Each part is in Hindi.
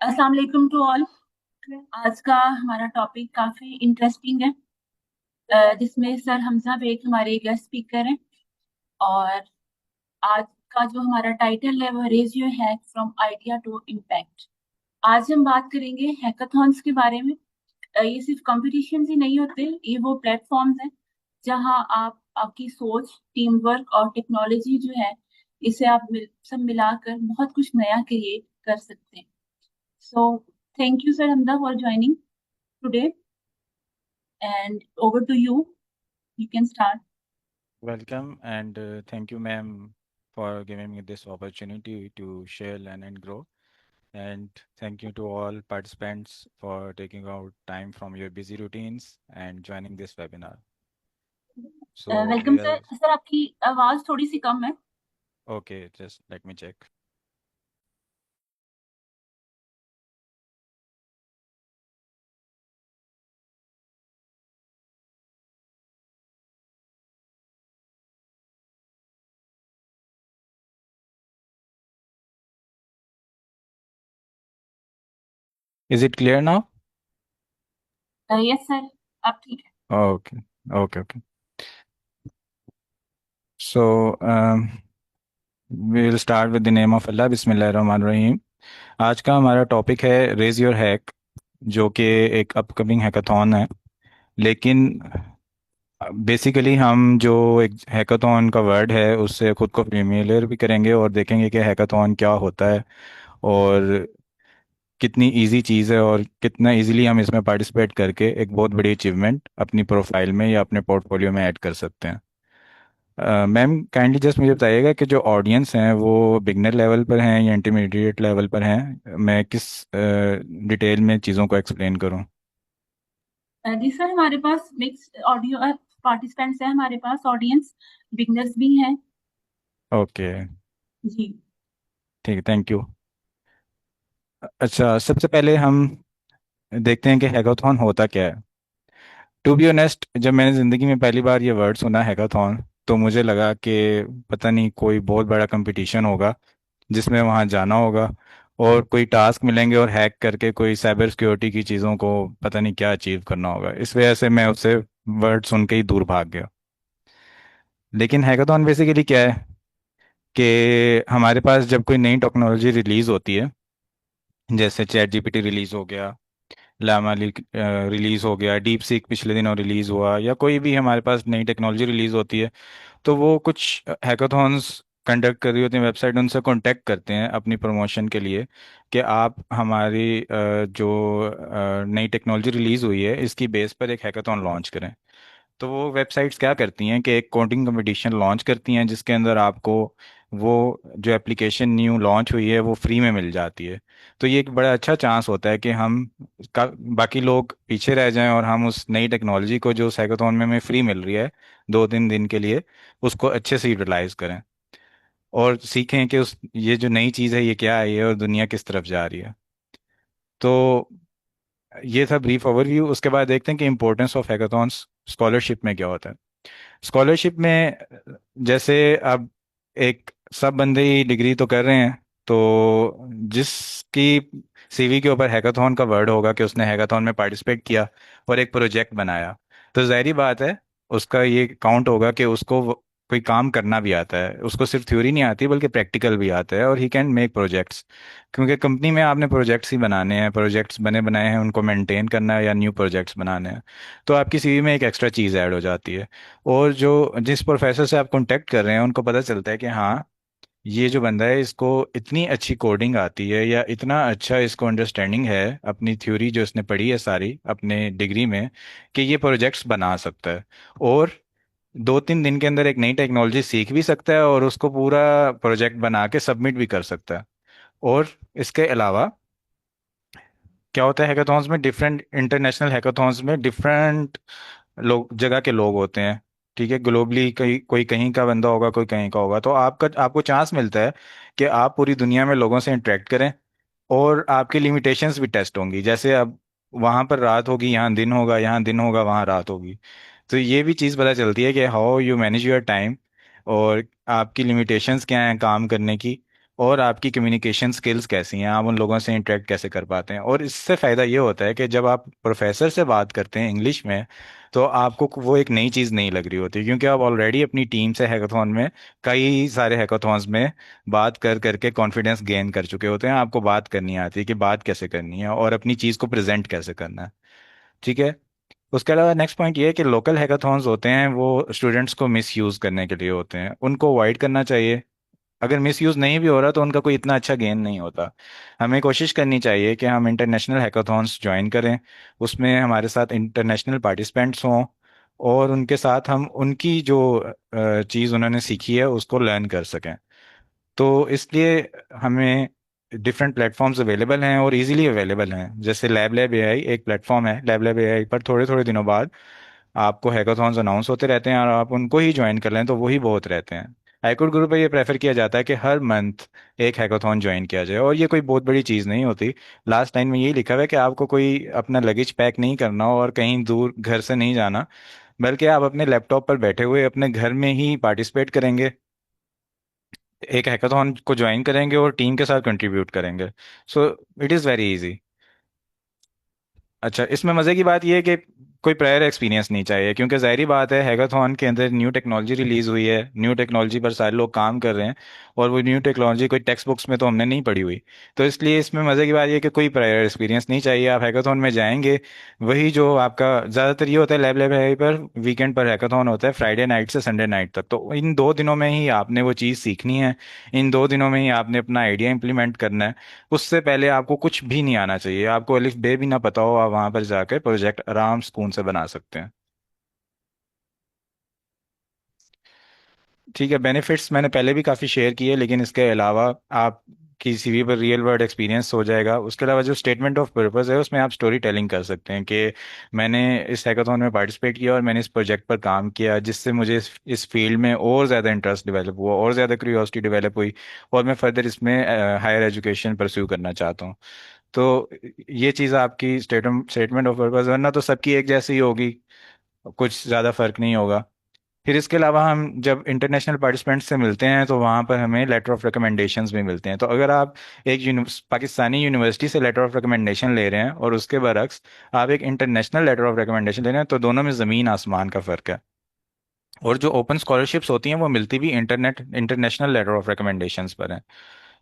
अस्सलाम वालेकुम टू ऑल। आज का हमारा टॉपिक काफी इंटरेस्टिंग है, जिसमें सर हमजा बेग हमारे गेस्ट स्पीकर हैं। और आज का जो हमारा टाइटल है वो raise your hack from idea to impact. आज हम बात करेंगे हैकाथॉन्स के बारे में। ये सिर्फ कॉम्पिटिशन ही नहीं होते, ये वो प्लेटफॉर्म्स हैं जहां आप आपकी सोच, टीम वर्क और टेक्नोलॉजी जो है, इसे आप सब मिलाकर बहुत कुछ नया क्रिएट कर सकते हैं। So, thank you, Sir Hamza, for joining today. And over to you. You can start. Welcome and thank you, ma'am, for giving me this opportunity to share, learn, and grow. And thank you to all participants for taking out time from your busy routines and joining this webinar. So welcome we are sir. Sir आपकी आवाज थोड़ी सी कम है। okay. Just let me check. Is it clear now? Yes sir, आप ठीक है। Okay. Okay. Okay. So we will start with the name of Allah. Bismillahirrahmanirrahim. आज का हमारा टॉपिक है रेज योर हैक, जो कि एक अपकमिंग हैकाथॉन है। लेकिन बेसिकली हम जो एक हैकाथॉन का वर्ड है उससे खुद को फेमिलियर भी करेंगे और देखेंगे कि हैकाथॉन क्या होता है और कितनी इजी चीज़ है और कितना इजीली हम इसमें पार्टिसिपेट करके एक बहुत बड़ी अचीवमेंट अपनी प्रोफाइल में या अपने पोर्टफोलियो में ऐड कर सकते हैं। मैम काइंडली जस्ट मुझे बताइएगा कि जो ऑडियंस हैं वो बिगनर लेवल पर हैं या इंटरमीडिएट लेवल पर हैं, मैं किस डिटेल में चीज़ों को एक्सप्लेन करूं। जी सर, हमारे पास मिक्स ऑडियो पार्टिसिपेंट्स हैं, हमारे पास ऑडियंस बिगनर्स भी हैं। ओके। जी। ठीक है, थैंक यू। अच्छा, सबसे पहले हम देखते हैं कि हैकाथॉन होता क्या है। टू बी ऑनेस्ट, जब मैंने ज़िंदगी में पहली बार ये वर्ड सुना हैकाथॉन, तो मुझे लगा कि पता नहीं कोई बहुत बड़ा कंपटीशन होगा जिसमें वहाँ जाना होगा और कोई टास्क मिलेंगे और हैक करके कोई साइबर सिक्योरिटी की चीज़ों को पता नहीं क्या अचीव करना होगा। इस वजह से मैं उससे वर्ड सुन के ही दूर भाग गया। लेकिन हैकाथॉन बेसिकली क्या है कि हमारे पास जब कोई नई टेक्नोलॉजी रिलीज़ होती है, जैसे चैट जीपीटी रिलीज़ हो गया, लामा रिलीज़ हो गया, डीप सीक पिछले दिनों रिलीज़ हुआ, या कोई भी हमारे पास नई टेक्नोलॉजी रिलीज़ होती है, तो वो कुछ हैकाथॉन्स कंडक्ट कर रही होती हैं वेबसाइट, उनसे कांटेक्ट करते हैं अपनी प्रमोशन के लिए कि आप हमारी जो नई टेक्नोलॉजी रिलीज़ हुई है इसकी बेस पर एक हैकाथॉन लॉन्च करें। तो वो वेबसाइट्स क्या करती हैं कि एक कोडिंग कंपटीशन लॉन्च करती हैं जिसके अंदर आपको वो जो एप्लीकेशन न्यू लॉन्च हुई है वो फ्री में मिल जाती है। तो ये एक बड़ा अच्छा चांस होता है कि हम बाकी लोग पीछे रह जाएं और हम उस नई टेक्नोलॉजी को जो हैकाथॉन में हमें फ्री मिल रही है 2-3 दिन के लिए, उसको अच्छे से यूटिलाइज करें और सीखें कि उस ये जो नई चीज़ है ये क्या है ये और दुनिया किस तरफ जा रही है। तो ये था ब्रीफ ओवरव्यू। उसके बाद देखते हैं कि इम्पोर्टेंस ऑफ हैकाथॉन्स स्कॉलरशिप में क्या होता है। स्कॉलरशिप में जैसे अब एक सब बंदे ही डिग्री तो कर रहे हैं, तो जिसकी सीवी के ऊपर हैकाथॉन का वर्ड होगा कि उसने हैकाथॉन में पार्टिसिपेट किया और एक प्रोजेक्ट बनाया, तो जाहिर बात है उसका ये काउंट होगा कि उसको कोई काम करना भी आता है, उसको सिर्फ थ्योरी नहीं आती बल्कि प्रैक्टिकल भी आता है और ही कैन मेक प्रोजेक्ट्स। क्योंकि कंपनी में आपने प्रोजेक्ट्स ही बनाने हैं, प्रोजेक्ट्स बने बनाए हैं, उनको मेंटेन करना है या न्यू प्रोजेक्ट्स बनाने हैं, तो आपकी सीवी में एक एक्स्ट्रा चीज़ ऐड हो जाती है। और जो जिस प्रोफेसर से आप कांटेक्ट कर रहे हैं उनको पता चलता है कि हाँ, ये जो बंदा है इसको इतनी अच्छी कोडिंग आती है या इतना अच्छा इसको अंडरस्टैंडिंग है अपनी थ्योरी जो इसने पढ़ी है सारी अपने डिग्री में, कि ये प्रोजेक्ट्स बना सकता है और 2-3 दिन के अंदर एक नई टेक्नोलॉजी सीख भी सकता है और उसको पूरा प्रोजेक्ट बना के सबमिट भी कर सकता है। और इसके अलावा क्या होता है हैकाथॉन्स में, डिफरेंट इंटरनेशनल हैकाथॉन्स में डिफरेंट लोग जगह के लोग होते हैं। ठीक है, ग्लोबली कहीं कोई कहीं का बंदा होगा, कोई कहीं का होगा, तो आपको चांस मिलता है कि आप पूरी दुनिया में लोगों से इंटरेक्ट करें और आपकी लिमिटेशंस भी टेस्ट होंगी। जैसे अब वहां पर रात होगी, यहाँ दिन होगा, यहाँ दिन होगा, वहाँ रात होगी। तो ये भी चीज़ पता चलती है कि how you manage your time और आपकी लिमिटेशंस क्या हैं काम करने की। और आपकी कम्युनिकेशन स्किल्स कैसी हैं, आप उन लोगों से इंटरेक्ट कैसे कर पाते हैं। और इससे फ़ायदा ये होता है कि जब आप प्रोफेसर से बात करते हैं इंग्लिश में, तो आपको वो एक नई चीज़ नहीं लग रही होती, क्योंकि आप ऑलरेडी अपनी टीम से हैकाथॉन में, कई सारे हैकाथॉन्स में बात कर करके कॉन्फिडेंस गेन कर चुके होते हैं। आपको बात करनी आती है कि बात कैसे करनी है और अपनी चीज़ को प्रेजेंट कैसे करना है। ठीक है। उसके अलावा नेक्स्ट पॉइंट ये है कि लोकल हैकाथॉन्स होते हैं वो स्टूडेंट्स को मिस यूज़ करने के लिए होते हैं, उनको अवॉइड करना चाहिए। अगर मिस यूज़ नहीं भी हो रहा तो उनका कोई इतना अच्छा गेन नहीं होता। हमें कोशिश करनी चाहिए कि हम इंटरनेशनल हैकाथॉन्स ज्वाइन करें, उसमें हमारे साथ इंटरनेशनल पार्टिसिपेंट्स हों, और उनके साथ हम उनकी जो चीज़ उन्होंने सीखी है उसको लर्न कर सकें। तो इसलिए हमें डिफरेंट प्लेटफॉर्म्स अवेलेबल हैं और इजीली अवेलेबल हैं। जैसे लैब लैब एआई एक प्लेटफॉर्म है, लैब लैब एआई पर थोड़े थोड़े दिनों बाद आपको हैकाथॉन्स अनाउंस होते रहते हैं, और आप उनको ही ज्वाइन कर लें तो वही बहुत रहते हैं। हाईकोर्ट ग्रुप पर ये प्रेफर किया जाता है कि हर मंथ एक हैकाथॉन ज्वाइन किया जाए, और ये कोई बहुत बड़ी चीज़ नहीं होती। लास्ट लाइन में यही लिखा हुआ है कि आपको कोई अपना लगेज पैक नहीं करना और कहीं दूर घर से नहीं जाना, बल्कि आप अपने लैपटॉप पर बैठे हुए अपने घर में ही पार्टिसिपेट करेंगे, एक हैकाथॉन को ज्वाइन करेंगे और टीम के साथ कंट्रीब्यूट करेंगे। So it is very easy. अच्छा, इसमें मज़े की बात यह है कि कोई प्रायर एक्सपीरियंस नहीं चाहिए, क्योंकि जाहिर बात है हैकाथॉन के अंदर न्यू टेक्नोलॉजी रिलीज हुई है, न्यू टेक्नोलॉजी पर सारे लोग काम कर रहे हैं, और वो न्यू टेक्नोलॉजी कोई टेक्स्ट बुक्स में तो हमने नहीं पढ़ी हुई। तो इसलिए इसमें मज़े की बात यह है कि कोई प्रायर एक्सपीरियंस नहीं चाहिए। आप हैकाथॉन में जाएंगे, वही जो आपका ज़्यादातर ये होता है, लैब लैब है पर वीकेंड पर हैकाथॉन होता है, फ्राइडे नाइट से संडे नाइट तक, तो इन 2 दिनों में ही आपने वो चीज़ सीखनी है। इन 2 दिनों में ही आपने अपना आइडिया इंप्लीमेंट करना है। उससे पहले आपको कुछ भी नहीं आना चाहिए, आपको अलिफ बे भी ना पता हो, आप वहां पर जाकर प्रोजेक्ट आराम सुकून से बना सकते हैं। ठीक है, बेनिफिट्स मैंने पहले भी काफ़ी शेयर किए, लेकिन इसके अलावा आप की सीवी पर रियल वर्ल्ड एक्सपीरियंस हो जाएगा। उसके अलावा जो स्टेटमेंट ऑफ पर्पस है उसमें आप स्टोरी टेलिंग कर सकते हैं कि मैंने इस हैकाथॉन में पार्टिसिपेट किया और मैंने इस प्रोजेक्ट पर काम किया, जिससे मुझे इस फील्ड में और ज़्यादा इंटरेस्ट डेवलप हुआ और ज़्यादा क्यूरियोसिटी डेवलप हुई, और मैं फर्दर इसमें हायर एजुकेशन परस्यू करना चाहता हूँ। तो ये चीज़ आपकी स्टेटमेंट ऑफ पर्पस, वरना तो सबकी एक जैसी ही होगी, कुछ ज़्यादा फर्क नहीं होगा। फिर इसके अलावा हम जब इंटरनेशनल पार्टिसिपेंट्स से मिलते हैं तो वहाँ पर हमें लेटर ऑफ रिकमेंडेशंस भी मिलते हैं। तो अगर आप एक पाकिस्तानी यूनिवर्सिटी से लेटर ऑफ रिकमेंडेशन ले रहे हैं और उसके बरक्स आप एक इंटरनेशनल लेटर ऑफ रिकमेंडेशन ले रहे हैं, तो दोनों में ज़मीन आसमान का फ़र्क है। और जो ओपन स्कॉलरशिप्स होती हैं वो मिलती भी इंटरनेशनल लेटर ऑफ रिकमेंडेशंस पर हैं।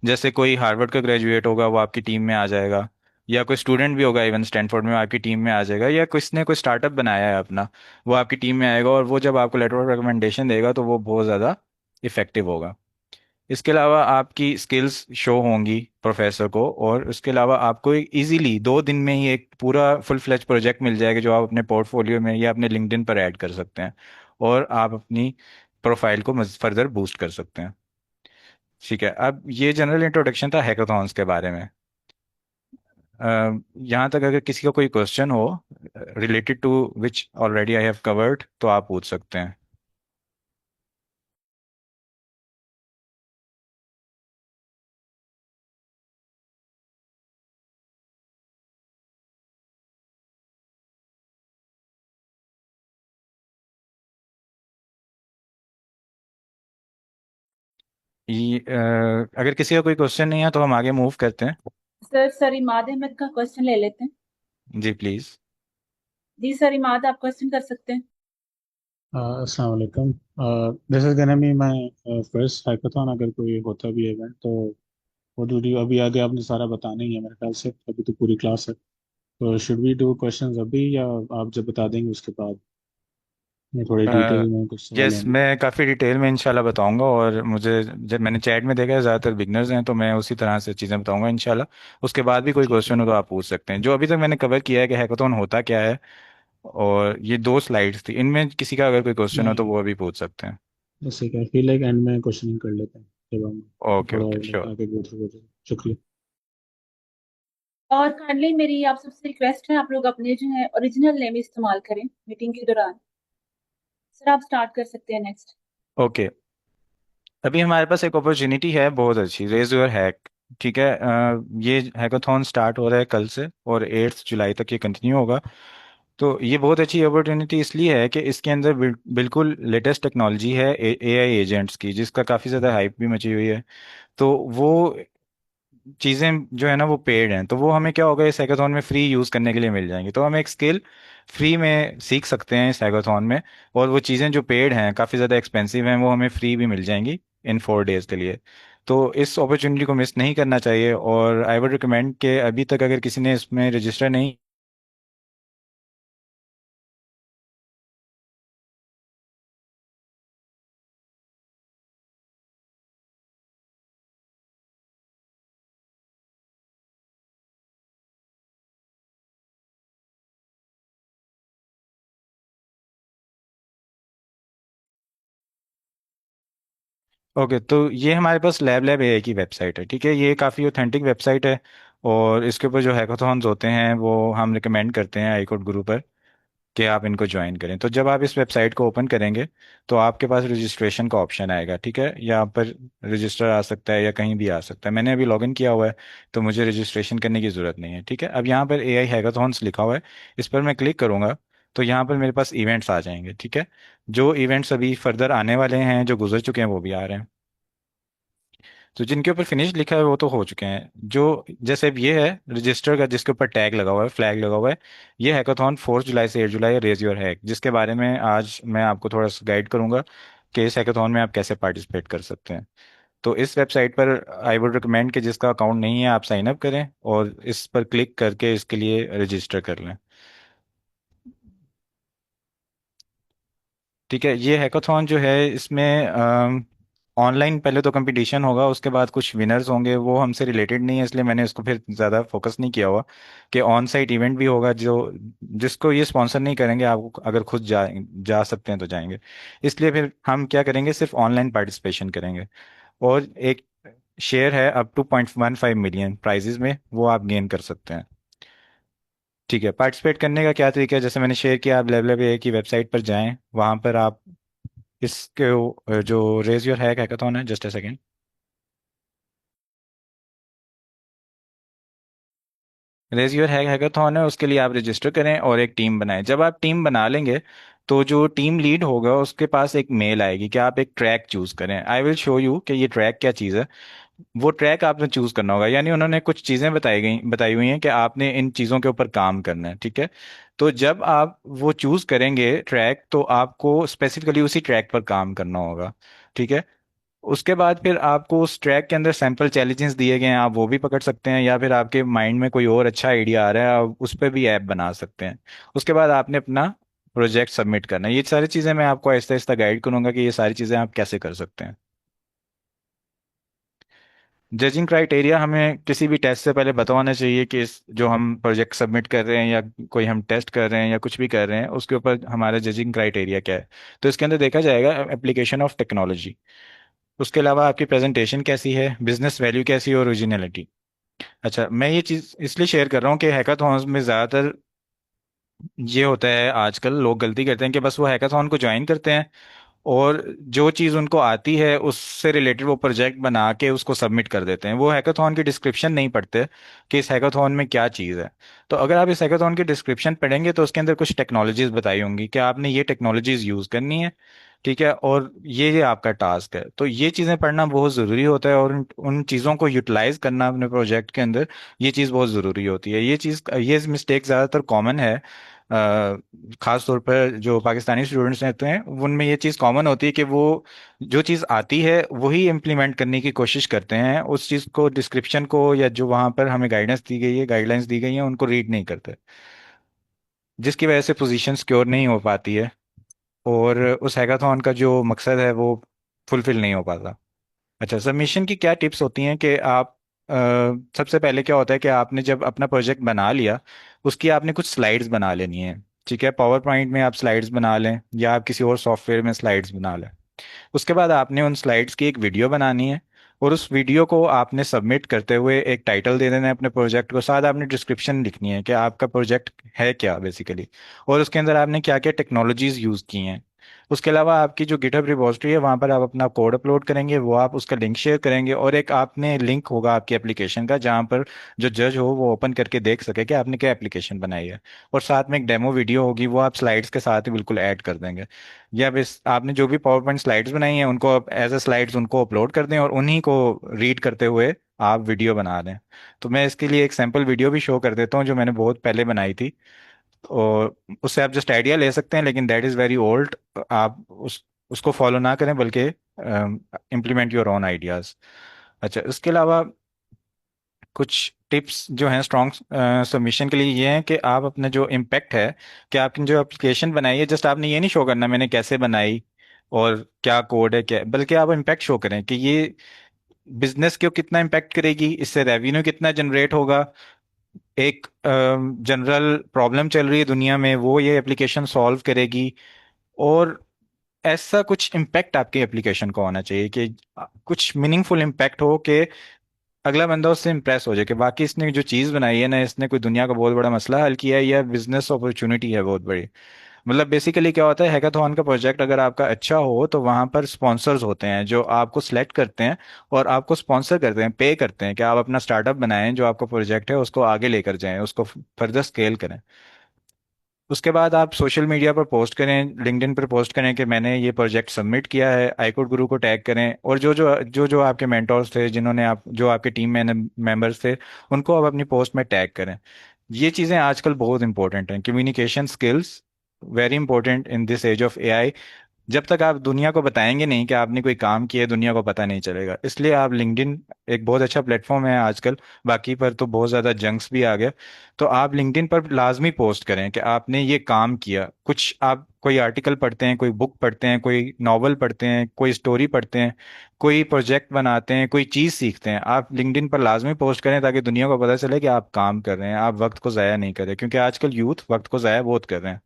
जैसे कोई हार्वर्ड का ग्रेजुएट होगा वो आपकी टीम में आ जाएगा, या कोई स्टूडेंट भी होगा इवन स्टैनफोर्ड में आपकी टीम में आ जाएगा, या किसने कोई स्टार्टअप बनाया है अपना, वो आपकी टीम में आएगा, और वो जब आपको लेटर ऑफ रिकमेंडेशन देगा तो वो बहुत ज़्यादा इफेक्टिव होगा। इसके अलावा आपकी स्किल्स शो होंगी प्रोफेसर को, और उसके अलावा आपको एक इजीली 2 दिन में ही एक पूरा फुल फ्लेज प्रोजेक्ट मिल जाएगा जो आप अपने पोर्टफोलियो में या अपने लिंक्डइन पर ऐड कर सकते हैं, और आप अपनी प्रोफाइल को फर्दर बूस्ट कर सकते हैं। ठीक है, अब ये जनरल इंट्रोडक्शन था हैकाथॉन्स के बारे में। यहाँ तक अगर किसी का कोई क्वेश्चन हो related to which already I have covered, तो आप पूछ सकते हैं। अगर किसी का कोई क्वेश्चन नहीं है तो हम आगे मूव करते हैं। सर, सर इमाद अहमद का क्वेश्चन ले लेते हैं। जी प्लीज़। जी सर इमाद, आप क्वेश्चन कर सकते हैं। अस्सलाम वालेकुम। This is gonna be my first hackathon. अगर कोई होता भी इवेंट तो वो डू यू अभी आगे आपने सारा बताना ही है मेरे ख्याल से, अभी तो पूरी क्लास है। तो शुड वी डू क्वेश्चंस अभी, या आप जब बता देंगे उसके बाद? मैं थोड़ी डिटेल में कुछ सवाल यस, होंगे। मैं काफ़ी डिटेल में इंशाल्लाह बताऊंगा, और मुझे जब मैंने चैट में देखा है ज़्यादातर बिगनर्स हैं, तो मैं उसी तरह से चीज़ें बताऊंगा इंशाल्लाह। उसके बाद भी कोई ठीक है। क्वेश्चन हो तो आप पूछ सकते हैं। जो अभी तक मैंने कवर किया है कि हैकाथॉन होता क्या है, और ये 2 स्लाइड्स थी, इनमें किसी का अगर कोई क्वेश्चन हो तो नहीं, वो अभी पूछ सकते हैं। जैसे कि आई फील लाइक एंड में क्वेश्चनिंग कर लेते हैं जब हम ओके थोड़ा ओके like श्योर। आगे गो थ्रू हो जाए। शुक्रिया। और काइंडली मेरी आप सबसे रिक्वेस्ट है, आप लोग अपने जो है ओरिजिनल नेम इस्तेमाल करें मीटिंग के दौरान। सर आप स्टार्ट कर सकते हैं नेक्स्ट। ओके, अभी हमारे पास एक अपॉर्चुनिटी है बहुत अच्छी, रेज योर हैक। ठीक है, ये हैकाथॉन स्टार्ट हो रहा है कल से और 8 जुलाई तक ये कंटिन्यू होगा। तो ये बहुत अच्छी अपॉर्चुनिटी इसलिए है कि इसके अंदर बिल्कुल लेटेस्ट टेक्नोलॉजी है एआई एजेंट्स की, जिसका काफ़ी ज़्यादा हाइप भी मची हुई है। तो वो चीज़ें जो है ना वो पेड हैं, तो वो हमें क्या होगा इस हैकाथॉन में फ्री यूज़ करने के लिए मिल जाएंगी। तो हम एक स्किल फ्री में सीख सकते हैं इस हैकाथॉन में। और वो चीज़ें जो पेड हैं, काफ़ी ज़्यादा एक्सपेंसिव हैं, वो हमें फ्री भी मिल जाएंगी इन 4 डेज़ के लिए। तो इस अपॉर्चुनिटी को मिस नहीं करना चाहिए। और आई वुड रिकमेंड कि अभी तक अगर किसी ने इसमें रजिस्टर नहीं। ओके, तो ये हमारे पास लैब लैब एआई की वेबसाइट है, ठीक है। ये काफ़ी ऑथेंटिक वेबसाइट है। और इसके ऊपर जो हैकाथॉन्स होते हैं वो हम रिकमेंड करते हैं आईकोड गुरु पर कि आप इनको ज्वाइन करें। तो जब आप इस वेबसाइट को ओपन करेंगे तो आपके पास रजिस्ट्रेशन का ऑप्शन आएगा, ठीक है। यहाँ पर रजिस्टर आ सकता है या कहीं भी आ सकता है। मैंने अभी लॉगिन किया हुआ है तो मुझे रजिस्ट्रेशन करने की ज़रूरत नहीं है, ठीक है। अब यहाँ पर एआई हैकाथॉन्स लिखा हुआ है, इस पर मैं क्लिक करूँगा तो यहाँ पर मेरे पास इवेंट्स आ जाएंगे, ठीक है। जो इवेंट्स अभी फर्दर आने वाले हैं, जो गुजर चुके हैं, वो भी आ रहे हैं। तो जिनके ऊपर फिनिश लिखा है वो तो हो चुके हैं। जो जैसे अब ये है रजिस्टर का, जिसके ऊपर टैग लगा हुआ है, फ्लैग लगा हुआ है, ये हैकाथॉन 4 जुलाई से 8 जुलाई रेज योर हैक, जिसके बारे में आज मैं आपको थोड़ा सा गाइड करूंगा कि इस हैकाथॉन में आप कैसे पार्टिसिपेट कर सकते हैं। तो इस वेबसाइट पर आई वुड रिकमेंड कि जिसका अकाउंट नहीं है आप साइन अप करें और इस पर क्लिक करके इसके लिए रजिस्टर कर लें, ठीक है। ये हैकाथॉन जो है इसमें ऑनलाइन पहले तो कंपटीशन होगा, उसके बाद कुछ विनर्स होंगे। वो हमसे रिलेटेड नहीं है इसलिए मैंने इसको फिर ज़्यादा फोकस नहीं किया हुआ। कि ऑन साइट इवेंट भी होगा जो जिसको ये स्पॉन्सर नहीं करेंगे, आप अगर खुद जा सकते हैं तो जाएंगे। इसलिए फिर हम क्या करेंगे, सिर्फ ऑनलाइन पार्टिसिपेशन करेंगे। और एक शेयर है अप टू 0.15 मिलियन प्राइजेज में, वो आप गेन कर सकते हैं, ठीक है। पार्टिसिपेट करने का क्या तरीका है, जैसे मैंने शेयर किया, आप लेवल ए की वेबसाइट पर जाएं, वहां पर आप इसके जो रेज योर हैक हैकाथॉन है, just a second. Raise your hack hackathon है, उसके लिए आप रजिस्टर करें और एक टीम बनाएं। जब आप टीम बना लेंगे तो जो टीम लीड होगा उसके पास एक मेल आएगी कि आप एक ट्रैक चूज करें। आई विल शो यू कि ये ट्रैक क्या चीज़ है। वो ट्रैक आपने चूज करना होगा, यानी उन्होंने कुछ चीजें बताई हुई हैं कि आपने इन चीजों के ऊपर काम करना है, ठीक है। तो जब आप वो चूज करेंगे ट्रैक, तो आपको स्पेसिफिकली उसी ट्रैक पर काम करना होगा, ठीक है। उसके बाद फिर आपको उस ट्रैक के अंदर सैंपल चैलेंजेस दिए गए हैं, आप वो भी पकड़ सकते हैं, या फिर आपके माइंड में कोई और अच्छा आइडिया आ रहा है आप उस पर भी ऐप बना सकते हैं। उसके बाद आपने अपना प्रोजेक्ट सबमिट करना है। ये सारी चीज़ें मैं आपको आहिस्ता आहिस्ता गाइड करूंगा कि ये सारी चीज़ें आप कैसे कर सकते हैं। जजिंग क्राइटेरिया हमें किसी भी टेस्ट से पहले बता होना चाहिए कि इस जो हम प्रोजेक्ट सबमिट कर रहे हैं या कोई हम टेस्ट कर रहे हैं या कुछ भी कर रहे हैं, उसके ऊपर हमारा जजिंग क्राइटेरिया क्या है। तो इसके अंदर देखा जाएगा एप्लीकेशन ऑफ टेक्नोलॉजी, उसके अलावा आपकी प्रेजेंटेशन कैसी है, बिजनेस वैल्यू कैसी है, और ओरिजिनलिटी। अच्छा, मैं ये चीज़ इसलिए शेयर कर रहा हूँ कि हैकाथॉन्स में ज़्यादातर ये होता है, आजकल लोग गलती करते हैं कि बस वो हैकाथॉन को ज्वाइन करते हैं और जो चीज़ उनको आती है उससे रिलेटेड वो प्रोजेक्ट बना के उसको सबमिट कर देते हैं। वो हैकाथॉन की डिस्क्रिप्शन नहीं पढ़ते कि इस हैकाथॉन में क्या चीज़ है। तो अगर आप इस हैकाथॉन की डिस्क्रिप्शन पढ़ेंगे तो उसके अंदर कुछ टेक्नोलॉजीज बताई होंगी कि आपने ये टेक्नोलॉजीज यूज़ करनी है, ठीक है। और ये आपका टास्क है। तो ये चीज़ें पढ़ना बहुत ज़रूरी होता है और उन चीज़ों को यूटिलाइज करना अपने प्रोजेक्ट के अंदर, ये चीज़ बहुत ज़रूरी होती है। ये मिस्टेक ज़्यादातर कॉमन है, खास तौर पर जो पाकिस्तानी स्टूडेंट्स रहते हैं उनमें ये चीज़ कॉमन होती है कि वो जो चीज़ आती है वही इम्प्लीमेंट करने की कोशिश करते हैं, उस चीज़ को, डिस्क्रिप्शन को, या जो वहाँ पर हमें गाइडेंस दी गई है, गाइडलाइंस दी गई हैं, उनको रीड नहीं करते, जिसकी वजह से पोजीशन सिक्योर नहीं हो पाती है और उस हैकाथॉन का जो मकसद है वो फुलफिल नहीं हो पाता। अच्छा, सबमिशन की क्या टिप्स होती हैं कि आप अ, सबसे पहले क्या होता है कि आपने जब अपना प्रोजेक्ट बना लिया, उसकी आपने कुछ स्लाइड्स बना लेनी है, ठीक है। पावर पॉइंट में आप स्लाइड्स बना लें या आप किसी और सॉफ्टवेयर में स्लाइड्स बना लें। उसके बाद आपने उन स्लाइड्स की एक वीडियो बनानी है और उस वीडियो को आपने सबमिट करते हुए एक टाइटल दे देना है अपने प्रोजेक्ट को, साथ आपने डिस्क्रिप्शन लिखनी है कि आपका प्रोजेक्ट है क्या बेसिकली, और उसके अंदर आपने क्या क्या टेक्नोलॉजीज यूज़ की हैं। उसके अलावा आपकी जो गिटहब रिपॉजिटरी है वहाँ पर आप अपना कोड अपलोड करेंगे, वो आप उसका लिंक शेयर करेंगे, और एक आपने लिंक होगा आपकी एप्लीकेशन का जहाँ पर जो जज हो वो ओपन करके देख सके कि आपने क्या एप्लीकेशन बनाई है। और साथ में एक डेमो वीडियो होगी, वो आप स्लाइड्स के साथ ही बिल्कुल ऐड कर देंगे। या बस आपने जो भी पावर पॉइंट स्लाइड्स बनाई हैं उनको आप एज ए स्लाइड्स उनको अपलोड कर दें और उन्हीं को रीड करते हुए आप वीडियो बना दें। तो मैं इसके लिए एक सैम्पल वीडियो भी शो कर देता हूँ जो मैंने बहुत पहले बनाई थी, और उससे आप जस्ट आइडिया ले सकते हैं, लेकिन दैट इज़ वेरी ओल्ड। आप उसको फॉलो ना करें बल्कि इम्प्लीमेंट योर ओन आइडियाज़। अच्छा, इसके अलावा कुछ टिप्स जो हैं स्ट्रॉन्ग सबमिशन के लिए ये हैं कि आप अपना जो इम्पैक्ट है, कि आपने जो एप्लीकेशन बनाई है, जस्ट आपने ये नहीं शो करना मैंने कैसे बनाई और क्या कोड है क्या, बल्कि आप इम्पैक्ट शो करें कि ये बिजनेस को कितना इम्पैक्ट करेगी, इससे रेवेन्यू कितना जनरेट होगा, एक जनरल प्रॉब्लम चल रही है दुनिया में वो ये एप्लीकेशन सॉल्व करेगी। और ऐसा कुछ इम्पैक्ट आपके एप्लीकेशन को होना चाहिए कि कुछ मीनिंगफुल इम्पैक्ट हो, कि अगला बंदा उससे इंप्रेस हो जाए कि बाकी इसने जो चीज़ बनाई है ना, इसने कोई दुनिया का बहुत बड़ा मसला हल किया है या बिजनेस अपॉर्चुनिटी है बहुत बड़ी। मतलब बेसिकली क्या होता है, हैकाथॉन का प्रोजेक्ट अगर आपका अच्छा हो तो वहां पर स्पॉन्सर्स होते हैं जो आपको सिलेक्ट करते हैं और आपको स्पॉन्सर करते हैं, पे करते हैं कि आप अपना स्टार्टअप बनाएं, जो आपका प्रोजेक्ट है उसको आगे लेकर जाएं, उसको फर्दर स्केल करें। उसके बाद आप सोशल मीडिया पर पोस्ट करें, लिंक्डइन पर पोस्ट करें कि मैंने ये प्रोजेक्ट सबमिट किया है, आईकोड गुरु को टैग करें, और जो जो आपके मेंटोर्स थे, जिन्होंने आप जो आपके टीम मेंबर्स थे, उनको आप अपनी पोस्ट में टैग करें। ये चीज़ें आजकल बहुत इंपॉर्टेंट हैं, communication skills very important in this age of AI. जब तक आप दुनिया को बताएंगे नहीं कि आपने कोई काम किया है, दुनिया को पता नहीं चलेगा। इसलिए आप लिंक्डइन एक बहुत अच्छा प्लेटफॉर्म है आजकल, बाकी पर तो बहुत ज़्यादा जंक्स भी आ गया। तो आप लिंक्डइन पर लाजमी पोस्ट करें कि आपने ये काम किया, कुछ आप कोई आर्टिकल पढ़ते हैं, कोई बुक पढ़ते हैं, कोई नॉवल पढ़ते हैं, कोई स्टोरी पढ़ते हैं, कोई प्रोजेक्ट बनाते हैं, कोई चीज़ सीखते हैं, आप लिंक्डइन पर लाजमी पोस्ट करें ताकि दुनिया को पता चले कि आप काम कर रहे हैं, आप वक्त को ज़ाया नहीं कर रहे, क्योंकि आजकल यूथ वक्त को ज़ाया बहुत कर रहे हैं।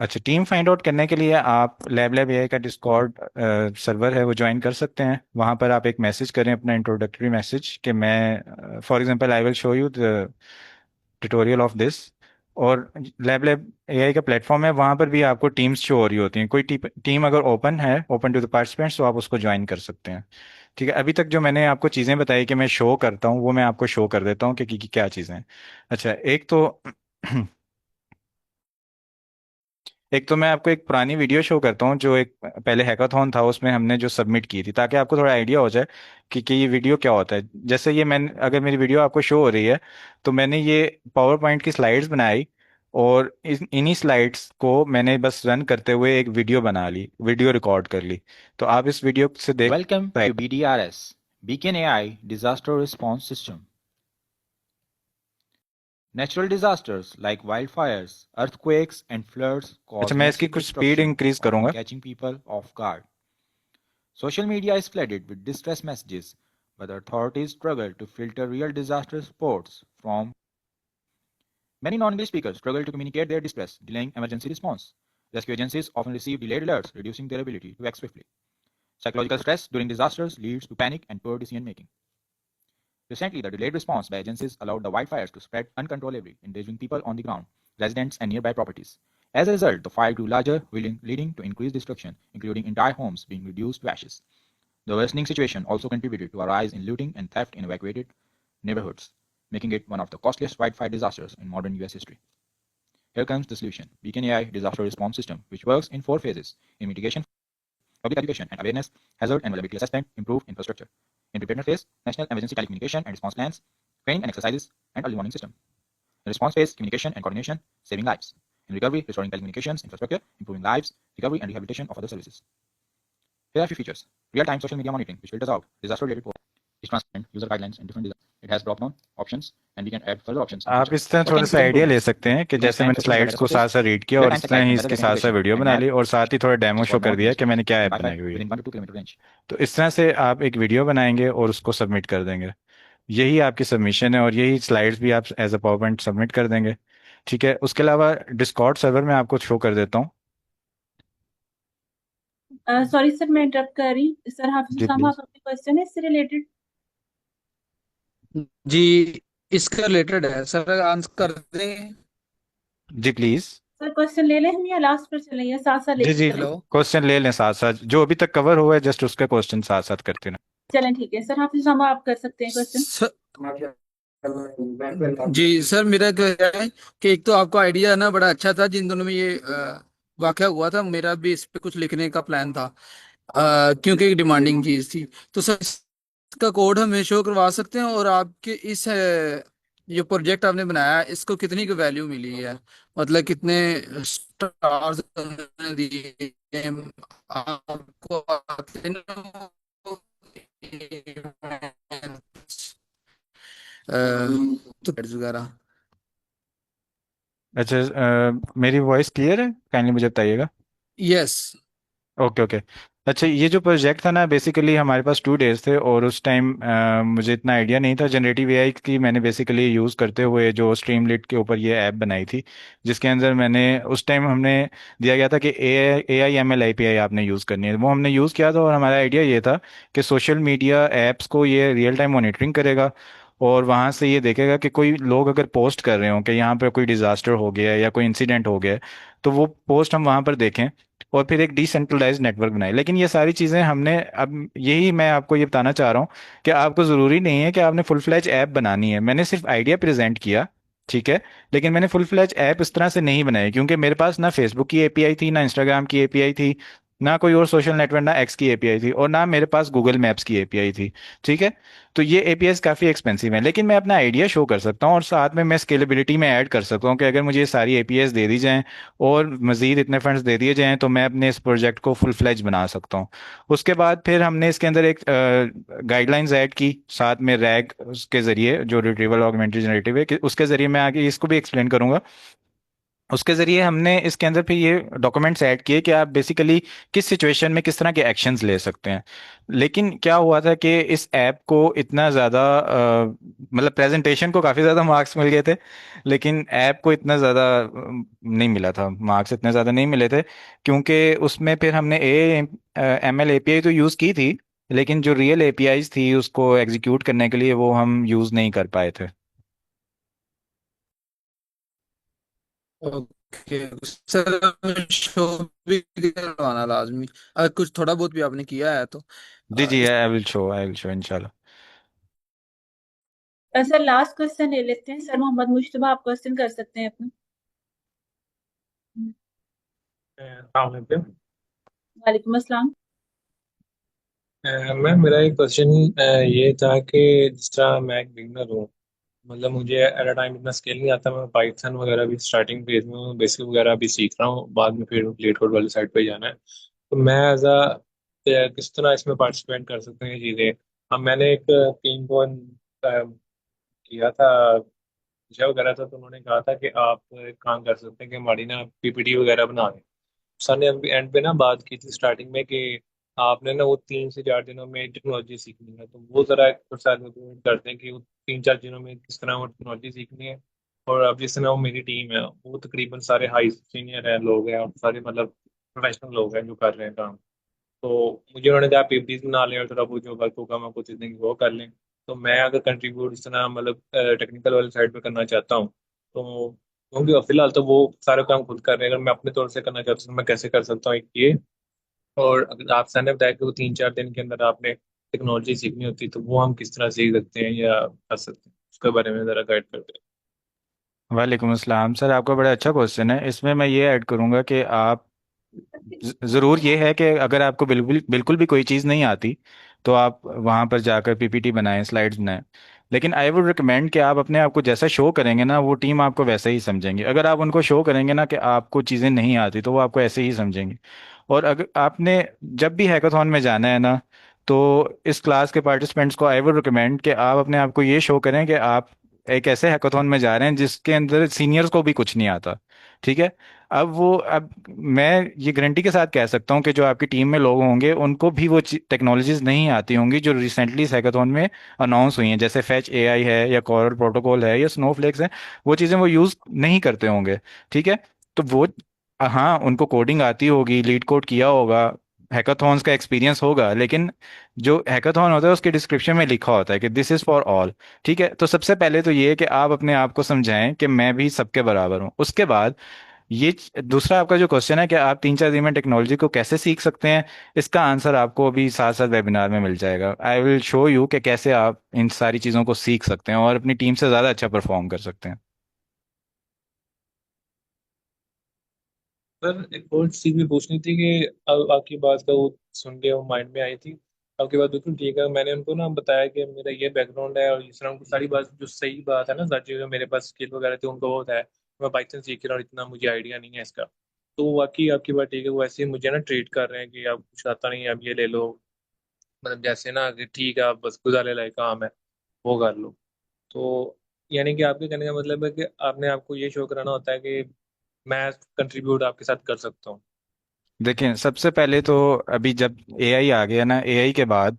अच्छा, टीम फाइंड आउट करने के लिए आप लैब लैब एआई का डिस्कॉर्ड सर्वर है वो ज्वाइन कर सकते हैं। वहाँ पर आप एक मैसेज करें, अपना इंट्रोडक्टरी मैसेज, कि मैं for example I will show you the tutorial of this. और लैब लैब एआई का प्लेटफॉर्म है, वहाँ पर भी आपको टीम्स शो हो रही होती हैं, कोई टीम अगर ओपन है, ओपन टू द पार्टिसिपेंट्स, तो आप उसको ज्वाइन कर सकते हैं। ठीक है, अभी तक जो मैंने आपको चीज़ें बताई कि मैं शो करता हूँ, वो मैं आपको शो कर देता हूँ कि क्या चीज़ें हैं। अच्छा, एक तो मैं आपको एक पुरानी वीडियो शो करता हूँ जो एक पहले हैकाथॉन था उसमें हमने जो सबमिट की थी, ताकि आपको थोड़ा आइडिया हो जाए कि ये वीडियो क्या होता है। जैसे ये मैंने, अगर मेरी वीडियो आपको शो हो रही है, तो मैंने ये पावर पॉइंट की स्लाइड्स बनाई, और इन्हीं स्लाइड्स को मैंने बस रन करते हुए एक वीडियो बना ली, वीडियो रिकॉर्ड कर ली। तो आप इस वीडियो से देख Welcome to सकते BDRS, Beacon AI Disaster Response System. Natural disasters like wildfires, earthquakes, and floods अच्छा, cause मैं इसकी massive कुछ स्पीड destruction, इंक्रीज often करूंगा। catching people off guard. Social media is flooded with distress messages, but the authorities struggle to filter real disaster reports from. Many non-English speakers struggle to communicate their distress, delaying emergency response. Rescue agencies often receive delayed alerts, reducing their ability to act swiftly. Psychological stress during disasters leads to panic and poor decision making. Recently, the delayed response by agencies allowed the wildfires to spread uncontrollably, endangering people on the ground, residents, and nearby properties. As a result, the fire grew larger, leading to increased destruction, including entire homes being reduced to ashes. The worsening situation also contributed to a rise in looting and theft in evacuated neighborhoods, making it one of the costliest wildfire disasters in modern US history. Here comes the solution: Beacon AI Disaster Response System, which works in 4 phases: in mitigation, public education and awareness, hazard and vulnerability assessment, improved infrastructure. In preparedness phase, national emergency telecommunication and response plans, training and exercises, and early warning system. In response phase, communication and coordination, saving lives. In recovery, restoring telecommunications infrastructure, improving lives, recovery and rehabilitation of other services. Here are a few features. Real-time social media monitoring, which filters out disaster-related posts. It's transparent, user guidelines, and different design. It has drop-down options, and we can add further options in आप future. इस तरह What थोड़ा can सा future आइडिया ले improvements? सकते हैं कि We can जैसे expand मैंने social media स्लाइड्स data को साथ sources, साथ रीड किया और real-time इस तरह satellite ही and weather इसके data साथ साथ integration, वीडियो and बना map ली, और साथ ही थोड़ा डेमो to शो solve कर more दिया business कि issues. मैंने क्या ऐप Wi-Fi बनाई हुई है। within 1 to 2 kilometer range. तो इस तरह से आप एक वीडियो बनाएंगे और उसको सबमिट कर देंगे। यही आपकी सबमिशन है, और यही स्लाइड्स भी आप as a PowerPoint submit कर देंगे। ठीक है, उसके अलावा डिस्कॉर्ड सर्वर में आपको शो कर देता हूँ। सॉरी सर, मैं इंटरप्ट कर रही हूँ सर। हाफिज जी साहब, आप प्लीज। अपने क्वेश्चन है इससे रिलेटेड? जी, इसका रिलेटेड है सर, आंसर कर दें। जी प्लीज। सर क्वेश्चन ले लें हम या लास्ट पर चलें या साथ साथ जी लेते जी, चलें? क्वेश्चन ले लें साथ साथ, जो अभी तक कवर हुआ है जस्ट उसके क्वेश्चन साथ साथ करते ना। चलें ठीक है सर, हाफिज साहब आप कर सकते हैं क्वेश्चन। सर, जी सर, मेरा क्या है कि एक तो आपका आइडिया है ना बड़ा अच्छा था, जिन दोनों में ये वाकया हुआ था, मेरा भी इस पे कुछ लिखने का प्लान था, क्योंकि एक डिमांडिंग चीज थी। तो सर इसका कोड हमें शो करवा सकते हैं, और आपके इस जो प्रोजेक्ट आपने बनाया है, इसको कितनी की वैल्यू मिली है, मतलब कितने स्टार्स दिए हैं आपको आते ना तो वगैरह। अच्छा, मेरी वॉइस क्लियर है? काइंडली मुझे बताइएगा। यस। Okay okay. अच्छा, ये जो प्रोजेक्ट था ना, बेसिकली हमारे पास 2 डेज थे, और उस टाइम मुझे इतना आइडिया नहीं था जनरेटिव एआई की। मैंने बेसिकली यूज़ करते हुए जो स्ट्रीमलीट के ऊपर ये ऐप बनाई थी, जिसके अंदर मैंने उस टाइम हमने दिया गया था कि ए आई एम एल API आपने यूज़ करनी है, वो हमने यूज़ किया था। और हमारा आइडिया ये था कि सोशल मीडिया ऐप्स को ये रियल टाइम मॉनिटरिंग करेगा, और वहाँ से ये देखेगा कि कोई लोग अगर पोस्ट कर रहे हो कि यहाँ पर कोई डिज़ास्टर हो गया है या कोई इंसिडेंट हो गया है, तो वो पोस्ट हम वहाँ पर देखें, और फिर एक डिसेंट्रलाइज्ड नेटवर्क बनाए। लेकिन ये सारी चीज़ें हमने, अब यही मैं आपको ये बताना चाह रहा हूँ कि आपको ज़रूरी नहीं है कि आपने फुल फ्लैज ऐप बनानी है। मैंने सिर्फ आइडिया प्रेजेंट किया, ठीक है, लेकिन मैंने फुल फ्लैज ऐप इस तरह से नहीं बनाई, क्योंकि मेरे पास ना फेसबुक की एपीआई थी, ना इंस्टाग्राम की एपीआई थी, ना कोई और सोशल नेटवर्क, ना एक्स की एपीआई थी, और ना मेरे पास गूगल मैप्स की एपीआई थी। ठीक है, तो ये एपीआई काफ़ी एक्सपेंसिव है, लेकिन मैं अपना आइडिया शो कर सकता हूँ, और साथ में मैं स्केलेबिलिटी में ऐड कर सकता हूँ कि अगर मुझे ये सारी एपीआई दे दी जाएं और मज़ीद इतने फंड्स दे दिए जाएं, तो मैं अपने इस प्रोजेक्ट को फुल फ्लेज बना सकता हूँ। उसके बाद फिर हमने इसके अंदर एक गाइडलाइंस ऐड की, साथ में रैग उसके ज़रिए, जो रिट्रीवल ऑगमेंटेड जनरेटिव है, उसके ज़रिए मैं आगे इसको भी एक्सप्लेन करूंगा। उसके ज़रिए हमने इसके अंदर फिर ये डॉक्यूमेंट्स ऐड किए कि आप बेसिकली किस सिचुएशन में किस तरह के एक्शंस ले सकते हैं। लेकिन क्या हुआ था कि इस ऐप को इतना ज़्यादा मतलब प्रेजेंटेशन को काफ़ी ज़्यादा मार्क्स मिल गए थे, लेकिन ऐप को इतना ज़्यादा नहीं मिला था, मार्क्स इतने ज़्यादा नहीं मिले थे, क्योंकि उसमें फिर हमने ML API तो यूज़ की थी, लेकिन जो रियल APIs थी उसको एग्जीक्यूट करने के लिए वो हम यूज़ नहीं कर पाए थे। ओके सर, शो भी करवाना लाजमी, अगर कुछ थोड़ा बहुत भी आपने किया है तो जी जी, इस आई विल शो इंशाल्लाह। सर लास्ट क्वेश्चन ले लेते हैं, सर मोहम्मद मुश्तबा आप क्वेश्चन कर सकते हैं अपना। अस्सलाम वालेकुम। वालेकुम अस्सलाम। मैम मेरा एक क्वेश्चन ये था कि जिस तरह मैं एक बिगनर हूँ, मतलब मुझे एट अ टाइम इतना स्किल नहीं आता। मैं पाइथन वगैरह भी स्टार्टिंग फेज में हूँ, बेसिक वगैरह भी सीख रहा हूँ, बाद में फिर लीड कोड वाली साइड पे जाना है। तो मैं एज अ किस तरह इसमें पार्टिसिपेट कर सकते हैं ये चीज़ें। अब मैंने एक टीम को किया था, पूछा वगैरह था, तो उन्होंने कहा था कि आप एक काम कर सकते हैं कि हमारी ना पीपीटी वगैरह बना दें। सर ने अभी एंड पे ना बात की थी स्टार्टिंग में कि आपने ना वो 3 से 4 दिनों में टेक्नोलॉजी सीखनी है, तो वो जरा एक साथ इम्प्लीमेंट करते हैं कि वो 3 4 दिनों में किस तरह वो टेक्नोलॉजी सीखनी है। और अब जिस तरह वो मेरी टीम है, वो तकरीबन सारे हाई सीनियर है लोग हैं, और सारे मतलब प्रोफेशनल लोग हैं जो कर रहे हैं काम। तो मुझे उन्होंने कहा पीपीटीज बना लें और थोड़ा बहुत जो वर्क होगा मैं कुछ दिन वो कर लें। तो मैं अगर कंट्रीब्यूट इस तरह मतलब टेक्निकल वाली साइड पे करना चाहता हूँ, तो क्योंकि फिलहाल तो वो सारे काम खुद कर रहे हैं, अगर मैं अपने तौर से करना चाहता हूँ तो मैं कैसे कर सकता हूँ एक ये। और अगर आप सर ने बताया कि वो 3 4 दिन के अंदर आपने टेक्नोलॉजी सीखनी होती है, तो वो हम किस तरह सीख सकते हैं या कर सकते हैं, उसके बारे में ज़रा गाइड करते हैं। वालेकुम अस्सलाम सर, आपका बड़ा अच्छा क्वेश्चन है। इसमें मैं ये ऐड करूंगा कि आप ज़रूर ये है कि अगर आपको बिल्कुल बिल्कुल भी कोई चीज़ नहीं आती, तो आप वहाँ पर जाकर पीपीटी बनाएं, स्लाइड्स बनाएं। लेकिन आई वुड रिकमेंड कि आप अपने आप को जैसा शो करेंगे ना, वो टीम आपको वैसे ही समझेंगे। अगर आप उनको शो करेंगे ना कि आपको चीज़ें नहीं आती, तो वो आपको ऐसे ही समझेंगे। और अगर आपने जब भी हैकाथॉन में जाना है ना, तो इस क्लास के पार्टिसिपेंट्स को आई वुड रिकमेंड कि आप अपने आप को ये शो करें कि आप एक ऐसे हैकाथॉन में जा रहे हैं जिसके अंदर सीनियर्स को भी कुछ नहीं आता। ठीक है, अब मैं ये गारंटी के साथ कह सकता हूँ कि जो आपकी टीम में लोग होंगे उनको भी वो टेक्नोलॉजीज नहीं आती होंगी जो रिसेंटली हैकाथॉन में अनाउंस हुई हैं, जैसे फैच एआई है या कोरल प्रोटोकॉल है या स्नोफ्लेक्स है। वो चीज़ें वो यूज़ नहीं करते होंगे। ठीक है, तो वो, हाँ, उनको कोडिंग आती होगी, लीड कोड किया होगा, हैकाथॉन्स का एक्सपीरियंस होगा, लेकिन जो हैकाथॉन होता है उसके डिस्क्रिप्शन में लिखा होता है कि दिस इज़ फॉर ऑल। ठीक है, तो सबसे पहले तो ये है कि आप अपने आप को समझाएं कि मैं भी सबके बराबर हूँ। उसके बाद दूसरा आपका जो क्वेश्चन है कि आप 3-4 दिन में टेक्नोलॉजी को कैसे सीख सकते हैं, इसका आंसर आपको अभी साथ साथ वेबिनार में मिल जाएगा। आई विल शो यू कि कैसे आप इन सारी चीज़ों को सीख सकते हैं और अपनी टीम से ज़्यादा अच्छा परफॉर्म कर सकते हैं। सर एक और चीज भी पूछनी थी कि अब आपकी बात का वो सुन के वो माइंड में आई थी। आपकी बात बिल्कुल ठीक है, मैंने उनको ना बताया कि मेरा ये बैकग्राउंड है और इस तरह उनको सारी बात जो सही बात है ना, सारी चीज़ें मेरे पास स्किल वगैरह थी उनको वो होता है। मैं पाइथन सीख रहा हूँ, इतना मुझे आइडिया नहीं है इसका। तो वाकई आपकी बात ठीक है, वो ऐसे ही मुझे ना ट्रीट कर रहे हैं कि आप कुछ आता नहीं है, अब ये ले लो। मतलब जैसे ना कि ठीक है, आप बस गुजारे लायक काम है, वो कर लो। तो यानी कि आपके कहने का मतलब है कि आपने आपको ये शो कराना होता है कि मैं कंट्रीब्यूट आपके साथ कर सकता हूँ। देखिए, सबसे पहले तो अभी जब एआई आ गया ना, एआई के बाद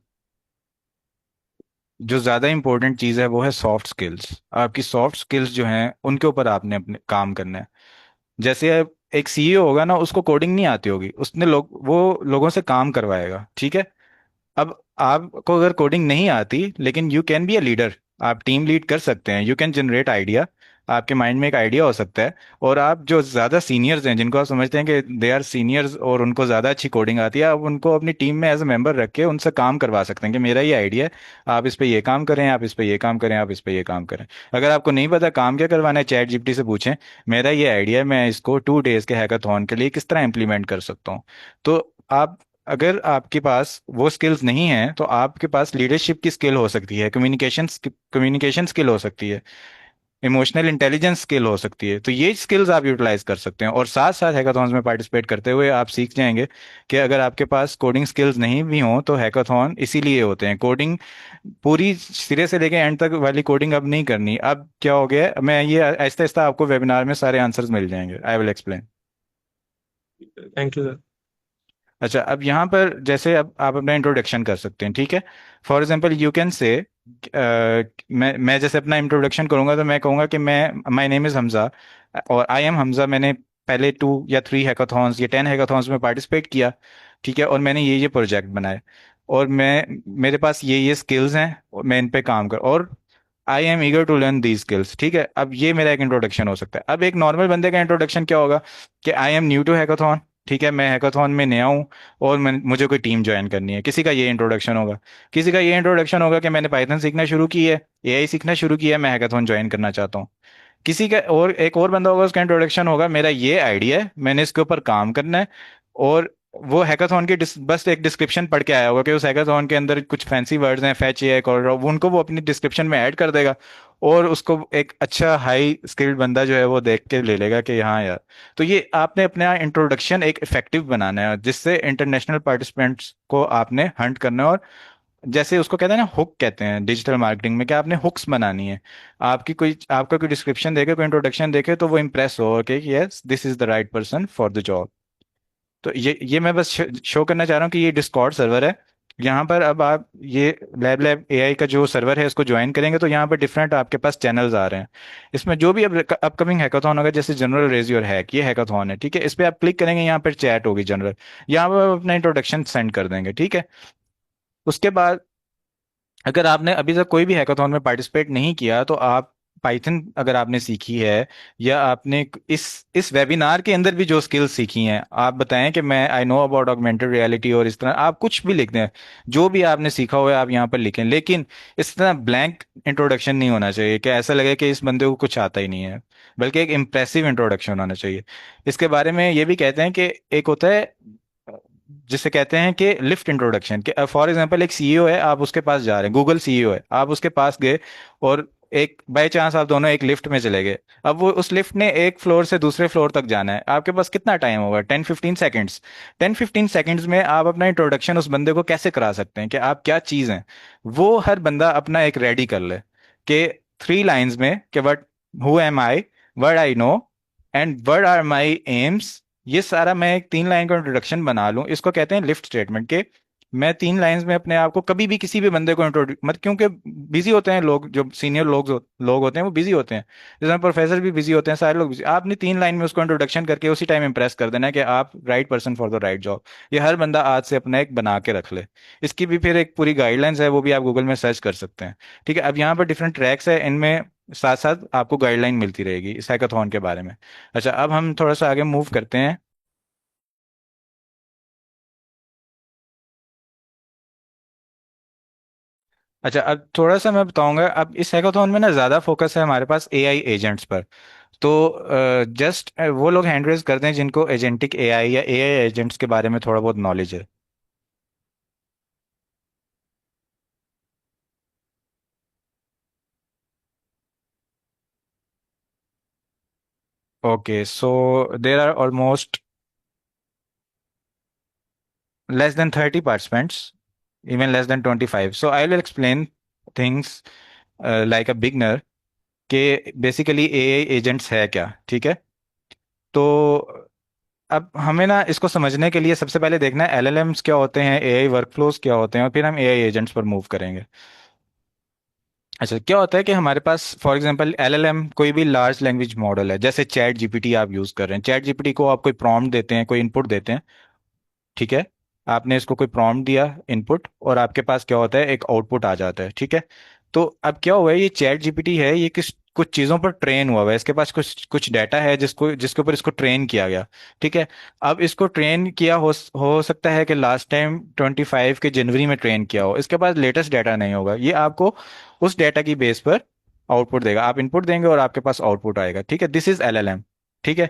जो ज़्यादा इंपॉर्टेंट चीज़ है वो है सॉफ्ट स्किल्स। आपकी सॉफ्ट स्किल्स जो हैं उनके ऊपर आपने अपने काम करना है। जैसे अब एक सीईओ होगा ना, उसको कोडिंग नहीं आती होगी, उसने वो लोगों से काम करवाएगा, ठीक है। अब आपको अगर कोडिंग नहीं आती, लेकिन you can be a leader, आप टीम लीड कर सकते हैं, यू कैन जनरेट आइडिया। आपके माइंड में एक आइडिया हो सकता है, और आप जो ज़्यादा सीनियर्स हैं, जिनको आप समझते हैं कि दे आर सीनियर्स और उनको ज़्यादा अच्छी कोडिंग आती है, आप उनको अपनी टीम में एज अ मेंबर रख के उनसे काम करवा सकते हैं कि मेरा ये आइडिया है, आप इस पे ये काम करें, आप इस पे ये काम करें, आप इस पे ये काम करें। अगर आपको नहीं पता काम क्या करवाना है, चैट जीपीटी से पूछें, मेरा ये आइडिया है, मैं इसको 2 डेज के हैकाथॉन के लिए किस तरह इम्प्लीमेंट कर सकता हूँ। तो आप, अगर आपके पास वो स्किल्स नहीं है, तो आपके पास लीडरशिप की स्किल हो सकती है, कम्युनिकेशन स्किल हो सकती है, इमोशनल इंटेलिजेंस स्किल हो सकती है। तो ये स्किल्स आप यूटिलाइज कर सकते हैं, और साथ साथ हैकाथॉन्स में पार्टिसिपेट करते हुए आप सीख जाएंगे कि अगर आपके पास कोडिंग स्किल्स नहीं भी हों तो हैकाथॉन इसीलिए होते हैं। कोडिंग पूरी सिरे से लेके एंड तक वाली कोडिंग अब नहीं करनी। अब क्या हो गया है, मैं ये आहिस्ता आहिस्ता आपको वेबिनार में सारे आंसर्स मिल जाएंगे, I will explain. Thank you sir. अच्छा, अब यहाँ पर जैसे अब आप अपना इंट्रोडक्शन कर सकते हैं, ठीक है। For example you can say, मैं जैसे अपना इंट्रोडक्शन करूंगा तो मैं कहूंगा कि मैं, माय नेम इज़ हमजा और आई एम हमजा। मैंने पहले 2 या 3 हैकाथॉन्स या 10 हैकाथॉन्स में पार्टिसिपेट किया, ठीक है, और मैंने ये प्रोजेक्ट बनाए, और मेरे पास ये स्किल्स हैं, और मैं इन पे काम कर, और I am eager to learn these skills, ठीक है। अब ये मेरा एक इंट्रोडक्शन हो सकता है। अब एक नॉर्मल बंदे का इंट्रोडक्शन क्या होगा कि I am new to hackathon, ठीक है, मैं हैकाथॉन में नया हूँ और मुझे कोई टीम ज्वाइन करनी है। किसी का ये इंट्रोडक्शन होगा। किसी का ये इंट्रोडक्शन होगा कि मैंने पाइथन सीखना शुरू की है, एआई सीखना शुरू किया है, मैं हैकाथॉन ज्वाइन करना चाहता हूँ। किसी का और एक और बंदा होगा, उसका इंट्रोडक्शन होगा, मेरा ये आइडिया है, मैंने इसके ऊपर काम करना है, और वो हैकाथॉन की बस एक डिस्क्रिप्शन पढ़ के आया होगा कि उस हैकाथॉन के अंदर कुछ फैंसी वर्ड्स हैं, फैच है, कॉलर, उनको वो अपनी डिस्क्रिप्शन में ऐड कर देगा, और उसको एक अच्छा हाई स्किल्ड बंदा जो है वो देख के ले लेगा कि हाँ यार। तो ये आपने अपना इंट्रोडक्शन एक इफेक्टिव बनाना है, जिससे इंटरनेशनल पार्टिसिपेंट्स को आपने हंट करना है। और जैसे उसको कहते हैं ना, हुक कहते हैं डिजिटल मार्केटिंग में, कि आपने हुक्स बनानी है। आपका कोई डिस्क्रिप्शन देखे, कोई इंट्रोडक्शन देखे, तो वो इंप्रेस हो कि yes, this is the right person for the job. तो ये मैं बस शो करना चाह रहा हूँ कि ये डिस्कॉर्ड सर्वर है। यहाँ पर अब आप ये लैब एआई का जो सर्वर है इसको ज्वाइन करेंगे, तो यहाँ पर डिफरेंट आपके पास चैनल्स आ रहे हैं। इसमें जो भी अब अपकमिंग हैकाथॉन होगा, जैसे जनरल रेज योर हैक, ये हैकाथॉन है, ठीक है, इस पे आप क्लिक करेंगे, यहाँ पर चैट होगी जनरल, यहाँ पर आप अपना इंट्रोडक्शन सेंड कर देंगे, ठीक है। उसके बाद अगर आपने अभी तक कोई भी हैकाथॉन में पार्टिसिपेट नहीं किया, तो आप पाइथन अगर आपने सीखी है, या आपने इस वेबिनार के अंदर भी जो स्किल्स सीखी हैं, आप बताएं कि मैं I know about augmented reality, और इस तरह आप कुछ भी लिख दें, जो भी आपने सीखा हुआ है आप यहाँ पर लिखें। लेकिन इस तरह ब्लैंक इंट्रोडक्शन नहीं होना चाहिए कि ऐसा लगे कि इस बंदे को कुछ आता ही नहीं है, बल्कि एक इम्प्रेसिव इंट्रोडक्शन होना चाहिए। इसके बारे में ये भी कहते हैं कि एक होता है जिसे कहते हैं कि लिफ्ट इंट्रोडक्शन, कि फॉर एग्जांपल एक सीईओ है, आप उसके पास जा रहे हैं, गूगल सीईओ है, आप उसके पास गए, और एक बाय चांस आप दोनों एक लिफ्ट में चले गए। अब वो उस लिफ्ट ने एक फ्लोर से दूसरे फ्लोर तक जाना है, आपके पास कितना टाइम होगा? 10-15 सेकेंड्स। 10-15 सेकेंड्स में आप अपना इंट्रोडक्शन उस बंदे को कैसे करा सकते हैं कि आप क्या चीज़ हैं, वो हर बंदा अपना एक रेडी कर ले कि 3 लाइंस में, कि what, who am I, what I know, and what are my aims. ये सारा मैं एक 3 लाइन का इंट्रोडक्शन बना लूं, इसको कहते हैं लिफ्ट स्टेटमेंट। के मैं 3 लाइंस में अपने आप को कभी भी किसी भी बंदे को इंट्रोड्यूस मत, क्योंकि बिजी होते हैं लोग, जो सीनियर लोग होते हैं वो बिजी होते हैं, जैसे प्रोफेसर भी बिजी होते हैं, सारे लोग बिजी। आपने 3 लाइन में उसको इंट्रोडक्शन करके उसी टाइम इंप्रेस कर देना है कि आप right person for the right job. ये हर बंदा आज से अपना एक बना के रख ले। इसकी भी फिर एक पूरी गाइडलाइंस है, वो भी आप गूगल में सर्च कर सकते हैं, ठीक है। अब यहाँ पर डिफरेंट ट्रैक्स है, इनमें साथ साथ आपको गाइडलाइन मिलती रहेगी इस हैकाथॉन के बारे में। अच्छा, अब हम थोड़ा सा आगे मूव करते हैं। अच्छा, अब थोड़ा सा मैं बताऊंगा। अब इस हैकाथॉन में ना ज़्यादा फोकस है हमारे पास एआई एजेंट्स पर। तो जस्ट वो लोग हैंड रेज करते हैं जिनको एजेंटिक एआई या एआई एजेंट्स के बारे में थोड़ा बहुत नॉलेज है। Okay, so there are almost less than 30 participants, even less than 25. So I will explain things like a beginner कि बेसिकली एआई एजेंट्स है क्या, ठीक है। तो अब हमें ना इसको समझने के लिए सबसे पहले देखना है एलएलएम्स क्या होते हैं, एआई वर्कफ्लोज क्या होते हैं, और फिर हम एआई एजेंट्स पर मूव करेंगे। अच्छा, क्या होता है कि हमारे पास फॉर एग्जांपल एलएलएम कोई भी लार्ज लैंग्वेज मॉडल है, जैसे चैट जीपीटी आप यूज़ कर रहे हैं। चैट जीपीटी को आप कोई प्रॉम्प्ट देते हैं, कोई इनपुट देते हैं, ठीक है। आपने इसको कोई प्रॉम्प्ट दिया इनपुट, और आपके पास क्या होता है, एक आउटपुट आ जाता है, ठीक है। तो अब क्या हुआ है, ये चैट जीपीटी है, ये किस कुछ चीज़ों पर ट्रेन हुआ है, इसके पास कुछ कुछ डाटा है जिसको जिसके ऊपर इसको ट्रेन किया गया, ठीक है। अब इसको ट्रेन किया हो सकता है कि लास्ट टाइम 25 के जनवरी में ट्रेन किया हो, इसके पास लेटेस्ट डाटा नहीं होगा। ये आपको उस डाटा की बेस पर आउटपुट देगा। आप इनपुट देंगे और आपके पास आउटपुट आएगा, ठीक है। दिस इज एलएलएम, ठीक है।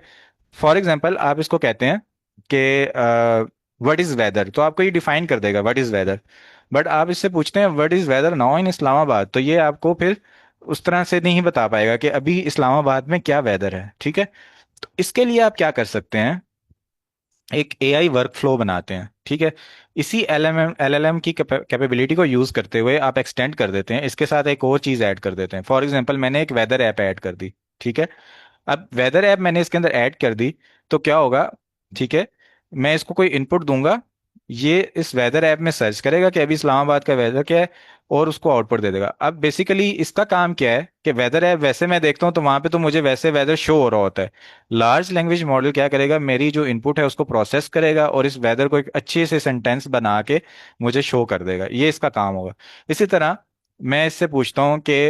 फॉर एग्जाम्पल आप इसको कहते हैं कि व्हाट इज वेदर, तो आपको ये डिफाइन कर देगा व्हाट इज वेदर। बट आप इससे पूछते हैं what is whether now in Islamabad, तो ये आपको फिर उस तरह से नहीं बता पाएगा कि अभी इस्लामाबाद में क्या वेदर है, ठीक है। तो इसके लिए आप क्या कर सकते हैं, एक एआई वर्कफ्लो बनाते हैं, ठीक है। इसी एलएलएम की कैपेबिलिटी को यूज करते हुए आप एक्सटेंड कर देते हैं, इसके साथ एक और चीज ऐड कर देते हैं। फॉर एग्जांपल मैंने एक वेदर ऐप ऐड कर दी, ठीक है। अब वेदर ऐप मैंने इसके अंदर ऐड कर दी, तो क्या होगा, ठीक है। मैं इसको कोई इनपुट दूंगा, ये इस वेदर ऐप में सर्च करेगा कि अभी इस्लामाबाद का वेदर क्या है, और उसको आउटपुट दे देगा। अब बेसिकली इसका काम क्या है कि वेदर ऐप वैसे मैं देखता हूँ तो वहां पे तो मुझे वैसे वेदर शो हो रहा होता है। लार्ज लैंग्वेज मॉडल क्या करेगा, मेरी जो इनपुट है उसको प्रोसेस करेगा और इस वेदर को एक अच्छे से सेंटेंस बना के मुझे शो कर देगा, ये इसका काम होगा। इसी तरह मैं इससे पूछता हूँ कि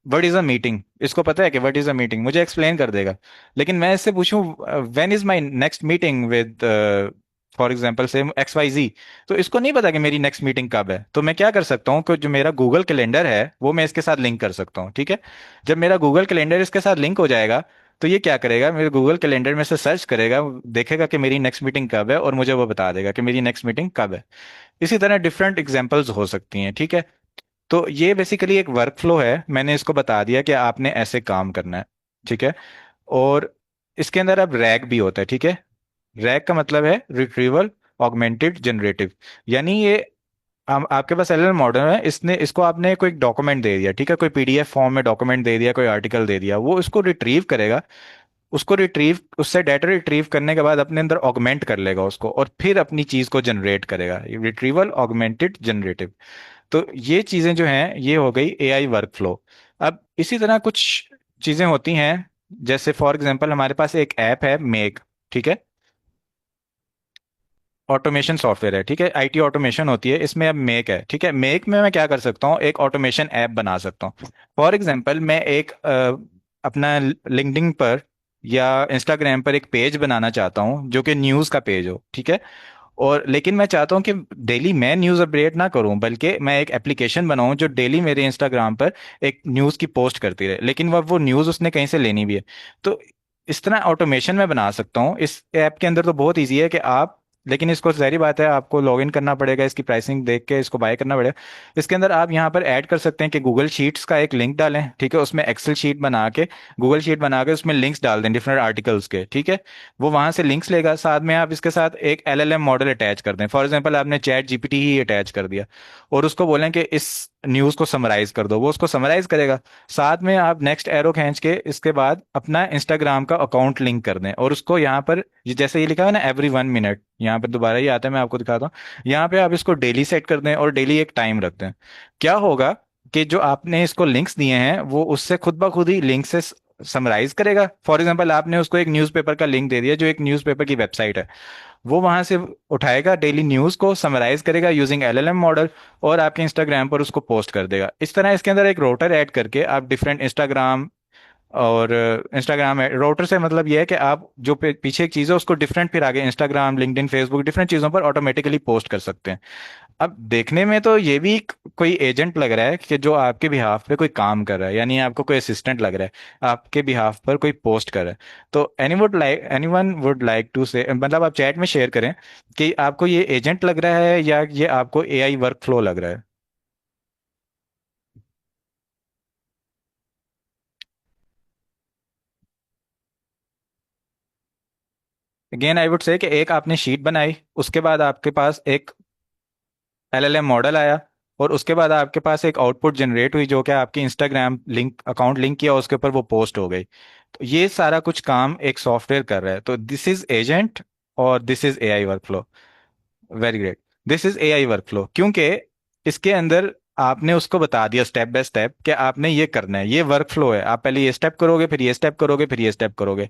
व्हाट इज अ मीटिंग, इसको पता है कि व्हाट इज अ मीटिंग, मुझे एक्सप्लेन कर देगा। लेकिन मैं इससे पूछूं when is my next meeting with for example से एक्स वाई जी, तो इसको नहीं पता कि मेरी नेक्स्ट मीटिंग कब है। तो मैं क्या कर सकता हूँ कि जो मेरा गूगल कैलेंडर है वो मैं इसके साथ लिंक कर सकता हूँ, ठीक है। जब मेरा गूगल कैलेंडर इसके साथ लिंक हो जाएगा, तो ये क्या करेगा, मेरे गूगल कैलेंडर में से सर्च करेगा, देखेगा कि मेरी नेक्स्ट मीटिंग कब है, और मुझे वो बता देगा कि मेरी नेक्स्ट मीटिंग कब है। इसी तरह डिफरेंट एग्जांपल्स हो सकती हैं, ठीक है। तो ये बेसिकली एक वर्क फ्लो है, मैंने इसको बता दिया कि आपने ऐसे काम करना है, ठीक है। और इसके अंदर अब रैग भी होता है, ठीक है। रैग का मतलब है रिट्रीवल ऑगमेंटेड जनरेटिव, यानी ये आपके पास एलएलएम मॉडल है, इसने इसको आपने कोई डॉक्यूमेंट दे दिया, ठीक है, कोई पीडीएफ फॉर्म में डॉक्यूमेंट दे दिया, कोई आर्टिकल दे दिया, वो इसको रिट्रीव करेगा। उसको रिट्रीव उससे डाटा रिट्रीव करने के बाद अपने अंदर ऑगमेंट कर लेगा उसको, और फिर अपनी चीज को जनरेट करेगा। Retrieval augmented generative. तो ये चीजें जो हैं ये हो गई एआई वर्कफ्लो। अब इसी तरह कुछ चीजें होती हैं, जैसे फॉर एग्जांपल हमारे पास एक ऐप है मेक, ठीक है। ऑटोमेशन सॉफ्टवेयर है, ठीक है, आईटी ऑटोमेशन होती है इसमें। अब मेक है, ठीक है। मेक में मैं क्या कर सकता हूँ, एक ऑटोमेशन ऐप बना सकता हूँ। फॉर एग्जांपल मैं एक अपना लिंक्डइन पर या इंस्टाग्राम पर एक पेज बनाना चाहता हूँ जो कि न्यूज़ का पेज हो, ठीक है। और लेकिन मैं चाहता हूँ कि डेली मैं न्यूज़ अपडेट ना करूँ, बल्कि मैं एक एप्लीकेशन बनाऊँ जो डेली मेरे इंस्टाग्राम पर एक न्यूज़ की पोस्ट करती रहे, लेकिन वह वो न्यूज़ उसने कहीं से लेनी भी है। तो इस तरह ऑटोमेशन में बना सकता हूँ। इस ऐप के अंदर तो बहुत ईजी है कि आप, लेकिन इसको जाहिर बात है आपको लॉग इन करना पड़ेगा, इसकी प्राइसिंग देख के इसको बाय करना पड़ेगा। इसके अंदर आप यहाँ पर ऐड कर सकते हैं कि गूगल शीट्स का एक लिंक डालें, ठीक है, उसमें एक्सेल शीट बना के, गूगल शीट बना के उसमें लिंक्स डाल दें डिफरेंट आर्टिकल्स के, ठीक है। वो वहां से लिंक्स लेगा, साथ में आप इसके साथ एक एलएलएम मॉडल अटैच कर दें। फॉर एग्जांपल आपने चैट जीपीटी ही अटैच कर दिया, और उसको बोलें कि इस न्यूज़ को समराइज कर दो, वो उसको समराइज करेगा। साथ में आप नेक्स्ट एरो खींच के इसके बाद अपना इंस्टाग्राम का अकाउंट लिंक कर दें, और उसको यहाँ पर जैसे ये लिखा है ना एवरी 1 मिनट, यहाँ पर दोबारा ये आता है, मैं आपको दिखाता हूँ। यहाँ पे आप इसको डेली सेट कर दें और डेली एक टाइम रख दें। क्या होगा कि जो आपने इसको लिंक्स दिए हैं वो उससे खुद ब खुद ही लिंक से समराइज करेगा। फॉर एग्जांपल आपने उसको एक न्यूज़पेपर का लिंक दे दिया जो एक न्यूज़पेपर की वेबसाइट है, वो वहां से उठाएगा डेली न्यूज़ को, समराइज करेगा यूजिंग एलएलएम मॉडल, और आपके इंस्टाग्राम पर उसको पोस्ट कर देगा। इस तरह इसके अंदर एक रोटर ऐड करके आप डिफरेंट इंस्टाग्राम और इंस्टाग्राम राउटर से मतलब ये है कि आप जो पीछे एक चीज़ है उसको डिफरेंट फिर आगे इंस्टाग्राम, लिंक्डइन, फेसबुक डिफरेंट चीज़ों पर ऑटोमेटिकली पोस्ट कर सकते हैं। अब देखने में तो ये भी कोई एजेंट लग रहा है कि जो आपके बिहाफ पे कोई काम कर रहा है, यानी आपको कोई असिस्टेंट लग रहा है, आपके बिहाफ पर कोई पोस्ट कर रहा है। तो एनीवन वुड लाइक टू से, मतलब आप चैट में शेयर करें कि आपको ये एजेंट लग रहा है या ये आपको एआई वर्क फ्लो लग रहा है। अगेन आई वुड से कि एक आपने शीट बनाई, उसके बाद आपके पास एक एलएलएम मॉडल आया, और उसके बाद आपके पास एक आउटपुट जनरेट हुई जो कि आपकी इंस्टाग्राम लिंक अकाउंट लिंक किया उसके ऊपर वो पोस्ट हो गई। तो ये सारा कुछ काम एक सॉफ्टवेयर कर रहा है। तो दिस इज एजेंट और this is AI workflow. Very great. This is AI workflow क्योंकि इसके अंदर आपने उसको बता दिया स्टेप बाय स्टेप कि आपने ये करना है, ये वर्कफ्लो है, आप पहले ये स्टेप करोगे, फिर ये स्टेप करोगे, फिर ये स्टेप करोगे।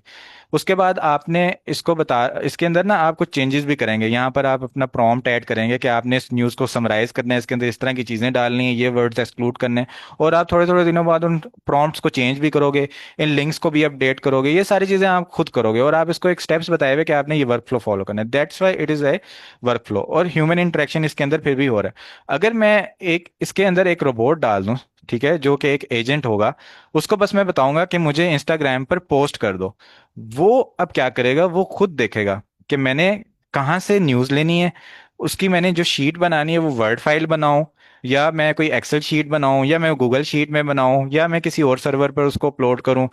उसके बाद आपने इसको बता, इसके अंदर ना आप कुछ चेंजेस भी करेंगे। यहाँ पर आप अपना प्रॉम्प्ट ऐड करेंगे कि आपने इस न्यूज़ को समराइज करना है, इसके अंदर इस तरह की चीज़ें डालनी है, ये वर्ड्स एक्सक्लूड करने हैं, और आप थोड़े थोड़े दिनों बाद उन प्रॉम्प्ट्स को चेंज भी करोगे, इन लिंक्स को भी अपडेट करोगे। ये सारी चीज़ें आप खुद करोगे और आप इसको एक स्टेप्स बताए हुए कि आपने ये वर्क फ्लो फॉलो करना है। That's why it is a work flow, और ह्यूमन इंटरेक्शन इसके अंदर फिर भी हो रहा है। अगर मैं एक इसके अंदर एक रोबोट डाल दूं, ठीक है, जो कि एक एजेंट होगा, उसको बस मैं बताऊंगा कि मुझे इंस्टाग्राम पर पोस्ट कर दो, वो अब क्या करेगा, वो खुद देखेगा कि मैंने कहाँ से न्यूज़ लेनी है, उसकी मैंने जो शीट बनानी है वो वर्ड फाइल बनाऊं, या मैं कोई एक्सेल शीट बनाऊं, या मैं गूगल शीट में बनाऊं, या मैं किसी और सर्वर पर उसको अपलोड करूं।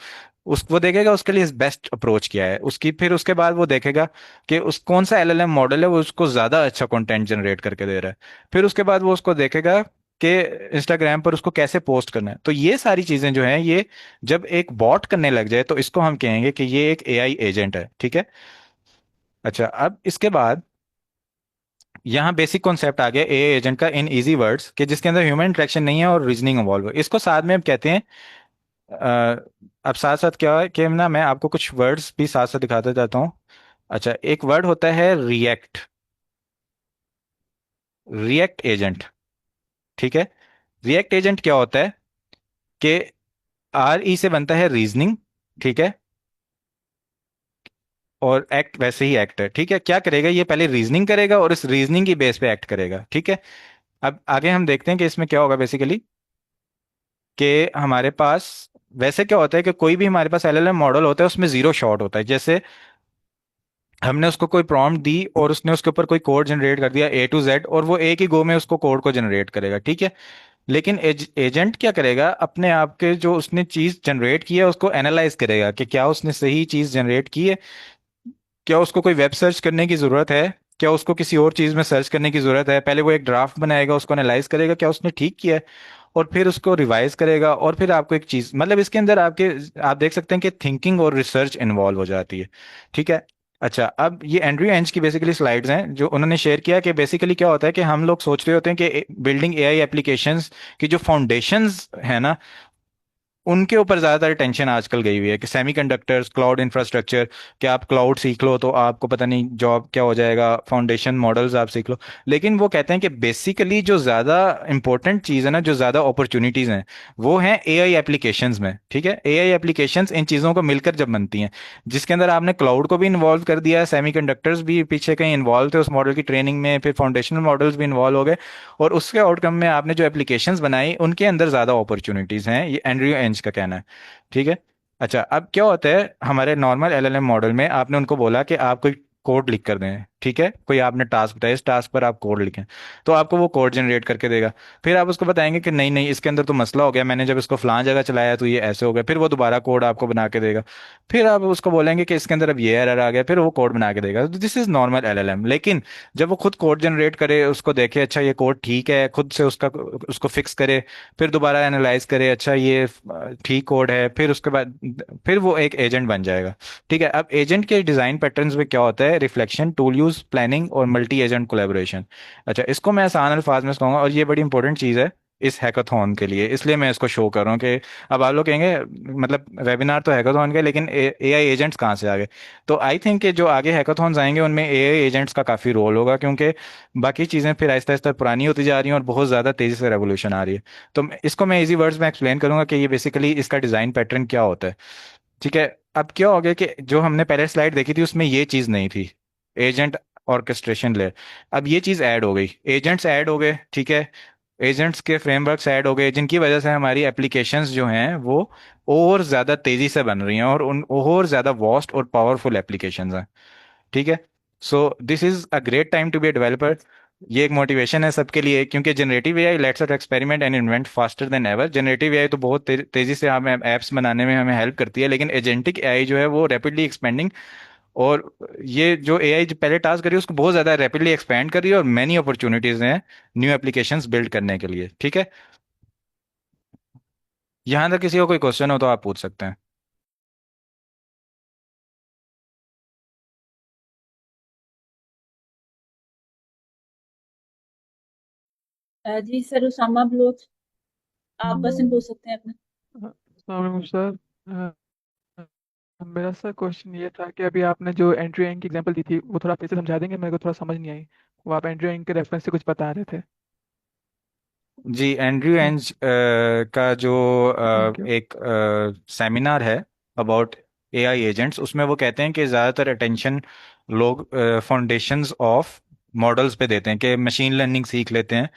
वो देखेगा उसके लिए बेस्ट अप्रोच क्या है उसकी। फिर उसके बाद वो देखेगा कि उस कौन सा एलएलएम मॉडल है वो उसको ज़्यादा अच्छा कंटेंट जनरेट करके दे रहा है। फिर उसके बाद वो उसको देखेगा कि इंस्टाग्राम पर उसको कैसे पोस्ट करना है। तो ये सारी चीज़ें जो हैं, ये जब एक बॉट करने लग जाए तो इसको हम कहेंगे कि ये एक एआई एजेंट है, ठीक है। अच्छा, अब इसके बाद यहाँ बेसिक कॉन्सेप्ट आ गया एआई एजेंट का इन इजी वर्ड्स, कि जिसके अंदर ह्यूमन इंटरेक्शन नहीं है और रीजनिंग इन्वॉल्व है। इसको साथ में हम कहते हैं अब साथ साथ क्या है कि ना मैं आपको कुछ वर्ड्स भी साथ साथ दिखाता जाता हूँ। अच्छा, एक वर्ड होता है रिएक्ट, रिएक्ट एजेंट, ठीक है। रिएक्ट एजेंट क्या होता है कि आर ई से बनता है रीजनिंग, ठीक है, और एक्ट वैसे ही एक्ट है, ठीक है। क्या करेगा, ये पहले रीजनिंग करेगा और इस रीजनिंग की बेस पे एक्ट करेगा, ठीक है। अब आगे हम देखते हैं कि इसमें क्या होगा बेसिकली, कि हमारे पास वैसे क्या होता है कि कोई भी हमारे पास एलएलएम मॉडल होता है उसमें जीरो शॉट होता है। जैसे हमने उसको कोई प्रॉम्प्ट दी और उसने उसके ऊपर कोई कोड जनरेट कर दिया ए टू जेड, और वो एक ही गो में उसको कोड को जनरेट करेगा, ठीक है। लेकिन एजेंट क्या करेगा, अपने आप के जो उसने चीज जनरेट की है उसको एनालाइज करेगा कि क्या उसने सही चीज जनरेट की है, क्या उसको कोई वेब सर्च करने की जरूरत है, क्या उसको किसी और चीज में सर्च करने की जरूरत है। पहले वो एक ड्राफ्ट बनाएगा, उसको एनालाइज करेगा क्या उसने ठीक किया है, और फिर उसको रिवाइज करेगा, और फिर आपको एक चीज, मतलब इसके अंदर आपके आप देख सकते हैं कि थिंकिंग और रिसर्च इन्वॉल्व हो जाती है, ठीक है। अच्छा, अब ये एंड्रयू एंज की बेसिकली स्लाइड्स हैं जो उन्होंने शेयर किया कि बेसिकली क्या होता है कि हम लोग सोच रहे होते हैं कि बिल्डिंग एआई एप्लीकेशंस की जो फाउंडेशंस है ना, उनके ऊपर ज्यादातर टेंशन आजकल गई हुई है कि सेमीकंडक्टर्स, क्लाउड इंफ्रास्ट्रक्चर, कि आप क्लाउड सीख लो तो आपको पता नहीं जॉब क्या हो जाएगा, फाउंडेशन मॉडल्स आप सीख लो। लेकिन वो कहते हैं कि बेसिकली जो ज्यादा इंपॉर्टेंट चीज है ना, जो ज्यादा अपॉर्चुनिटीज हैं, वो हैं एआई एप्लीकेशंस में, ठीक है। एआई एप्लीकेशंस इन चीजों को मिलकर जब बनती हैं, जिसके अंदर आपने क्लाउड को भी इन्वॉल्व कर दिया है, सेमीकंडक्टर्स भी पीछे कहीं इन्वॉल्व थे उस मॉडल की ट्रेनिंग में, फिर फाउंडेशनल मॉडल्स भी इन्वॉल्व हो गए, और उसके आउटकम में आपने जो एप्लीकेशंस बनाई उनके अंदर ज्यादा अपॉर्चुनिटीज हैं, ये एंड्रयू एंज का कहना है, ठीक है। अच्छा, अब क्या होता है हमारे नॉर्मल एलएलएम मॉडल में, आपने उनको बोला कि आप कोई कोड लिख कर दें, ठीक है, कोई आपने टास्क बताया, इस टास्क पर आप कोड लिखें, तो आपको वो कोड जनरेट करके देगा। फिर आप उसको बताएंगे कि नहीं नहीं, इसके अंदर तो मसला हो गया, मैंने जब इसको फलां जगह चलाया तो ये ऐसे हो गया, फिर वो दोबारा कोड आपको बना के देगा। फिर आप उसको बोलेंगे कि इसके अंदर अब ये एरर आ गया, फिर वो कोड बना के देगा। This is normal LLM. लेकिन जब वो खुद कोड जनरेट करे, उसको देखे अच्छा ये कोड ठीक है, खुद से उसका उसको फिक्स करे, फिर दोबारा एनालाइज करे अच्छा ये ठीक कोड है, फिर उसके बाद फिर वो एक एजेंट बन जाएगा, ठीक है। अब एजेंट के डिजाइन पैटर्न्स में क्या होता है, रिफ्लेक्शन, टूल यूज, प्लानिंग और मल्टी एजेंट कोलेबोरेशन। अच्छा, इसको मैं आसान अल्फाज में कहूंगा, और ये बड़ी इंपॉर्टेंट चीज है इस हैकाथॉन के लिए, इसलिए मैं इसको शो कर रहा हूँ कि अब आप लोग कहेंगे मतलब वेबिनार तो हैकाथॉन के, लेकिन एआई एजेंट्स कहाँ से आ गए? तो आई थिंक कि जो आगे हैकाथॉन्स आएंगे उनमें एआई एजेंट्स का काफ़ी रोल होगा, क्योंकि बाकी चीज़ें फिर आहिस्ता आहिस्ता पुरानी होती जा रही हैं और बहुत ज़्यादा तेज़ी से रेवोल्यूशन आ रही है। तो इसको मैं इजी वर्ड्स में एक्सप्लेन करूंगा कि ये बेसिकली इसका डिज़ाइन पैटर्न क्या होता है। ठीक है। अब क्या हो गया कि जो हमने पहले स्लाइड देखी थी उसमें ये चीज़ नहीं थी, एजेंट ऑर्केस्ट्रेशन लेयर। अब ये चीज़ ऐड हो गई, एजेंट्स ऐड हो गए। ठीक है। एजेंट्स के फ्रेमवर्क्स ऐड हो गए, जिनकी वजह से हमारी एप्लीकेशंस जो हैं वो और ज़्यादा तेज़ी से बन रही हैं और उन और ज़्यादा वास्ट और पावरफुल एप्लीकेशंस हैं। ठीक है। So this is a great time to be a developer. ये एक मोटिवेशन है सबके लिए, क्योंकि generative AI let's us experiment and invent faster than ever. Generative AI तो बहुत तेजी से हमें ऐप्स बनाने में हमें हेल्प करती है, लेकिन एजेंटिक एआई जो है वो रैपिडली एक्सपेंडिंग। और ये जो एआई जो पहले टास्क कर रही है उसको बहुत ज्यादा रैपिडली एक्सपेंड कर रही है और मैनी अपॉर्चुनिटीज हैं न्यू एप्लीकेशंस बिल्ड करने के लिए। ठीक है। यहाँ तक किसी को कोई क्वेश्चन हो तो आप पूछ सकते हैं। जी सर, उसामा बलोच, आप क्वेश्चन पूछ सकते हैं अपना। अस्सलाम वालेकुम सर। मेरा सर क्वेश्चन ये था कि अभी आपने जो एंट्री रैंक की एग्जांपल दी थी वो थोड़ा फिर से समझा देंगे, मेरे को थोड़ा समझ नहीं आई। वो आप एंट्री रैंक के रेफरेंस से कुछ बता रहे थे। जी, एंड्रयू एंज का जो थैंक यू। एक सेमिनार है अबाउट एआई एजेंट्स, उसमें वो कहते हैं कि ज़्यादातर अटेंशन लोग फाउंडेशंस ऑफ मॉडल्स पे देते हैं, कि मशीन लर्निंग सीख लेते हैं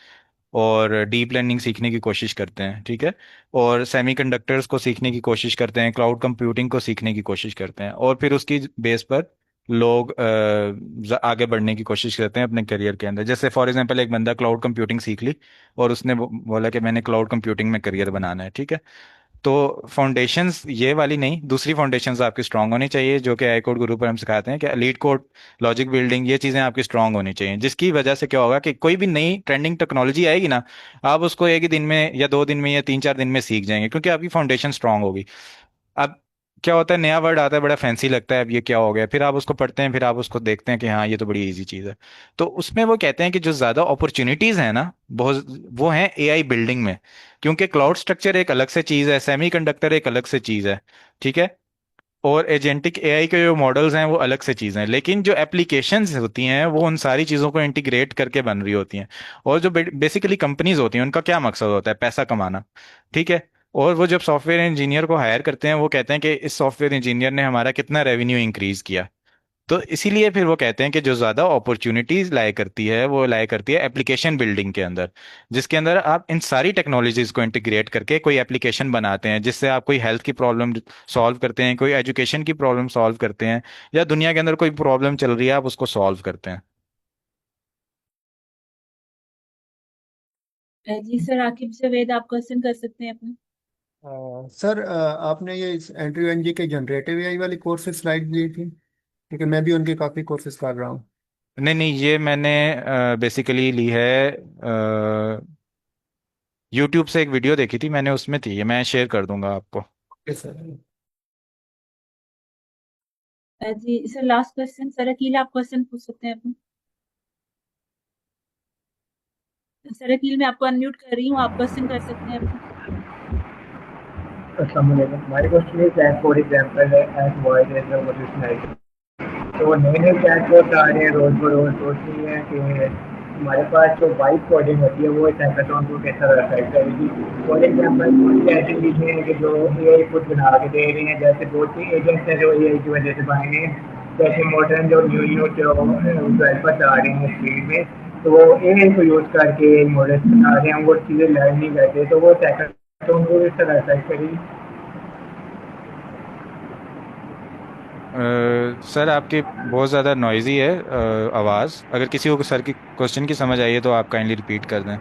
और डीप लर्निंग सीखने की कोशिश करते हैं। ठीक है। और सेमीकंडक्टर्स को सीखने की कोशिश करते हैं, क्लाउड कंप्यूटिंग को सीखने की कोशिश करते हैं, और फिर उसकी बेस पर लोग आगे बढ़ने की कोशिश करते हैं अपने करियर के अंदर। जैसे फॉर एग्जांपल एक बंदा क्लाउड कंप्यूटिंग सीख ली और उसने बोला कि मैंने क्लाउड कंप्यूटिंग में करियर बनाना है। ठीक है। तो फाउंडेशंस ये वाली नहीं, दूसरी फाउंडेशंस आपकी स्ट्रांग होनी चाहिए, जो कि आई कोड गुरु पर हम सिखाते हैं कि लीड कोड, लॉजिक बिल्डिंग, ये चीज़ें आपकी स्ट्रांग होनी चाहिए। जिसकी वजह से क्या होगा कि कोई भी नई ट्रेंडिंग टेक्नोलॉजी आएगी ना, आप उसको एक ही दिन में या 2 दिन में या 3-4 दिन में सीख जाएंगे, क्योंकि आपकी फाउंडेशन स्ट्रांग होगी। अब क्या होता है, नया वर्ड आता है, बड़ा फैंसी लगता है, अब ये क्या हो गया, फिर आप उसको पढ़ते हैं, फिर आप उसको देखते हैं कि हाँ ये तो बड़ी इजी चीज़ है। तो उसमें वो कहते हैं कि जो ज़्यादा अपॉर्चुनिटीज़ हैं ना, बहुत वो हैं एआई बिल्डिंग में, क्योंकि क्लाउड स्ट्रक्चर एक अलग से चीज़ है, सेमीकंडक्टर एक अलग से चीज़ है। ठीक है। और एजेंटिक एआई के जो मॉडल्स हैं वो अलग से चीज़ें हैं, लेकिन जो एप्लीकेशंस होती हैं वो उन सारी चीज़ों को इंटीग्रेट करके बन रही होती हैं। और जो बेसिकली कंपनीज होती हैं उनका क्या मकसद होता है? पैसा कमाना। ठीक है। और वो जब सॉफ्टवेयर इंजीनियर को हायर करते हैं वो कहते हैं कि इस सॉफ्टवेयर इंजीनियर ने हमारा कितना रेवेन्यू इंक्रीज किया। तो इसीलिए फिर वो कहते हैं कि जो ज़्यादा अपॉर्चुनिटीज लाया करती है वो लाया करती है एप्लीकेशन बिल्डिंग के अंदर, जिसके अंदर आप इन सारी टेक्नोलॉजीज को इंटीग्रेट करके कोई एप्लीकेशन बनाते हैं, जिससे आप कोई हेल्थ की प्रॉब्लम सॉल्व करते हैं, कोई एजुकेशन की प्रॉब्लम सॉल्व करते हैं, या दुनिया के अंदर कोई प्रॉब्लम चल रही है आप उसको सॉल्व करते हैं। जी सर, आकिब जावेद, आप क्वेश्चन कर सकते हैं अपना। सर आपने ये एंट्री एनजी के जनरेटिव एआई वाली कोर्सेज स्लाइड दी थी, क्योंकि मैं भी उनके काफ़ी कोर्सेज कर रहा हूँ। नहीं नहीं, ये मैंने बेसिकली ली है, यूट्यूब से एक वीडियो देखी थी मैंने, उसमें थी ये, मैं शेयर कर दूंगा आपको। Okay sir. जी sir, last question, sir Aqeel, आप क्वेश्चन पूछ सकते हैं अपना। सर अकील, मैं आपको अनम्यूट कर रही हूँ, आप क्वेश्चन कर सकते हैं अपना। My question is that, for example, as voice as revolutionary. तो नए नए चैटबॉट आ रहे हैं रोज बरोज, सोच रही है कि हमारे पास जो वाइट कोडिंग होती है वो इस हैकाथॉन को कैसा अफेक्ट करेगी। फॉर एग्जाम्पल कुछ ऐसी चीज़ें हैं कि जो एआई खुद बना के दे रही हैं, जैसे बहुत सी एजेंट्स हैं जो एआई की वजह से बने हैं, जैसे मॉडर्न जो न्यू न्यू जो डेवलपर्स आ रहे हैं इस फील्ड में, तो वो एआई को यूज़ करके मॉडल्स बना रहे हैं, वो चीज़ें लर्न नहीं करते, तो वो हैकाथॉन को इस तरह अफेक्ट करेगी। सर आपकी बहुत ज़्यादा नॉइजी है आवाज़, अगर किसी को सर की क्वेश्चन की समझ आई है तो आप काइंडली रिपीट कर दें।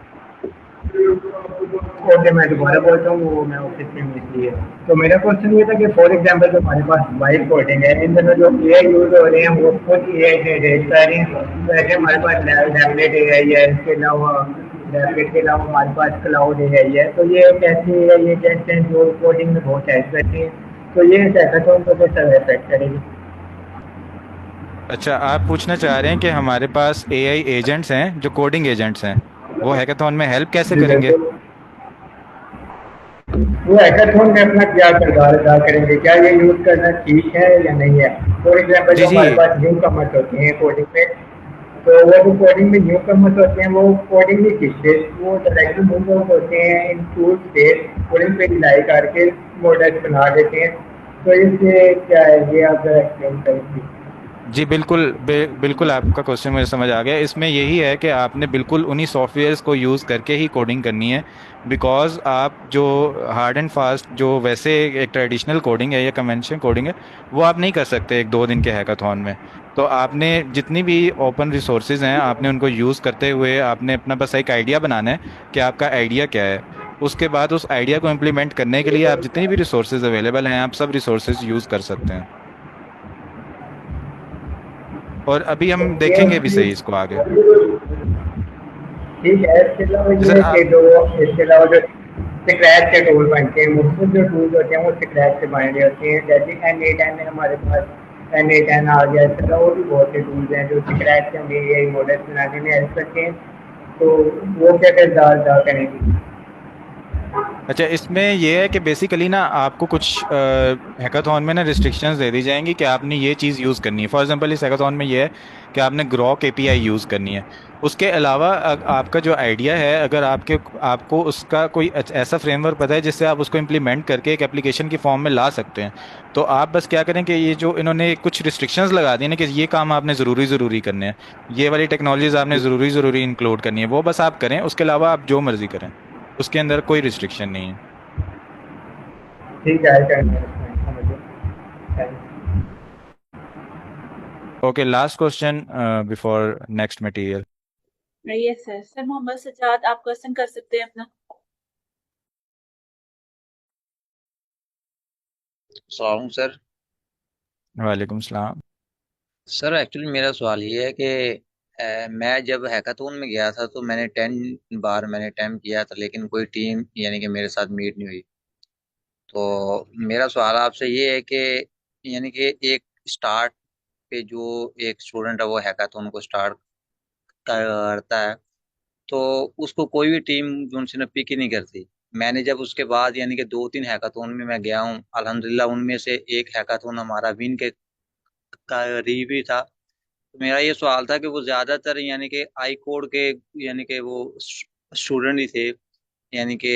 ओके, मैं दोबारा बोलता हूँ, वो मैं ऑफिस में इसलिए। तो मेरा क्वेश्चन ये था कि फॉर एग्जांपल जो हमारे पास वाइट कोडिंग है, इन दोनों जो एआई यूज हो रहे हैं वो खुद एआई से रेट कर रहे हैं। वैसे हमारे पास टैबलेट एआई है, इसके अलावा टैबलेट के अलावा हमारे पास क्लाउड एआई है, तो ये एक ऐसी एआई एजेंट हैं जो कोडिंग में बहुत हेल्प करती हैं, तो ये हैकाथॉन को किस तरह अफेक्ट करेगी? अच्छा, आप पूछना चाह रहे हैं कि हमारे पास एआई एजेंट्स हैं जो कोडिंग एजेंट्स हैं, वो हैकाथॉन में हेल्प कैसे जी करेंगे? बिल्कुल। वो हैकाथॉन में अपना क्या किरदार अदा करेंगे, क्या ये यूज करना ठीक है या नहीं है। फॉर एग्जाम्पल जी जो जी हमारे पास न्यू कमर्स होते हैं कोडिंग में, तो वो जो कोडिंग में न्यू कमर्स होते हैं वो कोडिंग नहीं सीखते, वो डायरेक्टली मूव आउट होते हैं इन टूल्स से, कोडिंग पे रिलाई करके मॉडल्स बना देते हैं। तो इससे क्या है, ये आप एक्सप्लेन करेंगे। जी बिल्कुल बिल्कुल आपका क्वेश्चन मुझे समझ आ गया। इसमें यही है कि आपने बिल्कुल उन्हीं सॉफ्टवेयर्स को यूज़ करके ही कोडिंग करनी है, बिकॉज आप जो हार्ड एंड फास्ट जो वैसे एक ट्रेडिशनल कोडिंग है या कन्वेंशन कोडिंग है वो आप नहीं कर सकते एक दो दिन के हैकाथॉन में। तो आपने जितनी भी ओपन रिसोर्सेज हैं आपने उनको यूज़ करते हुए आपने अपना बस एक आइडिया बनाना है कि आपका आइडिया क्या है। उसके बाद उस आइडिया को इम्प्लीमेंट करने के लिए आप जितनी भी रिसोर्सेज अवेलेबल हैं आप सब रिसोर्सेज यूज़ कर सकते हैं। और अभी हम ये देखेंगे भी उसकी सही इसको आगे। ठीक है। इसके अलावा जी ये सर है कि आप। जो इसके अलावा जो स्क्रैच के टूल बनते हैं, मुख्तलिफ जो टूल्स होते हैं वो स्क्रैच से बने हुए होते हैं, जैसे N8N है हमारे पास, N8N आ गया। इसके अलावा और भी बहुत से टूल्स हैं जो स्क्रैच से हमें ये मॉडल बनाने में हेल्प करते हैं। तो वो क्या किरदार अदा करेंगे। अच्छा इसमें यह है कि बेसिकली ना आपको कुछ हैकाथॉन में ना रिस्ट्रिक्शंस दे दी जाएंगी कि आपने ये चीज़ यूज़ करनी है। फॉर एग्जांपल इस हैकाथॉन में ये है कि आपने ग्रॉक एपीआई यूज़ करनी है। उसके अलावा आपका जो आइडिया है अगर आपको उसका कोई ऐसा फ्रेमवर्क पता है जिससे आप उसको इम्प्लीमेंट करके एक एप्लीकेशन की फॉर्म में ला सकते हैं, तो आप बस क्या करें कि ये जो इन्होंने कुछ रिस्ट्रिक्शंस लगा दी ना कि ये काम आपने ज़रूरी ज़रूरी करने हैं, ये वाली टेक्नोलॉजीज आपने ज़रूरी ज़रूरी इंक्लूड करनी है, वो बस आप करें। उसके अलावा आप जो मर्जी करें, उसके अंदर कोई रिस्ट्रिक्शन नहीं है। ठीक है, समझ लो। Thank okay last question before next material. Yes sir. Sir Mohammad Sajjad आप क्वेश्चन कर सकते हैं अपना। सलाम सर। वालेकुम सलाम। सर एक्चुअली मेरा सवाल ये है कि मैं जब हैकाथॉन में गया था तो मैंने 10 बार मैंने अटेम्प्ट किया था, लेकिन कोई टीम यानी कि मेरे साथ मीट नहीं हुई। तो मेरा सवाल आपसे ये है कि यानी कि एक स्टार्ट पे जो एक स्टूडेंट है वो हैकाथॉन को स्टार्ट करता है, तो उसको कोई भी टीम जो उनसे न पिक ही नहीं करती। मैंने जब उसके बाद यानी कि 2-3 हैकाथॉन में मैं गया हूँ, अल्हम्दुलिल्लाह उनमें से एक हैकाथॉन हमारा विन के करीब ही था। तो मेरा ये सवाल था कि वो ज्यादातर यानी कि आई कोड के यानी कि वो स्टूडेंट ही थे, यानी कि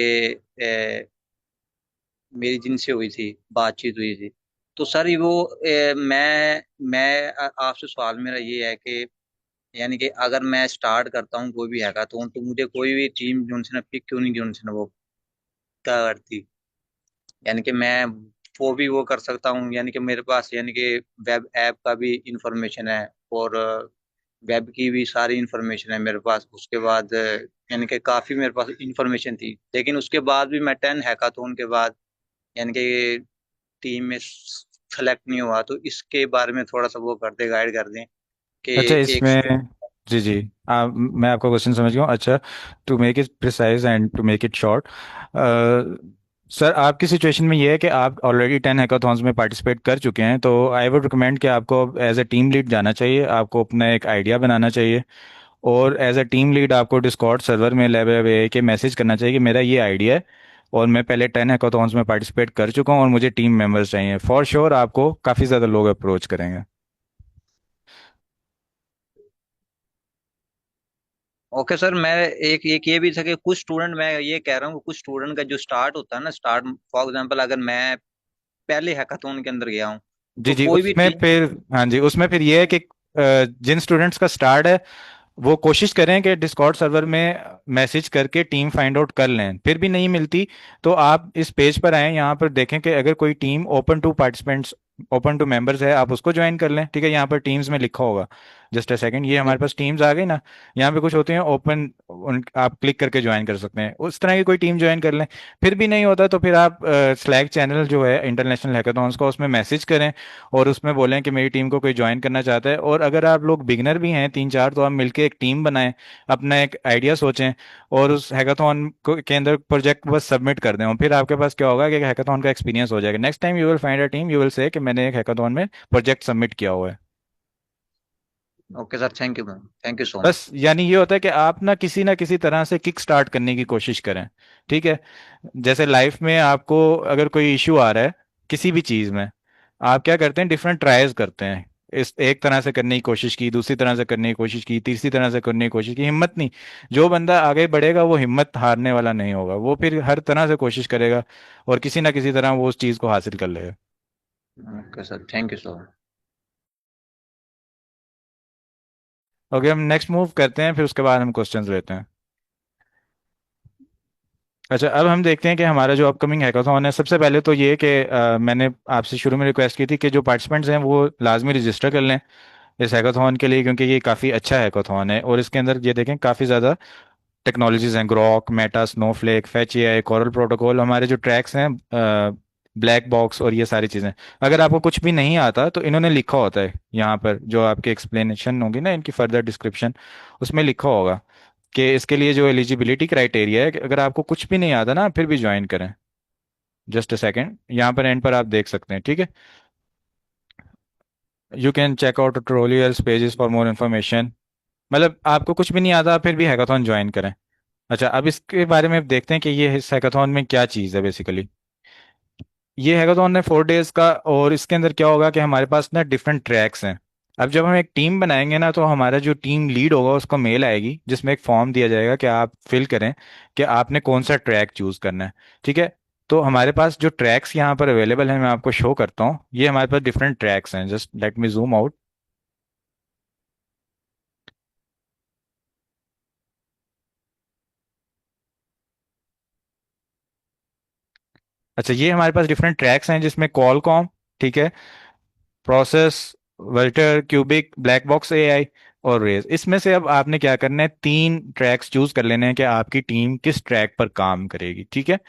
मेरी जिनसे हुई थी बातचीत हुई थी। तो सर ये वो आपसे सवाल मेरा ये है कि यानी कि अगर मैं स्टार्ट करता हूँ कोई भी हैकाथॉन तो मुझे कोई भी टीम जो उनसे ना पिक क्यों नहीं, जो उनसे ना वो करती। यानी कि मैं वो भी वो कर सकता हूँ, यानी कि मेरे पास यानी कि वेब ऐप का भी इंफॉर्मेशन है और वेब की भी सारी इंफॉर्मेशन है मेरे पास। उसके बाद यानी कि काफ़ी मेरे पास इंफॉर्मेशन थी, लेकिन उसके बाद भी मैं 10 हैकाथॉन के बाद यानी कि टीम में सेलेक्ट नहीं हुआ। तो इसके बारे में थोड़ा सा वो कर दे, गाइड कर दें कि अच्छा एक इसमें जी जी मैं आपका क्वेश्चन समझ गया हूँ। अच्छा to make it precise and to make it short, sir आपकी सिचुएशन में ये है कि आप ऑलरेडी 10 हैकाथॉन्स में पार्टिसिपेट कर चुके हैं, तो आई वुड रिकमेंड कि आपको एज अ टीम लीड जाना चाहिए। आपको अपना एक आइडिया बनाना चाहिए और एज अ टीम लीड आपको डिस्कॉर्ड सर्वर में लेवे के मैसेज करना चाहिए कि मेरा ये आइडिया है और मैं पहले 10 हैकाथॉन्स में पार्टिसिपेट कर चुका हूँ और मुझे टीम मेंबर्स चाहिए। फॉर श्योर आपको काफ़ी ज़्यादा लोग अप्रोच करेंगे। Okay sir. मैं एक एक ये भी था कि कुछ स्टूडेंट, मैं ये कह रहा हूँ कुछ स्टूडेंट का जो स्टार्ट होता है ना, स्टार्ट फॉर एग्जांपल अगर मैं पहले हैकाथॉन के अंदर गया हूँ जी तो जी कोई भी उसमें टीम। फिर हाँ जी उसमें फिर ये है कि जिन स्टूडेंट्स का स्टार्ट है वो कोशिश करें कि डिस्कॉर्ड सर्वर में मैसेज करके टीम फाइंड आउट कर लें। फिर भी नहीं मिलती तो आप इस पेज पर आएँ, यहाँ पर देखें कि अगर कोई team open to participants open to members है आप उसको ज्वाइन कर लें। ठीक है, यहाँ पर टीम्स में लिखा होगा। जस्ट अ सेकंड, ये हमारे पास टीम्स आ गई ना, यहाँ पे कुछ होते हैं ओपन, उन आप क्लिक करके ज्वाइन कर सकते हैं। उस तरह की कोई टीम ज्वाइन कर लें। फिर भी नहीं होता तो फिर आप स्लैक चैनल जो है इंटरनेशनल हैकाथॉन्स का उसमें मैसेज करें और उसमें बोलें कि मेरी टीम को कोई ज्वाइन करना चाहता है। और अगर आप लोग बिगनर भी हैं 3-4 तो आप मिलके एक टीम बनाएं, अपना एक आइडिया सोचें और उस हैकाथॉन के अंदर प्रोजेक्ट बस सबमिट कर दें। और फिर आपके पास क्या होगा कि हैकाथॉन का एक्सपीरियंस हो जाएगा। Next time you will find a team, you will say कि मैंने एक हैकाथॉन में प्रोजेक्ट सबमिट किया हुआ है। Okay sir, thank you ma'am, thank you so much. बस यानी ये होता है कि आप ना किसी तरह से किक स्टार्ट करने की कोशिश करें। ठीक है। जैसे लाइफ में आपको अगर कोई इशू आ रहा है किसी भी चीज में, आप क्या करते हैं, डिफरेंट ट्रायल्स करते हैं। इस एक तरह से करने की कोशिश की, दूसरी तरह से करने की कोशिश की, तीसरी तरह से करने की कोशिश की, हिम्मत नहीं। जो बंदा आगे बढ़ेगा वो हिम्मत हारने वाला नहीं होगा, वो फिर हर तरह से कोशिश करेगा और किसी ना किसी तरह वो उस चीज को हासिल कर लेगा। Okay sir, thank you so much. Okay, हम नेक्स्ट मूव करते हैं, फिर उसके बाद हम क्वेश्चंस लेते हैं। अच्छा, अब हम देखते हैं कि हमारा जो अपकमिंग हैकाथॉन है, सबसे पहले तो ये कि मैंने आपसे शुरू में रिक्वेस्ट की थी कि जो पार्टिसिपेंट्स हैं वो लाजमी रजिस्टर कर लें इस हैकाथॉन के लिए, क्योंकि ये काफ़ी अच्छा हैकाथॉन है और इसके अंदर ये देखें काफ़ी ज़्यादा टेक्नोलॉजीज हैं। Grok, Meta, Snowflake, fetch AI, Coral protocol, हमारे जो ट्रैक्स हैं, ब्लैक बॉक्स और ये सारी चीज़ें। अगर आपको कुछ भी नहीं आता तो इन्होंने लिखा होता है यहाँ पर, जो आपके एक्सप्लेनेशन होगी ना इनकी फर्दर डिस्क्रिप्शन, उसमें लिखा होगा कि इसके लिए जो एलिजिबिलिटी क्राइटेरिया है कि अगर आपको कुछ भी नहीं आता ना फिर भी ज्वाइन करें। जस्ट अ सेकेंड, यहाँ पर एंड पर आप देख सकते हैं। ठीक है। You can check out tutorials pages for more information. मतलब आपको कुछ भी नहीं आता फिर भी हैकाथॉन ज्वाइन करें। अच्छा, अब इसके बारे में देखते हैं कि ये इस हैकाथॉन में क्या चीज़ है बेसिकली। ये हैकाथॉन है 4 डेज का, और इसके अंदर क्या होगा कि हमारे पास ना डिफरेंट ट्रैक्स हैं। अब जब हम एक टीम बनाएंगे ना, तो हमारा जो टीम लीड होगा उसको मेल आएगी जिसमें एक फॉर्म दिया जाएगा कि आप फिल करें कि आपने कौन सा ट्रैक चूज करना है। ठीक है। तो हमारे पास जो ट्रैक्स यहाँ पर अवेलेबल हैं मैं आपको शो करता हूँ। ये हमारे पास डिफरेंट ट्रैक्स हैं, just let me zoom out. अच्छा, ये हमारे पास डिफरेंट ट्रैक्स हैं जिसमें कॉलकॉम, ठीक है, process, welter, cubic, black box AI और रेज। इसमें से अब आपने क्या करना है, 3 ट्रैक्स चूज कर लेने हैं कि आपकी टीम किस ट्रैक पर काम करेगी। ठीक है।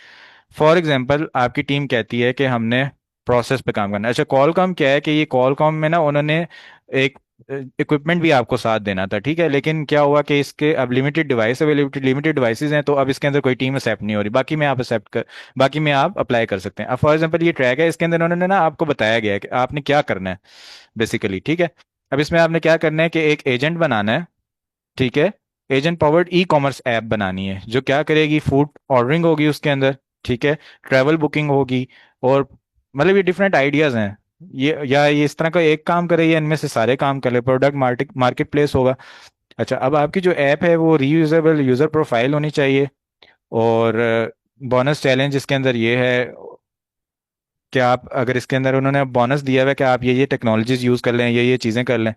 फॉर एग्जांपल आपकी टीम कहती है कि हमने प्रोसेस पे काम करना है। अच्छा, कॉलकॉम क्या है कि ये कॉलकॉम में ना उन्होंने एक इक्विपमेंट भी आपको साथ देना था। ठीक है। लेकिन क्या हुआ कि इसके अब limited device availability, limited devices हैं, तो अब इसके अंदर कोई टीम एक्सेप्ट नहीं हो रही। बाकी में आप अप्लाई कर सकते हैं। अब फॉर एग्जांपल ये ट्रैक है, इसके अंदर उन्होंने ना आपको बताया गया है कि आपने क्या करना है बेसिकली। ठीक है। अब इसमें आपने क्या करना है कि एक एजेंट बनाना है। ठीक है। Agent powered e commerce app बनानी है जो क्या करेगी, फूड ऑर्डरिंग होगी उसके अंदर। ठीक है। ट्रैवल बुकिंग होगी। और मतलब ये डिफरेंट आइडियाज हैं। ये इस तरह का एक काम करे या इनमें से सारे काम करे। प्रोडक्ट मार्केट प्लेस होगा। अच्छा, अब आपकी जो ऐप है वो रीयूजेबल यूजर प्रोफाइल होनी चाहिए। और बोनस चैलेंज इसके अंदर ये है कि आप अगर इसके अंदर उन्होंने बोनस दिया हुआ है कि आप ये टेक्नोलॉजीज यूज कर लें, ये चीजें कर लें।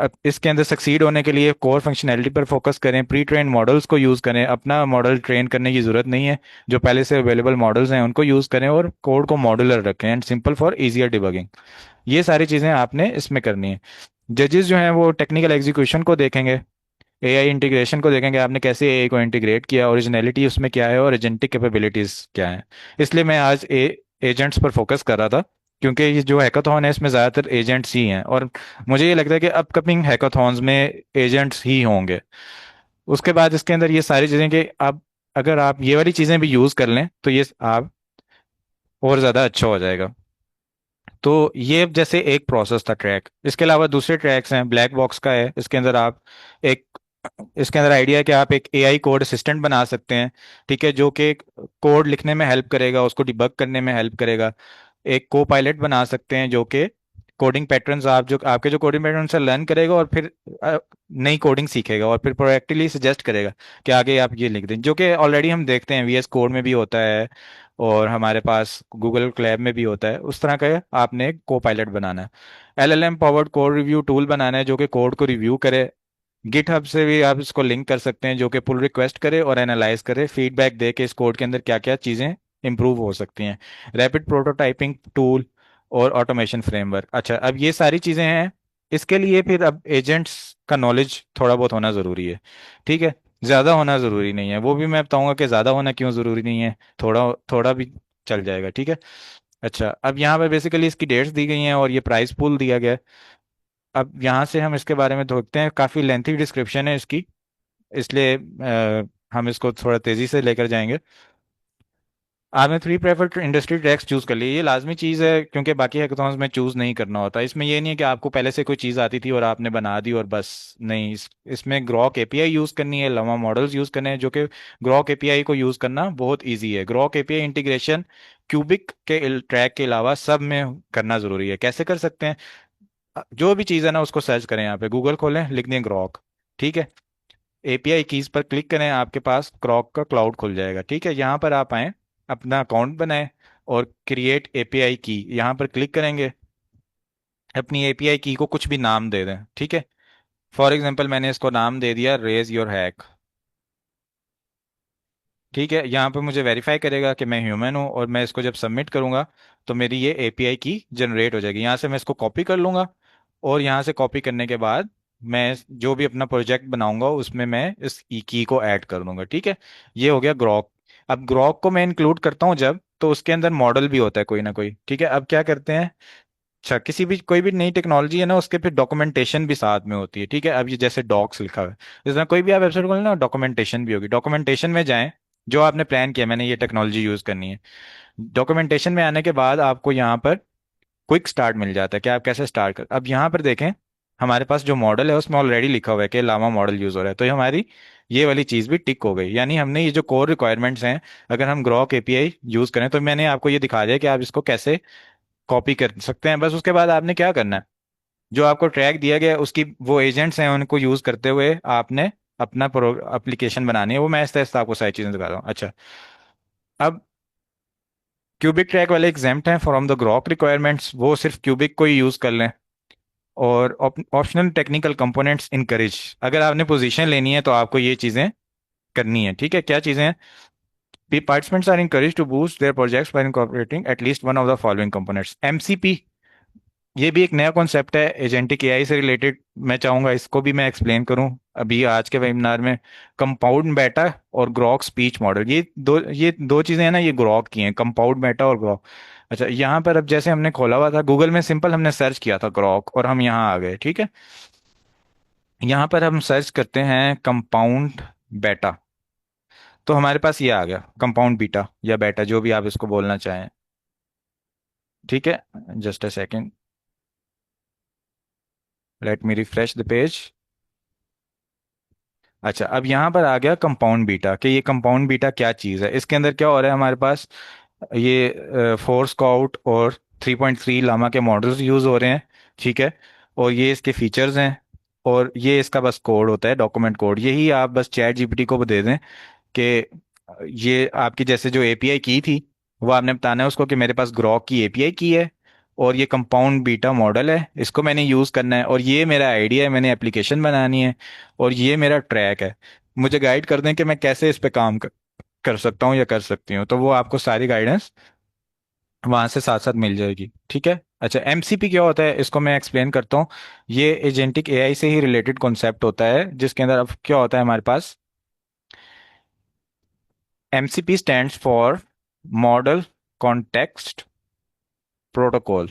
अब इसके अंदर सक्सीड होने के लिए कोर फंक्शनैलिटी पर फोकस करें, प्री ट्रेन मॉडल्स को यूज़ करें, अपना मॉडल ट्रेन करने की ज़रूरत नहीं है, जो पहले से अवेलेबल मॉडल्स हैं उनको यूज़ करें, और कोड को मॉड्यूलर रखें and simple for easier debugging. ये सारी चीज़ें आपने इसमें करनी है। जजेस जो हैं वो टेक्निकल एग्जीक्यूशन को देखेंगे, एआई इंटीग्रेशन को देखेंगे, आपने कैसे एआई को इंटीग्रेट किया, ओरिजिनलिटी उसमें क्या है और एजेंटिक कैपेबिलिटीज क्या है। इसलिए मैं आज एजेंट्स पर फोकस कर रहा था, क्योंकि ये जो हैकाथॉन है इसमें ज़्यादातर एजेंट्स ही हैं, और मुझे ये लगता है कि अपकमिंग हैकाथॉन्स में एजेंट्स ही होंगे। उसके बाद इसके अंदर ये सारी चीज़ें कि आप अगर आप ये वाली चीज़ें भी यूज़ कर लें तो ये आप और ज़्यादा अच्छा हो जाएगा। तो ये जैसे एक प्रोसेस था ट्रैक। इसके अलावा दूसरे ट्रैक्स हैं, ब्लैक बॉक्स का है, इसके अंदर आप एक इसके अंदर आइडिया है कि आप एक एआई कोड असिस्टेंट बना सकते हैं। ठीक है। जो कि कोड लिखने में हेल्प करेगा, उसको डिबग करने में हेल्प करेगा। एक को पायलट बना सकते हैं जो कि कोडिंग पैटर्न्स, आप जो आपके जो कोडिंग पैटर्न से लर्न करेगा और फिर नई कोडिंग सीखेगा और फिर प्रोएक्टिवली सजेस्ट करेगा कि आगे आप ये लिख दें, जो कि ऑलरेडी हम देखते हैं वीएस कोड में भी होता है और हमारे पास गूगल क्लैब में भी होता है। उस तरह का आपने एक को पायलट बनाना है। LLM powered code review tool बनाना है जो कि कोड को रिव्यू करे। गिटहब से भी आप इसको लिंक कर सकते हैं जो कि पुल रिक्वेस्ट करे और एनालाइज करे, फीडबैक दे के इस कोड के अंदर क्या क्या चीज़ें इंप्रूव हो सकती हैं। रैपिड प्रोटोटाइपिंग टूल और ऑटोमेशन फ्रेमवर्क। अच्छा, अब ये सारी चीज़ें हैं। इसके लिए फिर अब एजेंट्स का नॉलेज थोड़ा बहुत होना ज़रूरी है। ठीक है। ज़्यादा होना ज़रूरी नहीं है, वो भी मैं बताऊंगा कि ज़्यादा होना क्यों ज़रूरी नहीं है, थोड़ा थोड़ा भी चल जाएगा। ठीक है। अच्छा, अब यहाँ पे बेसिकली इसकी डेट्स दी गई हैं और ये प्राइस पूल दिया गया है। अब यहाँ से हम इसके बारे में देखते हैं, काफ़ी लेंथी डिस्क्रिप्शन है इसकी, इसलिए हम इसको थोड़ा तेज़ी से लेकर जाएंगे। आपने three preferred industry tracks choose कर लिए, ये लाजमी चीज़ है क्योंकि बाकी हैकाथॉन्स में चूज नहीं करना होता। इसमें ये नहीं है कि आपको पहले से कोई चीज़ आती थी और आपने बना दी और बस, नहीं। इसमें ग्रॉक एपीआई यूज करनी है, लवा मॉडल्स यूज करने हैं, जो कि ग्रॉक एपीआई को यूज करना बहुत ईजी है। ग्रॉक एपीआई इंटीग्रेशन क्यूबिक के ट्रैक के अलावा सब में करना जरूरी है। कैसे कर सकते हैं? जो भी चीज़ है ना उसको सर्च करें, यहाँ पे गूगल खोलें, लिख दें ग्रॉक, ठीक है। एपीआई कीज पर क्लिक करें, आपके पास ग्रॉक का क्लाउड खुल जाएगा, ठीक है। यहाँ पर आप आए, अपना अकाउंट बनाएं और क्रिएट एपीआई की यहाँ पर क्लिक करेंगे। अपनी एपीआई की को कुछ भी नाम दे दें, ठीक है। फॉर एग्जांपल मैंने इसको नाम दे दिया रेज योर हैक, ठीक है। यहाँ पे मुझे वेरीफाई करेगा कि मैं ह्यूमन हूँ और मैं इसको जब सबमिट करूंगा तो मेरी ये एपीआई की जनरेट हो जाएगी। यहाँ से मैं इसको कॉपी कर लूंगा और यहाँ से कॉपी करने के बाद मैं जो भी अपना प्रोजेक्ट बनाऊंगा उसमें मैं इस ई की को ऐड कर दूंगा, ठीक है। ये हो गया ग्रॉक। अब ग्रॉक को मैं इंक्लूड करता हूँ जब, तो उसके अंदर मॉडल भी होता है कोई ना कोई, ठीक है। अब क्या करते हैं, अच्छा, किसी भी कोई भी नई टेक्नोलॉजी है ना उसके फिर डॉक्यूमेंटेशन भी साथ में होती है, ठीक है। अब ये जैसे डॉक्स लिखा हुआ है, जिस तरह कोई भी आप वेबसाइट खोलें ना डॉक्यूमेंटेशन भी होगी। डॉक्यूमेंटेशन में जाएं, जो आपने प्लान किया मैंने ये टेक्नोलॉजी यूज करनी है। डॉक्यूमेंटेशन में आने के बाद आपको यहाँ पर क्विक स्टार्ट मिल जाता है कि आप कैसे स्टार्ट कर। अब यहाँ पर देखें, हमारे पास जो मॉडल है उसमें ऑलरेडी लिखा हुआ है कि लामा मॉडल यूज हो रहा है, तो ये हमारी ये वाली चीज़ भी टिक हो गई। यानी हमने ये जो कोर रिक्वायरमेंट्स हैं, अगर हम ग्रॉक एपीआई यूज करें तो मैंने आपको ये दिखा दिया कि आप इसको कैसे कॉपी कर सकते हैं। बस उसके बाद आपने क्या करना है, जो आपको ट्रैक दिया गया है उसकी वो एजेंट्स हैं उनको यूज करते हुए आपने अपना एप्लीकेशन बनानी है। वो मैं आहिस्ता आहिस्ता आपको सारी चीजें दिखा रहा हूँ। अच्छा, अब क्यूबिक ट्रैक वाले एग्जाम्प्ट हैं फ्रॉम द ग्रॉक रिक्वायरमेंट्स, वो सिर्फ क्यूबिक को ही यूज कर लें। और ऑप्शनल टेक्निकल कंपोनेंट्स इनकरेज, अगर आपने पोजीशन लेनी है तो आपको ये चीजें करनी है, ठीक है। क्या चीजें हैं? Participants are encouraged to boost their projects by incorporating at least one of the following components। MCP, ये भी एक नया कॉन्सेप्ट है एजेंटिक एआई से रिलेटेड। मैं चाहूंगा इसको भी मैं एक्सप्लेन करूं अभी आज के वेबिनार में। कंपाउंड बेटा और ग्रॉक स्पीच मॉडल, ये दो चीजें हैं ना, ये ग्रॉक की हैं, कंपाउंड बेटा और ग्रॉक। अच्छा, यहाँ पर अब जैसे हमने खोला हुआ था गूगल में, सिंपल हमने सर्च किया था ग्रॉक और हम यहाँ आ गए, ठीक है। यहाँ पर हम सर्च करते हैं कंपाउंड बेटा, तो हमारे पास ये आ गया कंपाउंड बीटा या बेटा, जो भी आप इसको बोलना चाहें, ठीक है। Just a second, let me refresh the page. अच्छा, अब यहाँ पर आ गया कंपाउंड बीटा कि ये कंपाउंड बीटा क्या चीज़ है। इसके अंदर क्या हो रहा है, हमारे पास ये फोर स्काउट और 3.3 लामा के मॉडल्स यूज़ हो रहे हैं, ठीक है। और ये इसके फीचर्स हैं और ये इसका बस कोड होता है, डॉक्यूमेंट कोड। यही आप बस चैट जीपीटी को दे दें कि ये आपकी जैसे जो एपीआई की थी वो आपने बताना है उसको कि मेरे पास ग्रॉक की एपीआई की है और ये कंपाउंड बीटा मॉडल है, इसको मैंने यूज़ करना है और ये मेरा आइडिया है, मैंने एप्लीकेशन बनानी है और ये मेरा ट्रैक है। मुझे गाइड कर दें कि मैं कैसे इस पे काम कर सकता हूँ या कर सकती हूँ, तो वो आपको सारी गाइडेंस वहां से साथ साथ मिल जाएगी, ठीक है। अच्छा, एमसीपी क्या होता है इसको मैं एक्सप्लेन करता हूँ। ये एजेंटिक एआई से ही रिलेटेड कॉन्सेप्ट होता है, जिसके अंदर अब क्या होता है हमारे पास, MCP stands for model context protocol,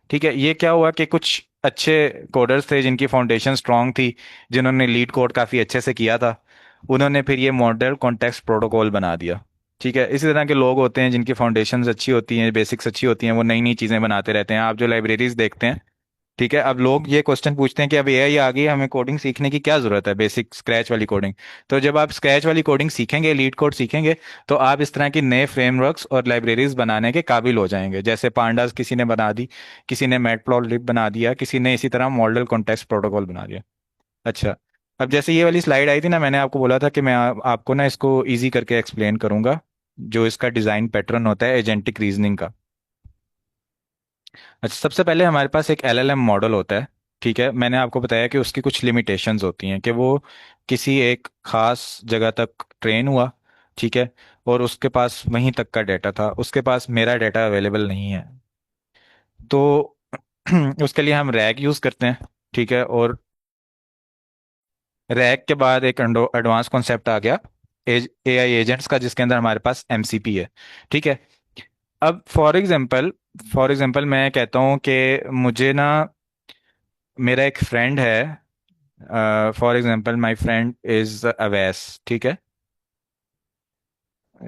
ठीक है। ये क्या हुआ कि कुछ अच्छे कोडर्स थे जिनकी फाउंडेशन स्ट्रांग थी, जिन्होंने लीड कोड काफ़ी अच्छे से किया था, उन्होंने फिर ये मॉडल कॉन्टेक्स्ट प्रोटोकॉल बना दिया, ठीक है। इसी तरह के लोग होते हैं जिनकी फाउंडेशंस अच्छी होती हैं, बेसिक्स अच्छी होती हैं, वो नई नई चीज़ें बनाते रहते हैं। आप जो लाइब्रेरीज देखते हैं, ठीक है। अब लोग ये क्वेश्चन पूछते हैं कि अब एआई आ गई, हमें कोडिंग सीखने की क्या जरूरत है, बेसिक स्क्रैच वाली कोडिंग। तो जब आप स्क्रैच वाली कोडिंग सीखेंगे, लीड कोड सीखेंगे, तो आप इस तरह की नए फ्रेमवर्क्स और लाइब्रेरीज बनाने के काबिल हो जाएंगे। जैसे पांडास किसी ने बना दी, किसी ने मैटप्लॉटलिब बना दिया, किसी ने इसी तरह मॉडल कॉन्टेक्स्ट प्रोटोकॉल बना दिया। अच्छा, अब जैसे ये वाली स्लाइड आई थी ना, मैंने आपको बोला था कि मैं आपको ना इसको ईजी करके एक्सप्लेन करूंगा, जो इसका डिजाइन पैटर्न होता है एजेंटिक रीजनिंग का। अच्छा, सबसे पहले हमारे पास एक एलएलएम मॉडल होता है, ठीक है। मैंने आपको बताया कि उसकी कुछ लिमिटेशंस होती हैं कि वो किसी एक खास जगह तक ट्रेन हुआ, ठीक है, और उसके पास वहीं तक का डाटा था, उसके पास मेरा डाटा अवेलेबल नहीं है। तो उसके लिए हम रैग यूज़ करते हैं, ठीक है। और रैग के बाद एक एडवांस कॉन्सेप्ट आ गया एआई एजेंट्स का, जिसके अंदर हमारे पास एमसीपी है, ठीक है। अब फॉर एग्जांपल मैं कहता हूँ कि मुझे ना, मेरा एक फ्रेंड है, for example my friend is Awais, ठीक है।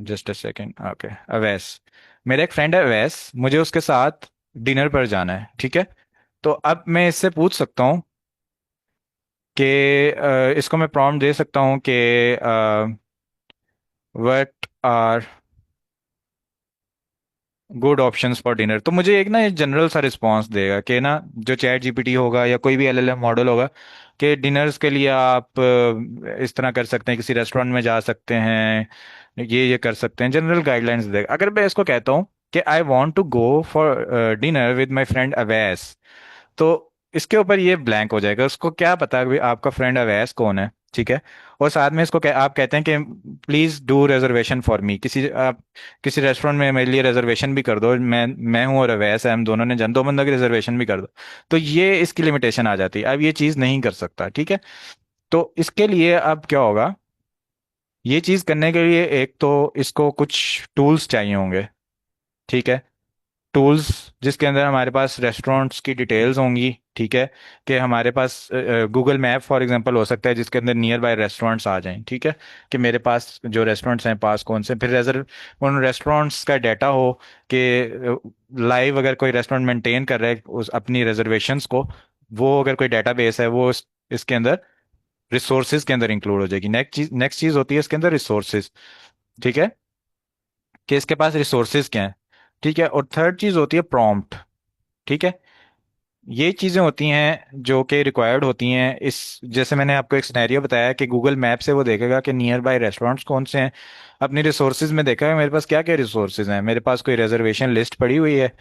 Just a second, okay. Awais, मेरा एक फ्रेंड है अवैस, मुझे उसके साथ डिनर पर जाना है, ठीक है। तो अब मैं इससे पूछ सकता हूँ कि इसको मैं प्रॉम्प्ट दे सकता हूँ कि what are good options for dinner. तो मुझे एक ना एक जनरल सा रिस्पॉन्स देगा कि ना, जो चैट जीपीटी होगा या कोई भी एलएलएम मॉडल होगा, कि डिनर्स के लिए आप इस तरह कर सकते हैं, किसी रेस्टोरेंट में जा सकते हैं, ये कर सकते हैं, जनरल गाइडलाइंस देगा। अगर मैं इसको कहता हूँ कि I want to go for dinner with my friend Awais, तो इसके ऊपर ये ब्लैंक हो जाएगा। उसको क्या पता कि आपका फ्रेंड अवैस कौन है, ठीक है। और साथ में इसको आप कहते हैं कि please do reservation for me, आप किसी रेस्टोरेंट में मेरे लिए रिजर्वेशन भी कर दो, मैं हूँ और अवैस है, हम दोनों ने दो बंदों की रिजर्वेशन भी कर दो। तो ये इसकी लिमिटेशन आ जाती है, अब ये चीज़ नहीं कर सकता, ठीक है। तो इसके लिए अब क्या होगा, ये चीज़ करने के लिए एक तो इसको कुछ टूल्स चाहिए होंगे, ठीक है। टूल्स जिसके अंदर हमारे पास रेस्टोरेंट्स की डिटेल्स होंगी, ठीक है। कि हमारे पास गूगल मैप फॉर एग्जांपल हो सकता है जिसके अंदर नियर बाय रेस्टोरेंट्स आ जाएं, ठीक है। कि मेरे पास जो रेस्टोरेंट्स हैं पास कौन से, फिर उन रेस्टोरेंट्स का डाटा हो कि लाइव अगर कोई रेस्टोरेंट मेंटेन कर रहा है उस अपनी रिजर्वेशंस को, वो अगर कोई डेटाबेस है वो इसके अंदर रिसोर्सेज के अंदर इंक्लूड हो जाएगी। नेक्स्ट चीज होती है इसके अंदर रिसोर्सेज, ठीक है, कि इसके पास रिसोर्सेज क्या है, ठीक है। और थर्ड चीज होती है प्रॉम्प्ट, ठीक है। ये चीजें होती हैं जो कि रिक्वायर्ड होती हैं। इस जैसे मैंने आपको एक सिनेरियो बताया कि गूगल मैप से वो देखेगा कि नियर बाय रेस्टोरेंट्स कौन से हैं, अपनी रिसोर्सेज में देखेगा मेरे पास क्या क्या रिसोर्सेज हैं, मेरे पास कोई रिजर्वेशन लिस्ट पड़ी हुई है,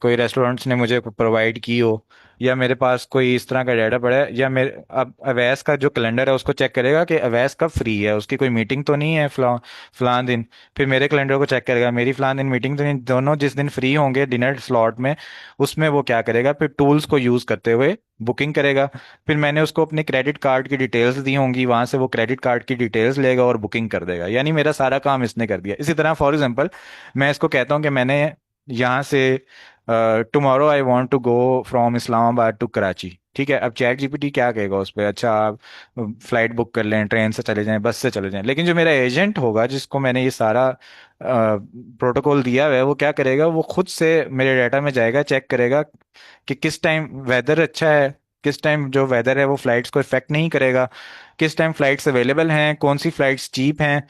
कोई रेस्टोरेंट्स ने मुझे प्रोवाइड की हो, या मेरे पास कोई इस तरह का डाटा पड़ा है, या मेरे अब अवैस का जो कैलेंडर है उसको चेक करेगा कि अवैस कब फ्री है, उसकी कोई मीटिंग तो नहीं है फलां दिन। फिर मेरे कैलेंडर को चेक करेगा, मेरी फलां दिन मीटिंग तो नहीं, दोनों जिस दिन फ्री होंगे डिनर स्लॉट में, उसमें वो क्या करेगा, फिर टूल्स को यूज करते हुए बुकिंग करेगा। फिर मैंने उसको अपने क्रेडिट कार्ड की डिटेल्स दी होंगी, वहां से वो क्रेडिट कार्ड की डिटेल्स लेगा और बुकिंग कर देगा, यानी मेरा सारा काम इसने कर दिया। इसी तरह फॉर एग्जांपल मैं इसको कहता हूँ कि मैंने यहाँ से tomorrow I want to go from Islamabad to Karachi, ठीक है। अब चैट जीपीटी क्या कहेगा उस पर, अच्छा आप फ्लाइट बुक कर लें, ट्रेन से चले जाएं, बस से चले जाएं। लेकिन जो मेरा एजेंट होगा जिसको मैंने ये सारा प्रोटोकॉल दिया हुआ है, वो क्या करेगा, वो खुद से मेरे डाटा में जाएगा, चेक करेगा कि किस टाइम वेदर अच्छा है, किस टाइम जो वेदर है वो फ्लाइट्स को इफेक्ट नहीं करेगा, किस टाइम फ्लाइट्स अवेलेबल हैं, कौन सी फ्लाइट्स चीप हैं,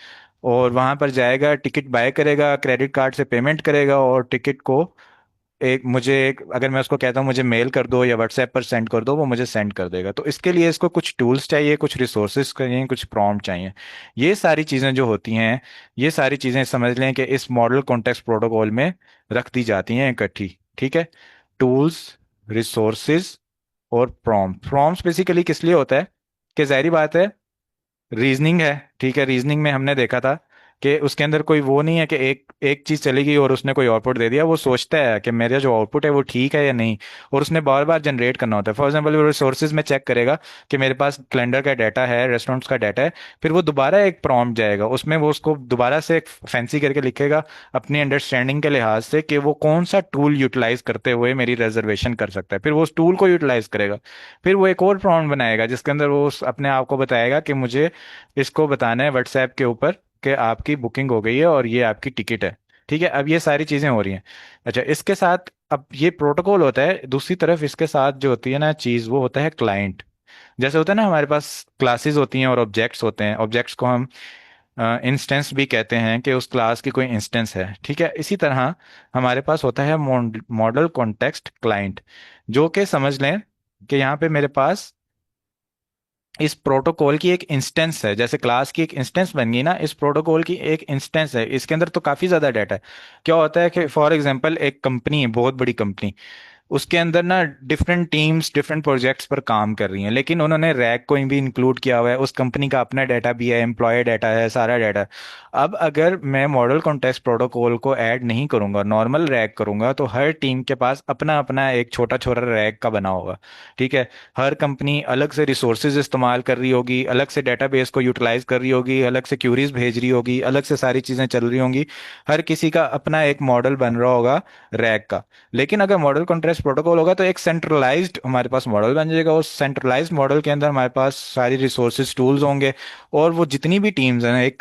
और वहां पर जाएगा, टिकट बाय करेगा, क्रेडिट कार्ड से पेमेंट करेगा, और टिकट को एक अगर मैं उसको कहता हूँ मुझे मेल कर दो या व्हाट्सएप पर सेंड कर दो, वो मुझे सेंड कर देगा। तो इसके लिए इसको कुछ टूल्स चाहिए, कुछ रिसोर्सेज चाहिए, कुछ प्रॉम्प्ट चाहिए। ये सारी चीज़ें जो होती हैं, ये सारी चीज़ें समझ लें कि इस मॉडल कॉन्टेक्स्ट प्रोटोकॉल में रख दी जाती हैं इकट्ठी, ठीक है। टूल्स, रिसोर्सेज और प्रॉम्प्ट्स बेसिकली किस लिए होता है, कि जाहिर बात है रीजनिंग है, ठीक है। रीजनिंग में हमने देखा था कि उसके अंदर कोई वो नहीं है कि एक एक चीज चलेगी और उसने कोई आउटपुट दे दिया, वो सोचता है कि मेरा जो आउटपुट है वो ठीक है या नहीं, और उसने बार बार जनरेट करना होता है। फॉर एग्जांपल वो रिसोर्सेज में चेक करेगा कि मेरे पास कैलेंडर का डाटा है, रेस्टोरेंट्स का डाटा है, फिर वो दोबारा एक प्रॉम्प्ट जाएगा, उसमें वो उसको दोबारा से एक फैंसी करके लिखेगा अपनी अंडरस्टैंडिंग के लिहाज से कि वो कौन सा टूल यूटिलाइज करते हुए मेरी रिजर्वेशन कर सकता है, फिर वो उस टूल को यूटिलाइज करेगा। फिर वो एक और प्रॉम्प्ट बनाएगा जिसके अंदर वो अपने आप को बताएगा कि मुझे इसको बताना है व्हाट्सएप के ऊपर कि आपकी बुकिंग हो गई है और ये आपकी टिकट है, ठीक है। अब ये सारी चीजें हो रही हैं। अच्छा, इसके साथ अब ये प्रोटोकॉल होता है, दूसरी तरफ इसके साथ जो होती है ना चीज, वो होता है क्लाइंट। जैसे होता है ना हमारे पास क्लासेस होती हैं और ऑब्जेक्ट्स होते हैं, ऑब्जेक्ट्स को हम इंस्टेंस भी कहते हैं कि उस क्लास की कोई इंस्टेंस है, ठीक है। इसी तरह हमारे पास होता है मॉडल कॉन्टेक्स्ट क्लाइंट, जो कि समझ लें कि यहाँ पे मेरे पास इस प्रोटोकॉल की एक इंस्टेंस है, जैसे क्लास की एक इंस्टेंस बन गई ना, इस प्रोटोकॉल की एक इंस्टेंस है, इसके अंदर तो काफी ज्यादा डाटा है। क्या होता है कि फॉर एग्जांपल एक कंपनी है, बहुत बड़ी कंपनी, उसके अंदर ना डिफरेंट टीम्स डिफरेंट प्रोजेक्ट्स पर काम कर रही हैं, लेकिन उन्होंने रैक को भी इंक्लूड किया हुआ है, उस कंपनी का अपना डाटा भी है, एम्प्लॉय डाटा है, सारा डाटा। अब अगर मैं मॉडल कॉन्टेक्स्ट प्रोटोकॉल को ऐड नहीं करूंगा, नॉर्मल रैक करूंगा, तो हर टीम के पास अपना अपना एक छोटा छोटा रैक का बना होगा, ठीक है। हर कंपनी अलग से रिसोर्सेज इस्तेमाल कर रही होगी, अलग से डेटाबेस को यूटिलाइज कर रही होगी, अलग से क्यूरीज भेज रही होगी, अलग से सारी चीजें चल रही होंगी, हर किसी का अपना एक मॉडल बन रहा होगा रैक का। लेकिन अगर मॉडल कॉन्टेक्स्ट कॉन्टेक्स्ट प्रोटोकॉल होगा तो एक सेंट्रलाइज्ड हमारे पास मॉडल बन जाएगा। उस सेंट्रलाइज्ड मॉडल के अंदर हमारे पास सारी रिसोर्सेज टूल्स होंगे, और वो जितनी भी टीम्स हैं,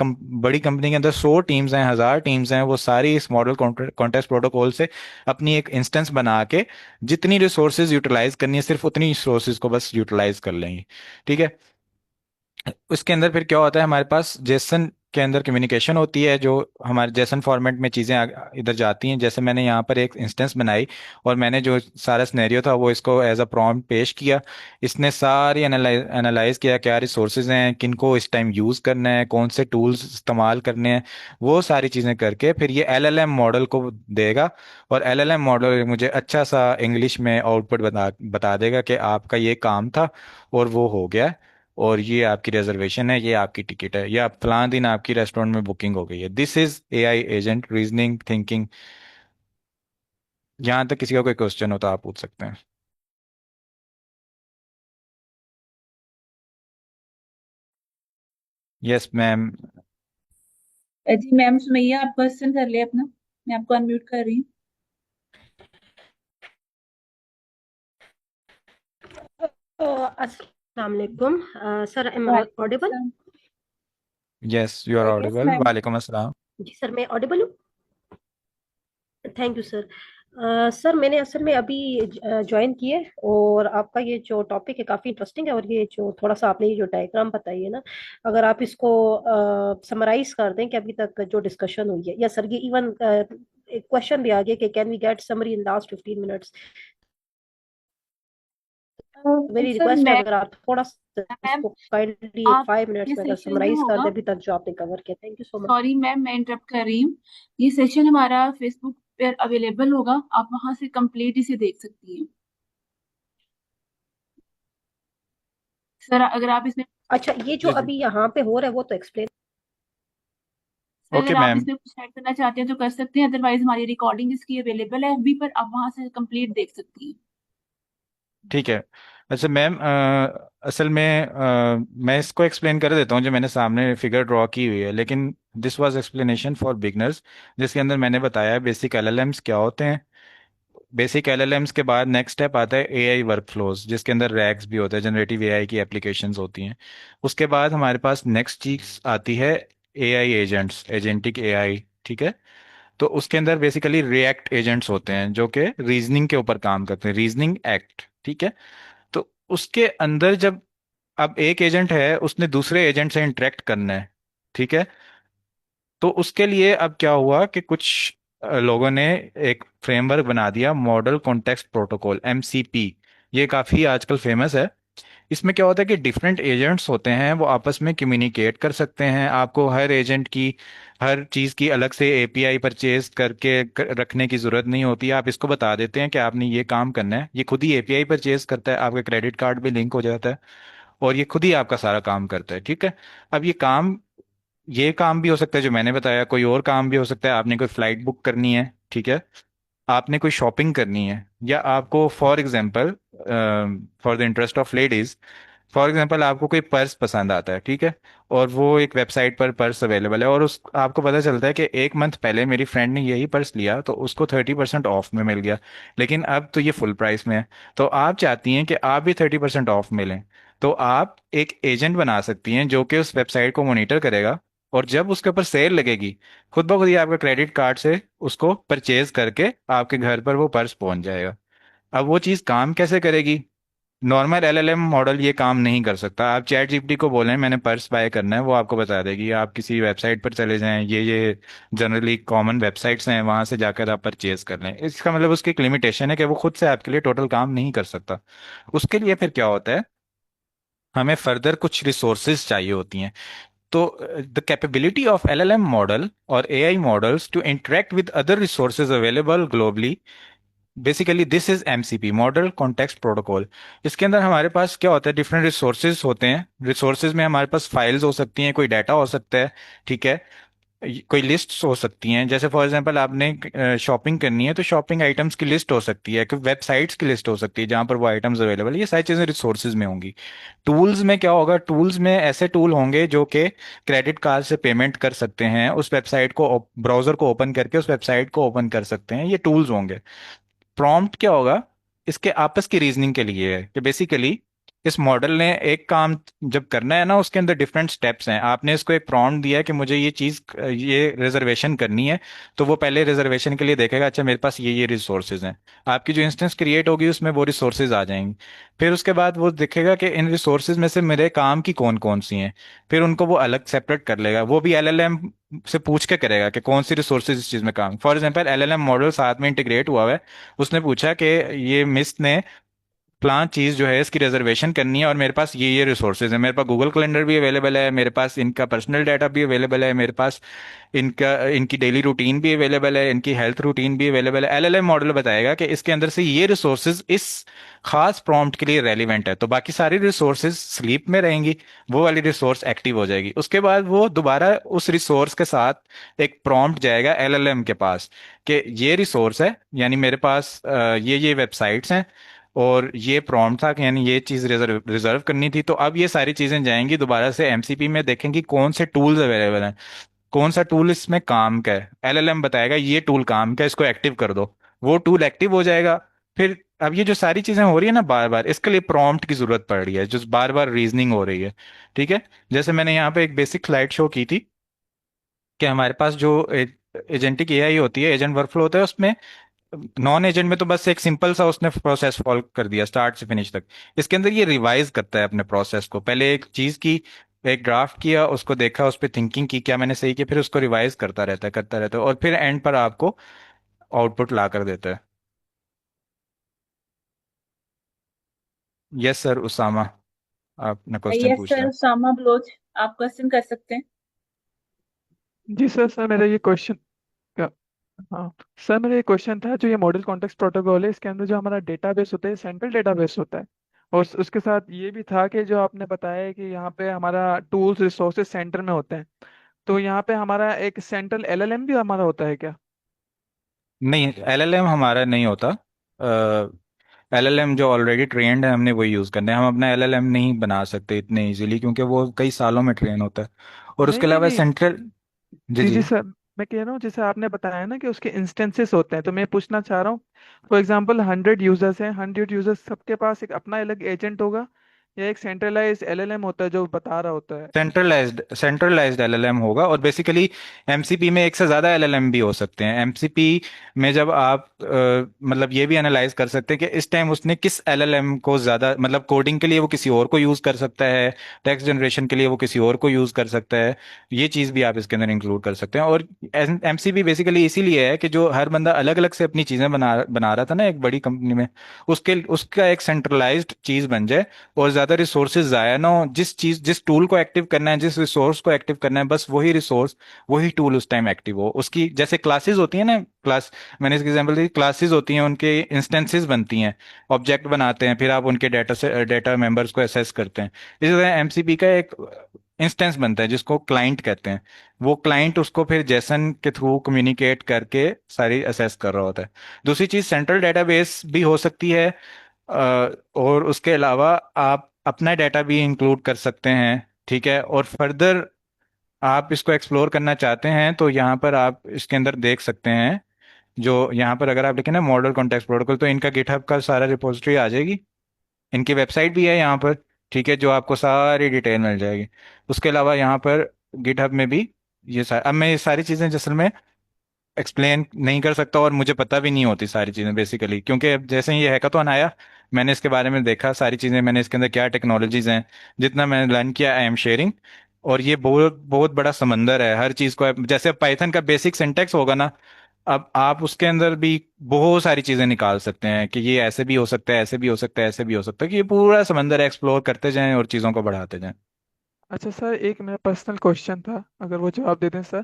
बड़ी कंपनी के अंदर 100 टीम्स हैं, 1000 टीम्स हैं, वो सारी इस मॉडल कॉन्टेक्स्ट प्रोटोकॉल से अपनी एक इंस्टेंस बना के जितनी रिसोर्सेज यूटिलाइज करनी है सिर्फ उतनी रिसोर्सेज को बस यूटिलाइज कर लेंगी। ठीक है। उसके अंदर फिर क्या होता है, हमारे पास जेसन के अंदर कम्युनिकेशन होती है, जो हमारे जेसन फॉर्मेट में चीज़ें इधर जाती हैं। जैसे मैंने यहाँ पर एक इंस्टेंस बनाई और मैंने जो सारा सिनेरियो था वो इसको एज अ प्रॉम्प्ट पेश किया। इसने सारी एनालाइज किया क्या रिसोर्सेज हैं, किनको इस टाइम यूज़ करना है, कौन से टूल्स इस्तेमाल करने हैं, वो सारी चीज़ें करके फिर ये एलएलएम मॉडल को देगा। और एलएलएम मॉडल मुझे अच्छा सा इंग्लिश में आउटपुट बता देगा कि आपका ये काम था और वो हो गया, और ये आपकी रिजर्वेशन है, ये आपकी टिकट है, या फलां दिन आपकी रेस्टोरेंट में बुकिंग हो गई है। This is AI agent reasoning thinking. यहाँ तक किसी का कोई क्वेश्चन हो तो आप पूछ सकते हैं। Yes ma'am. जी मैम सुमैया, आप क्वेश्चन कर ले अपना, मैं आपको अनम्यूट कर रही हूँ। अस्सलाम वालेकुम सर, एम वालेकुम ऑडिबल? अस्सलाम। Yes you are yes audible. Ma'am. वालेकुम अस्सलाम। जी सर, मैं ऑडिबल हूँ? Thank you sir. सर मैंने असल में अभी ज्वाइन किए, और आपका ये जो टॉपिक है काफ़ी इंटरेस्टिंग है, और ये जो थोड़ा सा आपने ये जो डायग्राम बताई है ना, अगर आप इसको समराइज कर दें कि अभी तक जो डिस्कशन हुई है, या सर ये इवन एक क्वेश्चन भी आ गया कि can we get summary in last 15 minutes. मेरी सर रिक्वेस्ट है, मैं अगर आप थोड़ा सा मैम, इसको काइंडली एक आप 5 मिनट्स ये में अगर सेशन जो समराइज कर होगा, दे अभी तक जो आपने कवर किया। Thank you so much. Sorry ma'am मैं इंटरप्ट कर रही हूँ, ये सेशन हमारा फेसबुक पर अवेलेबल होगा, आप वहां से कंप्लीट इसे देख सकती हैं। सर अगर आप इसमें अच्छा, ये जो जी जी। अभी यहाँ पे हो रहा है वो तो एक्सप्लेन। सर ओके अगर आप मैम। इसमें कुछ ऐड करना चाहते हैं तो कर सकते हैं, अदरवाइज हमारी रिकॉर्डिंग इसकी अवेलेबल है एफबी पर, आप वहां से कंप्लीट देख सकती हैं। ठीक है। अच्छा मैम, असल में मैं इसको एक्सप्लेन कर देता हूँ जो मैंने सामने फिगर ड्रॉ की हुई है, लेकिन this was explanation for beginners, जिसके अंदर मैंने बताया बेसिक एलएलएम्स क्या होते हैं। बेसिक एलएलएम्स के बाद नेक्स्ट स्टेप आता है एआई वर्कफ्लोज, जिसके अंदर रैग्स भी होते हैं, जनरेटिव एआई की एप्लीकेशंस होती हैं। उसके बाद हमारे पास नेक्स्ट चीज आती है एआई एजेंट्स, एजेंटिक एआई। ठीक है। तो उसके अंदर बेसिकली रिएक्ट एजेंट्स होते हैं जो कि रीजनिंग के ऊपर काम करते हैं, रीजनिंग एक्ट। ठीक है। तो उसके अंदर जब अब एक एजेंट है उसने दूसरे एजेंट से इंटरेक्ट करना है, ठीक है, तो उसके लिए अब क्या हुआ कि कुछ लोगों ने एक फ्रेमवर्क बना दिया, मॉडल कॉन्टेक्स्ट प्रोटोकॉल, एमसीपी। ये काफ़ी आजकल फेमस है। इसमें क्या होता है कि डिफरेंट एजेंट्स होते हैं, वो आपस में कम्युनिकेट कर सकते हैं। आपको हर एजेंट की हर चीज़ की अलग से एपीआई परचेज करके रखने की ज़रूरत नहीं होती। आप इसको बता देते हैं कि आपने ये काम करना है, ये खुद ही एपीआई परचेज करता है, आपका क्रेडिट कार्ड भी लिंक हो जाता है, और ये खुद ही आपका सारा काम करता है। ठीक है। अब ये काम भी हो सकता है जो मैंने बताया, कोई और काम भी हो सकता है। आपने कोई फ्लाइट बुक करनी है, ठीक है, आपने कोई शॉपिंग करनी है, या आपको for example, for the interest of ladies, for example आपको कोई पर्स पसंद आता है, ठीक है, और वो एक वेबसाइट पर पर्स अवेलेबल है, और उस आपको पता चलता है कि एक मंथ पहले मेरी फ्रेंड ने यही पर्स लिया तो उसको 30% ऑफ में मिल गया, लेकिन अब तो ये फुल प्राइस में है। तो आप चाहती हैं कि आप भी 30% ऑफ मिलें, तो आप एक एजेंट बना सकती हैं जो कि उस वेबसाइट को मॉनिटर करेगा, और जब उसके ऊपर सेल लगेगी खुद ब खुद ही आपका क्रेडिट कार्ड से उसको परचेज करके आपके घर पर वो पर्स पहुंच जाएगा। अब वो चीज़ काम कैसे करेगी? नॉर्मल एलएलएम मॉडल ये काम नहीं कर सकता। आप चैट जीपीटी को बोलें मैंने पर्स बाय करना है, वो आपको बता देगी। आप किसी वेबसाइट पर चले जाएं, ये जनरली कॉमन वेबसाइट्स हैं, वहां से जाकर आप परचेज कर लें। इसका मतलब उसकी एक लिमिटेशन है कि वो खुद से आपके लिए टोटल काम नहीं कर सकता। उसके लिए फिर क्या होता है, हमें फर्दर कुछ रिसोर्सेज चाहिए होती हैं। तो the capability of LLM model और AI models to interact with other resources available globally, basically this is MCP, model context protocol. इसके अंदर हमारे पास क्या होता है, डिफरेंट रिसोर्सेज होते हैं। रिसोर्सेज में हमारे पास फाइल्स हो सकती हैं, कोई डाटा हो सकता है, ठीक है, कोई लिस्ट्स हो सकती हैं। जैसे फॉर एग्जांपल आपने शॉपिंग करनी है तो शॉपिंग आइटम्स की लिस्ट हो सकती है, कोई वेबसाइट्स की लिस्ट हो सकती है जहां पर वो आइटम्स अवेलेबल है। ये सारी चीज़ें रिसोर्सेज में होंगी। टूल्स में क्या होगा, टूल्स में ऐसे टूल होंगे जो कि क्रेडिट कार्ड से पेमेंट कर सकते हैं, उस वेबसाइट को ब्राउजर को ओपन करके उस वेबसाइट को ओपन कर सकते हैं, ये टूल्स होंगे। प्रॉम्प्ट क्या होगा, इसके आपस की रीजनिंग के लिए है कि बेसिकली इस मॉडल ने एक काम जब करना है ना, उसके अंदर डिफरेंट स्टेप्स हैं। आपने इसको एक प्रॉम्प्ट दिया है कि मुझे ये चीज़, ये रिजर्वेशन करनी है, तो वो पहले रिजर्वेशन के लिए देखेगा, अच्छा मेरे पास ये रिसोर्सेज हैं। आपकी जो इंस्टेंस क्रिएट होगी उसमें वो रिसोर्सेज आ जाएंगी। फिर उसके बाद वो देखेगा कि इन रिसोर्सेज में से मेरे काम की कौन कौन सी हैं। फिर उनको वो अलग सेपरेट कर लेगा, वो भी एलएलएम से पूछ के करेगा कि कौन सी रिसोर्सेज इस चीज़ में काम। फॉर एग्जांपल एलएलएम मॉडल साथ में इंटीग्रेट हुआ हुआ है, उसने पूछा कि ये मिस ने प्लान चीज जो है इसकी रिजर्वेशन करनी है और मेरे पास ये रिसोर्सेज है, मेरे पास गूगल कैलेंडर भी अवेलेबल है, मेरे पास इनका पर्सनल डाटा भी अवेलेबल है, मेरे पास इनका इनकी डेली रूटीन भी अवेलेबल है, इनकी हेल्थ रूटीन भी अवेलेबल है। एलएलएम मॉडल बताएगा कि इसके अंदर से ये रिसोर्सेज इस खास प्रॉम्प्ट के लिए रेलिवेंट है, तो बाकी सारी रिसोर्सेज स्लीप में रहेंगी, वो वाली रिसोर्स एक्टिव हो जाएगी। उसके बाद वो दोबारा उस रिसोर्स के साथ एक प्रॉम्प्ट जाएगा एलएलएम के पास कि ये रिसोर्स है, यानी मेरे पास ये वेबसाइट्स हैं और ये प्रॉम्प्ट था कि यानी ये चीज़ रिजर्व रिजर्व करनी थी। तो अब ये सारी चीज़ें जाएंगी दोबारा से एमसीपी में, देखेंगी कौन से टूल्स अवेलेबल हैं, कौन सा टूल इसमें काम का है। एलएलएम बताएगा ये टूल काम का है, इसको एक्टिव कर दो, वो टूल एक्टिव हो जाएगा। फिर अब ये जो सारी चीज़ें हो रही है ना बार बार, इसके लिए प्रॉम्प्ट की जरूरत पड़ रही है, जो बार बार रीजनिंग हो रही है। ठीक है, जैसे मैंने यहाँ पे एक बेसिक स्लाइड शो की थी कि हमारे पास जो एजेंटिक एआई होती है, एजेंट वर्कफ्लो होता है, उसमें नॉन एजेंट में तो बस एक सिंपल सा उसने प्रोसेस फॉलो कर दिया स्टार्ट से फिनिश तक। इसके अंदर ये रिवाइज करता है अपने प्रोसेस को, पहले एक चीज की एक ड्राफ्ट किया, उसको देखा, उस पर थिंकिंग की क्या मैंने सही किया, फिर उसको रिवाइज करता रहता है और फिर एंड पर आपको आउटपुट ला कर देता है। यस सर उसामा, आपने क्वेश्चन यस पूछना सर, है। उसामा बलोच, आप क्वेश्चन कर सकते हैं। जी सर मेरा ये क्वेश्चन, हाँ सर मेरा ये क्वेश्चन था, जो ये मॉडल कॉन्टेक्स्ट प्रोटोकॉल है, इसके अंदर जो हमारा डेटाबेस होता है सेंट्रल डेटाबेस होता है, और उसके साथ ये भी था कि जो आपने बताया है कि यहाँ पे हमारा टूल्स रिसोर्सेज सेंटर में होते हैं, तो यहाँ पे हमारा एक सेंट्रल एलएलएम भी हमारा होता है क्या? नहीं, एलएलएम हमारा नहीं होता। एलएलएम जो ऑलरेडी ट्रेंड है हमने वही यूज करना है, हम अपना एलएलएम नहीं बना सकते इतने इजीली क्योंकि वो कई सालों में ट्रेन होता है। और नहीं उसके नहीं अलावा नहीं, सेंट्रल। जी जी जी। जी सर, मैं कह रहा हूँ जैसे आपने बताया ना कि उसके इंस्टेंसेस होते हैं, तो मैं पूछना चाह रहा हूँ, फॉर एग्जांपल 100 यूजर्स हैं, 100 यूजर्स सबके पास एक अपना अलग एजेंट होगा, या एक सेंट्रलाइज एलएलएम होता है जो बता रहा होता है? सेंट्रलाइज्ड एलएलएम होगा और बेसिकली एमसीपी में एक से ज़्यादा एलएलएम भी हो सकते हैं। एमसीपी में जब आप मतलब ये भी एनालाइज कर सकते हैं कि इस टाइम उसने किस एलएलएम को ज़्यादा, मतलब कोडिंग के लिए वो किसी और को यूज़ कर सकता है, टेक्स्ट जनरेशन के लिए वो किसी और को यूज़ कर सकता है। ये चीज़ भी आप इसके अंदर इंक्लूड कर सकते हैं। और एमसीपी बेसिकली इसीलिए है कि जो हर बंदा अलग अलग से अपनी चीज़ें बना बना रहा था ना एक बड़ी कंपनी में, उसके उसका एक सेंट्रलाइज्ड चीज़ बन जाए और ज्यादा रिसोर्सेज जाया ना हो। जिस टूल को एक्टिव करना है, जिस रिसोर्स को एक्टिव करना है, बस वही रिसोर्स वही टूल उस टाइम एक्टिव हो। उसकी जैसे क्लासेस होती है ना, क्लास, मैंने इसकी एग्जांपल दी, क्लासेस होती हैं, उनके इंस्टेंसेस बनती हैं, ऑब्जेक्ट बनाते हैं, फिर आप उनके डाटा मेंबर्स को एसेस करते हैं। इसी तरह एमसीपी का एक इंस्टेंस बनता है जिसको क्लाइंट कहते हैं। वो क्लाइंट उसको फिर जेसन के थ्रू कम्युनिकेट करके सारी असेस कर रहा होता है। दूसरी चीज सेंट्रल डेटाबेस भी हो सकती है, और उसके अलावा आप अपना डाटा भी इंक्लूड कर सकते हैं। ठीक है, और फर्दर आप इसको एक्सप्लोर करना चाहते हैं तो यहाँ पर आप इसके अंदर देख सकते हैं, जो यहाँ पर अगर आप लिखें ना मॉडल कॉन्टेक्स्ट प्रोटोकॉल, तो इनका गिटहब का सारा रिपोजिटरी आ जाएगी। इनकी वेबसाइट भी है यहाँ पर, ठीक है, जो आपको सारी डिटेल मिल जाएगी। उसके अलावा यहाँ पर गिटहब में भी अब मैं ये सारी चीज़ें असल में एक्सप्लेन नहीं कर सकता और मुझे पता भी नहीं होती सारी चीज़ें बेसिकली, क्योंकि अब जैसे ही ये हैकाथॉन आया मैंने इसके बारे में देखा सारी चीज़ें, मैंने इसके अंदर क्या टेक्नोलॉजीज हैं, जितना मैंने लर्न किया आई एम शेयरिंग। और ये बहुत बहुत बड़ा समंदर है, हर चीज़ को जैसे अब पाइथन का बेसिक सिंटेक्स होगा ना, अब आप उसके अंदर भी बहुत सारी चीज़ें निकाल सकते हैं कि ये ऐसे भी हो सकता है, ऐसे भी हो सकता है, ऐसे भी हो सकता है, कि ये पूरा समंदर एक्सप्लोर करते जाएं और चीज़ों को बढ़ाते जाएं। अच्छा सर, एक मेरा पर्सनल क्वेश्चन था, अगर वो जवाब दे दें सर।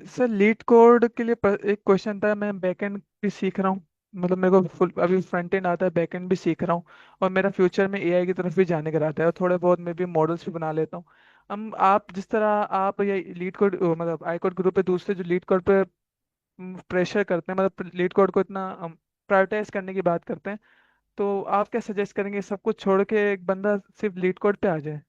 सर लीड कोड के लिए एक क्वेश्चन था, मैं बैकएंड भी सीख रहा हूँ, मतलब मेरे को फुल अभी फ्रंट एंड आता है, बैकएंड भी सीख रहा हूँ, और मेरा फ्यूचर में एआई की तरफ भी जाने का रहता है, और थोड़े बहुत मैं भी मॉडल्स भी बना लेता हूँ। हम आप जिस तरह आप ये लीड कोड मतलब आई कोड ग्रुप पे दूसरे जो लीड कोड पे प्रेशर करते हैं, मतलब लीड कोड को इतना प्रायोरिटाइज करने की बात करते हैं, तो आप क्या सजेस्ट करेंगे, सब कुछ छोड़ के एक बंदा सिर्फ लीड कोड पे आ जाए,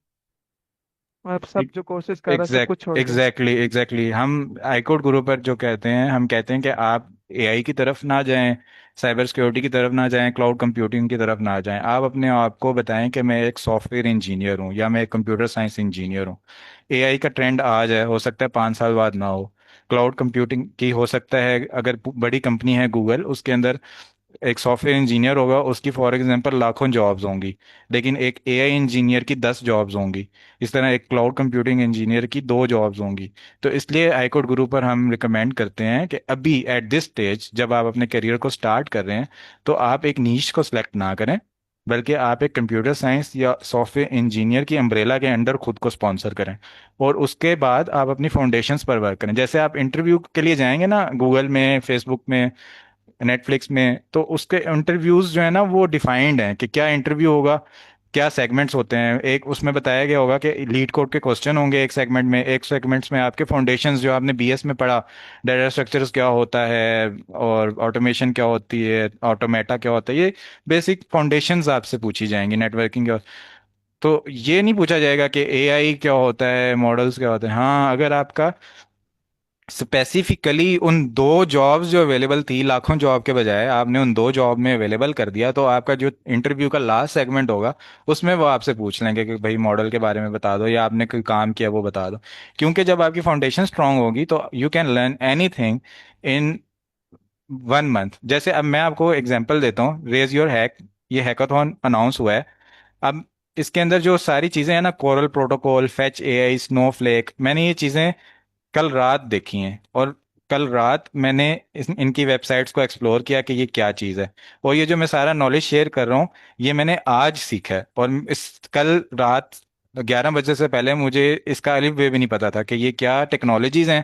मतलब सब जो कोर्सेज कर रहा है सब कुछ छोड़ के? एग्जैक्टली हम आईकोड गुरु पर जो कहते हैं, हम कहते हैं कि आप एआई की तरफ ना जाएं, साइबर सिक्योरिटी की तरफ ना जाएं, क्लाउड कंप्यूटिंग की तरफ ना जाएं। आप अपने आप को बताएं कि मैं एक सॉफ्टवेयर इंजीनियर हूं या मैं एक कंप्यूटर साइंस इंजीनियर हूं। एआई का ट्रेंड आज है, हो सकता है 5 साल बाद ना हो। क्लाउड कंप्यूटिंग की हो सकता है, अगर बड़ी कंपनी है गूगल, उसके अंदर एक सॉफ्टवेयर इंजीनियर होगा, उसकी फॉर एग्जांपल लाखों जॉब्स होंगी, लेकिन एक एआई इंजीनियर की 10 जॉब्स होंगी। इस तरह एक क्लाउड कंप्यूटिंग इंजीनियर की 2 जॉब्स होंगी। तो इसलिए आईकोड गुरु पर हम रिकमेंड करते हैं कि अभी एट दिस स्टेज जब आप अपने करियर को स्टार्ट कर रहे हैं, तो आप एक नीश को सिलेक्ट ना करें, बल्कि आप एक कंप्यूटर साइंस या सॉफ्टवेयर इंजीनियर की अम्ब्रेला के अंडर खुद को स्पॉन्सर करें। और उसके बाद आप अपनी फाउंडेशंस पर वर्क करें। जैसे आप इंटरव्यू के लिए जाएंगे ना गूगल में, फेसबुक में, नेटफ्लिक्स में, तो उसके इंटरव्यूज जो है ना वो डिफाइंड हैं कि क्या इंटरव्यू होगा, क्या सेगमेंट्स होते हैं। एक उसमें बताया गया होगा कि लीड कोड के क्वेश्चन होंगे एक सेगमेंट में, एक सेगमेंट्स में आपके फाउंडेशंस जो आपने बीएस में पढ़ा, डाटा स्ट्रक्चर्स क्या होता है और ऑटोमेशन क्या होती है, ऑटोमेटा क्या होता है, ये बेसिक फाउंडेशंस आपसे पूछी जाएंगी नेटवर्किंग। तो ये नहीं पूछा जाएगा कि एआई क्या होता है, मॉडल्स क्या होते हैं। हाँ, अगर आपका स्पेसिफिकली उन 2 जॉब्स जो अवेलेबल थी लाखों जॉब के बजाय आपने उन 2 जॉब में अवेलेबल कर दिया, तो आपका जो इंटरव्यू का लास्ट सेगमेंट होगा उसमें वो आपसे पूछ लेंगे कि भाई मॉडल के बारे में बता दो या आपने कोई काम किया वो बता दो। क्योंकि जब आपकी फाउंडेशन स्ट्रांग होगी तो you can learn anything in 1 month. जैसे अब मैं आपको एग्जांपल देता हूँ, रेज योर हैक, ये हैकाथॉन अनाउंस हुआ है। अब इसके अंदर जो सारी चीजें हैं ना, coral protocol, fetch AI, Snowflake, मैंने ये चीजें कल रात देखी हैं। और कल रात मैंने इनकी वेबसाइट्स को एक्सप्लोर किया कि ये क्या चीज़ है। और ये जो मैं सारा नॉलेज शेयर कर रहा हूँ, ये मैंने आज सीखा है। और इस कल रात 11 बजे से पहले मुझे इसका अलिफ बे भी नहीं पता था कि ये क्या टेक्नोलॉजीज हैं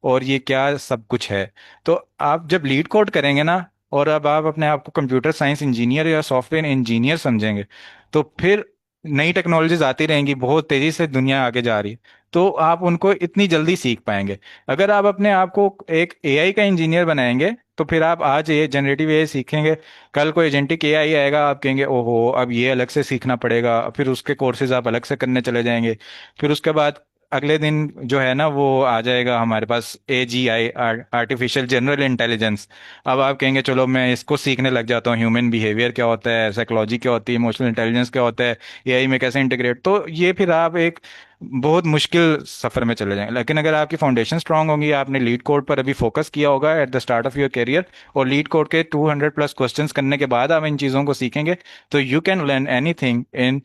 और ये क्या सब कुछ है। तो आप जब लीड कोड करेंगे ना, और अब आप अपने आप को कंप्यूटर साइंस इंजीनियर या सॉफ्टवेयर इंजीनियर समझेंगे, तो फिर नई टेक्नोलॉजीज आती रहेंगी, बहुत तेजी से दुनिया आगे जा रही है, तो आप उनको इतनी जल्दी सीख पाएंगे। अगर आप अपने आप को एक एआई का इंजीनियर बनाएंगे, तो फिर आप आज ये जनरेटिव एआई सीखेंगे, कल को एजेंटिक एआई आएगा, आप कहेंगे ओहो अब ये अलग से सीखना पड़ेगा, फिर उसके कोर्सेज आप अलग से करने चले जाएंगे। फिर उसके बाद अगले दिन जो है ना वो आ जाएगा हमारे पास एजीआई, आर्टिफिशियल जनरल इंटेलिजेंस। अब आप कहेंगे चलो मैं इसको सीखने लग जाता हूँ, ह्यूमन बिहेवियर क्या होता है, साइकोलॉजी क्या होती है, इमोशनल इंटेलिजेंस क्या होता है, एआई में कैसे इंटीग्रेट। तो ये फिर आप एक बहुत मुश्किल सफर में चले जाएंगे। लेकिन अगर आपकी फाउंडेशन स्ट्रांग होंगी, आपने लीड कोड पर अभी फोकस किया होगा at the start of your career, और लीड कोड के 200+ क्वेश्चंस करने के बाद आप इन चीज़ों को सीखेंगे, तो you can learn anything in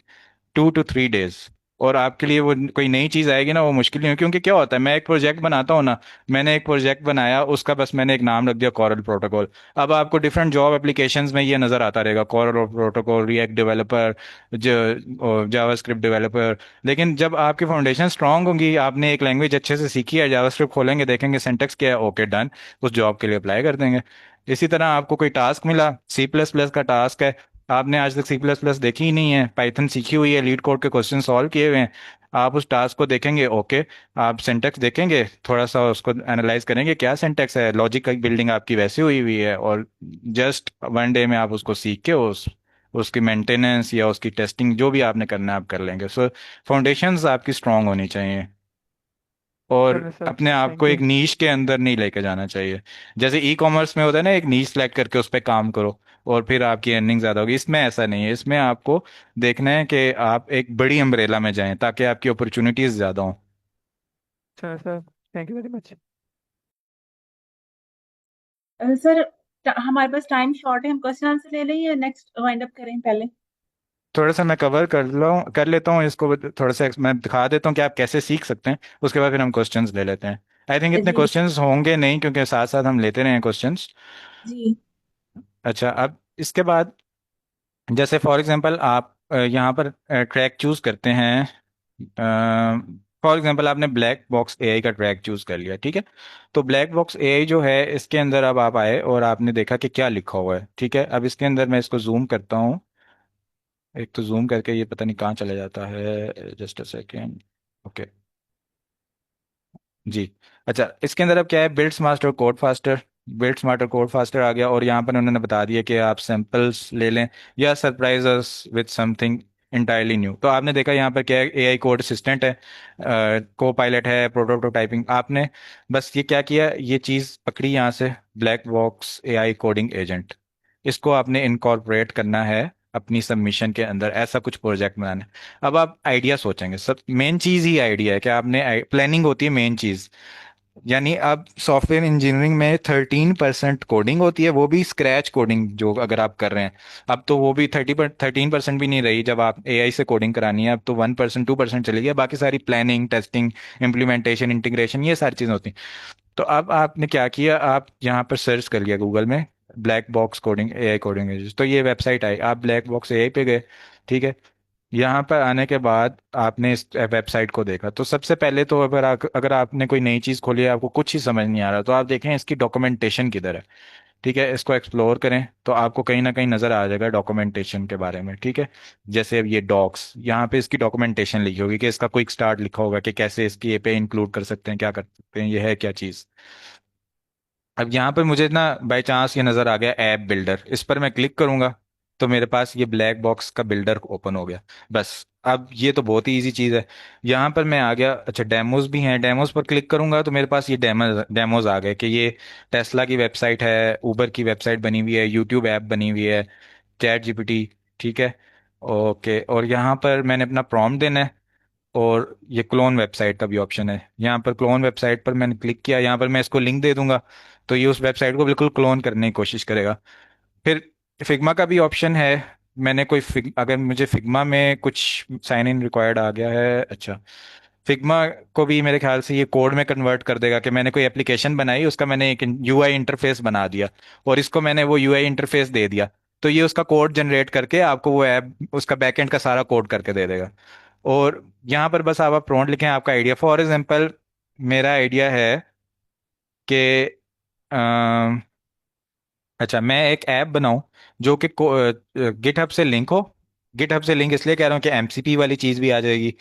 2 to 3 days। और आपके लिए वो कोई नई चीज आएगी ना, वो मुश्किल नहीं है। क्योंकि क्या होता है, मैं एक प्रोजेक्ट बनाता हूँ ना, मैंने एक प्रोजेक्ट बनाया, उसका बस मैंने एक नाम रख दिया कॉरल प्रोटोकॉल। अब आपको डिफरेंट जॉब एप्लीकेशंस में ये नजर आता रहेगा, Coral Protocol, React developer, JavaScript developer. लेकिन जब आपकी फाउंडेशन स्ट्रांग होंगी, आपने एक लैंग्वेज अच्छे से सीखी है, जावास्क्रिप्ट खोलेंगे देखेंगे सिंटेक्स क्या है, ओके डन, उस जॉब के लिए अप्लाई कर देंगे। इसी तरह आपको कोई टास्क मिला, सी प्लस प्लस का टास्क है, आपने आज तक सी प्लस प्लस देखी ही नहीं है, पाइथन सीखी हुई है, लीड कोड के क्वेश्चन सॉल्व किए हुए हैं, आप उस टास्क को देखेंगे, ओके, आप सिंटेक्स देखेंगे, थोड़ा सा उसको एनालाइज करेंगे क्या सिंटेक्स है, लॉजिक की बिल्डिंग आपकी वैसी हुई हुई है, और जस्ट 1 डे में आप उसको सीख के उसकी मेंटेनेंस या उसकी टेस्टिंग जो भी आपने करना है आप कर लेंगे। सो फाउंडेशंस आपकी स्ट्रांग होनी चाहिए, और चलो सर, अपने आप को थैंक एक यू। नीश के अंदर नहीं लेके जाना चाहिए। जैसे ई कॉमर्स में होता है ना, एक नीश सेलेक्ट करके उस पर काम करो और फिर आपकी अर्निंग ज्यादा होगी। इसमें ऐसा नहीं है, इसमें आपको देखना है कि आप एक बड़ी अम्ब्रेला में जाएं ताकि आपकी अपॉर्चुनिटीज ज्यादा हों। चलो sir, thank you very much. Sir, हमारे पास टाइम शॉर्ट है, हम क्वेश्चन आंसर ले लें या नेक्स्ट वाइंड अप करें पहले? थोड़ा सा मैं कवर कर लेता हूँ इसको, थोड़ा सा मैं दिखा देता हूँ कि आप कैसे सीख सकते हैं, उसके बाद फिर हम क्वेश्चंस ले लेते हैं। आई थिंक इतने जी क्वेश्चंस होंगे नहीं, क्योंकि साथ साथ हम लेते रहे हैं क्वेश्चंस। जी। अच्छा, अब इसके बाद जैसे फॉर एग्जांपल आप यहाँ पर ट्रैक चूज करते हैं। फॉर एग्जांपल आपने ब्लैक बॉक्स एआई का ट्रैक चूज कर लिया, ठीक है। तो ब्लैक बॉक्स एआई जो है, इसके अंदर अब आप आए और आपने देखा कि क्या लिखा हुआ है, ठीक है। अब इसके अंदर मैं इसको जूम करता हूँ, एक तो जूम करके ये पता नहीं कहाँ चला जाता है, जस्ट अ सेकेंड। ओके जी। अच्छा, इसके अंदर अब क्या है, build smarter code faster, build smarter code faster आ गया, और यहाँ पर उन्होंने बता दिया कि आप सैंपल्स ले लें या surprise us with something entirely new. तो आपने देखा यहाँ पर क्या है, एआई कोड असिस्टेंट है, को पायलट है, प्रोटोटाइपिंग। आपने बस ये क्या किया, ये चीज़ पकड़ी यहाँ से, black box AI coding agent. इसको आपने इनकॉर्पोरेट करना है अपनी सबमिशन के अंदर, ऐसा कुछ प्रोजेक्ट बनाना है। अब आप आइडिया सोचेंगे, सब मेन चीज ही आइडिया है कि आपने प्लानिंग होती है मेन चीज। यानी अब सॉफ्टवेयर इंजीनियरिंग में 13% कोडिंग होती है, वो भी स्क्रैच कोडिंग जो अगर आप कर रहे हैं। अब तो वो भी 13% भी नहीं रही, जब आप एआई से कोडिंग करानी है अब तो 1% 2% चली गई, बाकी सारी प्लानिंग, टेस्टिंग, इम्प्लीमेंटेशन, इंटीग्रेशन, ये सारी चीज़ें होती हैं। तो अब आपने क्या किया, आप यहाँ पर सर्च कर लिया गूगल में black box coding, AI coding, तो ये वेबसाइट आई, आप ब्लैक बॉक्स एआई पे गए। ठीक है, यहाँ पर आने के बाद आपने इस वेबसाइट को देखा, तो सबसे पहले तो अगर आपने कोई नई चीज़ खोली है, आपको कुछ ही समझ नहीं आ रहा, तो आप देखें इसकी डॉक्यूमेंटेशन किधर है। ठीक है, इसको एक्सप्लोर करें तो आपको कहीं ना कहीं नज़र आ जाएगा डॉक्यूमेंटेशन के बारे में। ठीक है, जैसे अब ये डॉक्स, यहाँ पे इसकी डॉक्यूमेंटेशन लिखी होगी कि इसका क्विक स्टार्ट लिखा होगा कि कैसे इसकी ये पे इंक्लूड कर सकते हैं, क्या कर सकते हैं, ये है क्या चीज़। अब यहाँ पर मुझे ना बाई चांस ये नज़र आ गया ऐप बिल्डर, इस पर मैं क्लिक करूंगा तो मेरे पास ये ब्लैक बॉक्स का बिल्डर ओपन हो गया। बस, अब ये तो बहुत ही इजी चीज़ है। यहाँ पर मैं आ गया, अच्छा डेमोज भी हैं, डेमोज पर क्लिक करूंगा तो मेरे पास ये डेमोज आ गए कि ये टेस्ला की वेबसाइट है, उबर की वेबसाइट बनी हुई है, यूट्यूब ऐप बनी हुई है, चैट जीपीटी। ठीक है, ओके, और यहाँ पर मैंने अपना प्रॉम्प्ट देना है, और ये क्लोन वेबसाइट का भी ऑप्शन है। यहाँ पर क्लोन वेबसाइट पर मैंने क्लिक किया, यहाँ पर मैं इसको लिंक दे दूंगा तो ये उस वेबसाइट को बिल्कुल क्लोन करने की कोशिश करेगा। फिर फिग्मा का भी ऑप्शन है, मैंने अगर मुझे फिग्मा में कुछ साइन इन रिक्वायर्ड आ गया है, अच्छा, फिग्मा को भी मेरे ख्याल से ये कोड में कन्वर्ट कर देगा कि मैंने कोई एप्लीकेशन बनाई, उसका मैंने एक यूआई इंटरफेस बना दिया और इसको मैंने वो यूआई इंटरफेस दे दिया, तो ये उसका कोड जनरेट करके आपको वो ऐप, उसका बैकएंड का सारा कोड करके दे देगा। और यहाँ पर बस आप प्रॉम्प्ट लिखें आपका आइडिया, फॉर एग्जांपल मेरा आइडिया है कि अच्छा, मैं एक ऐप बनाऊं जो कि गिटहब से लिंक हो। गिटहब से लिंक इसलिए कह रहा हूँ कि एमसीपी वाली चीज़ भी आ जाएगी,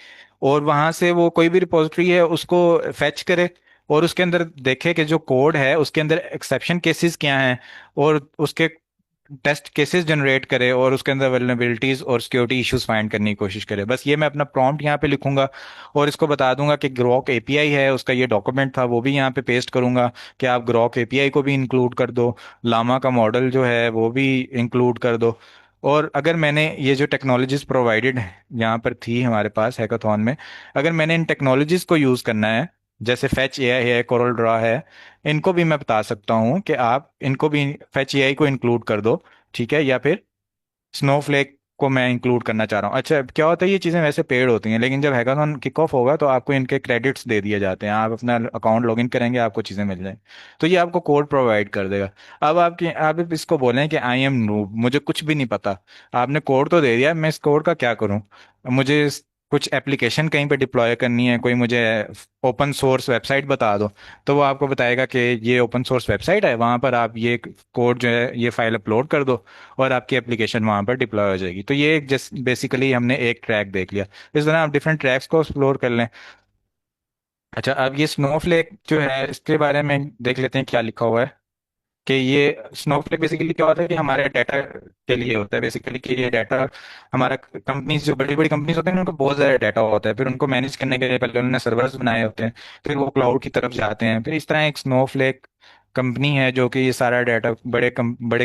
और वहां से वो कोई भी रिपोजिटरी है उसको फेच करे और उसके अंदर देखे कि जो कोड है उसके अंदर एक्सेप्शन केसेस क्या हैं, और उसके टेस्ट केसेस जनरेट करे और उसके अंदर वल्नरेबिलिटीज और सिक्योरिटी इश्यूज फाइंड करने की कोशिश करे। बस ये मैं अपना प्रॉम्प्ट यहाँ पे लिखूंगा और इसको बता दूंगा कि ग्रॉक एपीआई है, उसका ये डॉक्यूमेंट था, वो भी यहाँ पे पेस्ट करूंगा कि आप ग्रॉक एपीआई को भी इंक्लूड कर दो, लामा का मॉडल जो है वो भी इंक्लूड कर दो। और अगर मैंने ये जो टेक्नोलॉजीज प्रोवाइडेड यहाँ पर थी हमारे पास हैकाथॉन में, अगर मैंने इन टेक्नोलॉजीज को यूज़ करना है, जैसे फैच एआई है, कोरल ड्रॉ है, इनको भी मैं बता सकता हूँ कि आप इनको भी, फैच एआई को इंक्लूड कर दो। ठीक है, या फिर स्नोफ्लेक को मैं इंक्लूड करना चाह रहा हूँ। अच्छा, क्या होता है, ये चीज़ें वैसे पेड होती हैं, लेकिन जब हैकाथॉन किक ऑफ होगा तो आपको इनके क्रेडिट्स दे दिए जाते हैं, आप अपना अकाउंट लॉगिन करेंगे आपको चीज़ें मिल जाएंगी, तो ये आपको कोड प्रोवाइड कर देगा। अब आप इसको बोलें कि आई एम नूब, मुझे कुछ भी नहीं पता, आपने कोड तो दे दिया, मैं इस कोड का क्या करूँ, मुझे कुछ एप्लीकेशन कहीं पे डिप्लॉय करनी है, कोई मुझे ओपन सोर्स वेबसाइट बता दो, तो वो आपको बताएगा कि ये ओपन सोर्स वेबसाइट है, वहाँ पर आप ये कोड जो है ये फाइल अपलोड कर दो और आपकी एप्लीकेशन वहाँ पर डिप्लॉय हो जाएगी। तो ये जस्ट बेसिकली हमने एक ट्रैक देख लिया, इस तरह आप डिफरेंट ट्रैक्स को एक्सप्लोर कर लें। अच्छा, अब ये स्नोफ्लेक जो है इसके बारे में देख लेते हैं क्या लिखा हुआ है, कि ये स्नोफ्लेक बेसिकली क्या होता है कि हमारे डाटा के लिए होता है बेसिकली, कि ये डाटा हमारा कंपनीज, जो बड़ी बड़ी कंपनीज होते हैं उनको बहुत ज़्यादा डाटा होता है, फिर उनको मैनेज करने के लिए पहले उन्होंने सर्वर्स बनाए होते हैं, फिर वो क्लाउड की तरफ जाते हैं, फिर इस तरह एक स्नोफ्लेक कंपनी है जो कि ये सारा डाटा, बड़े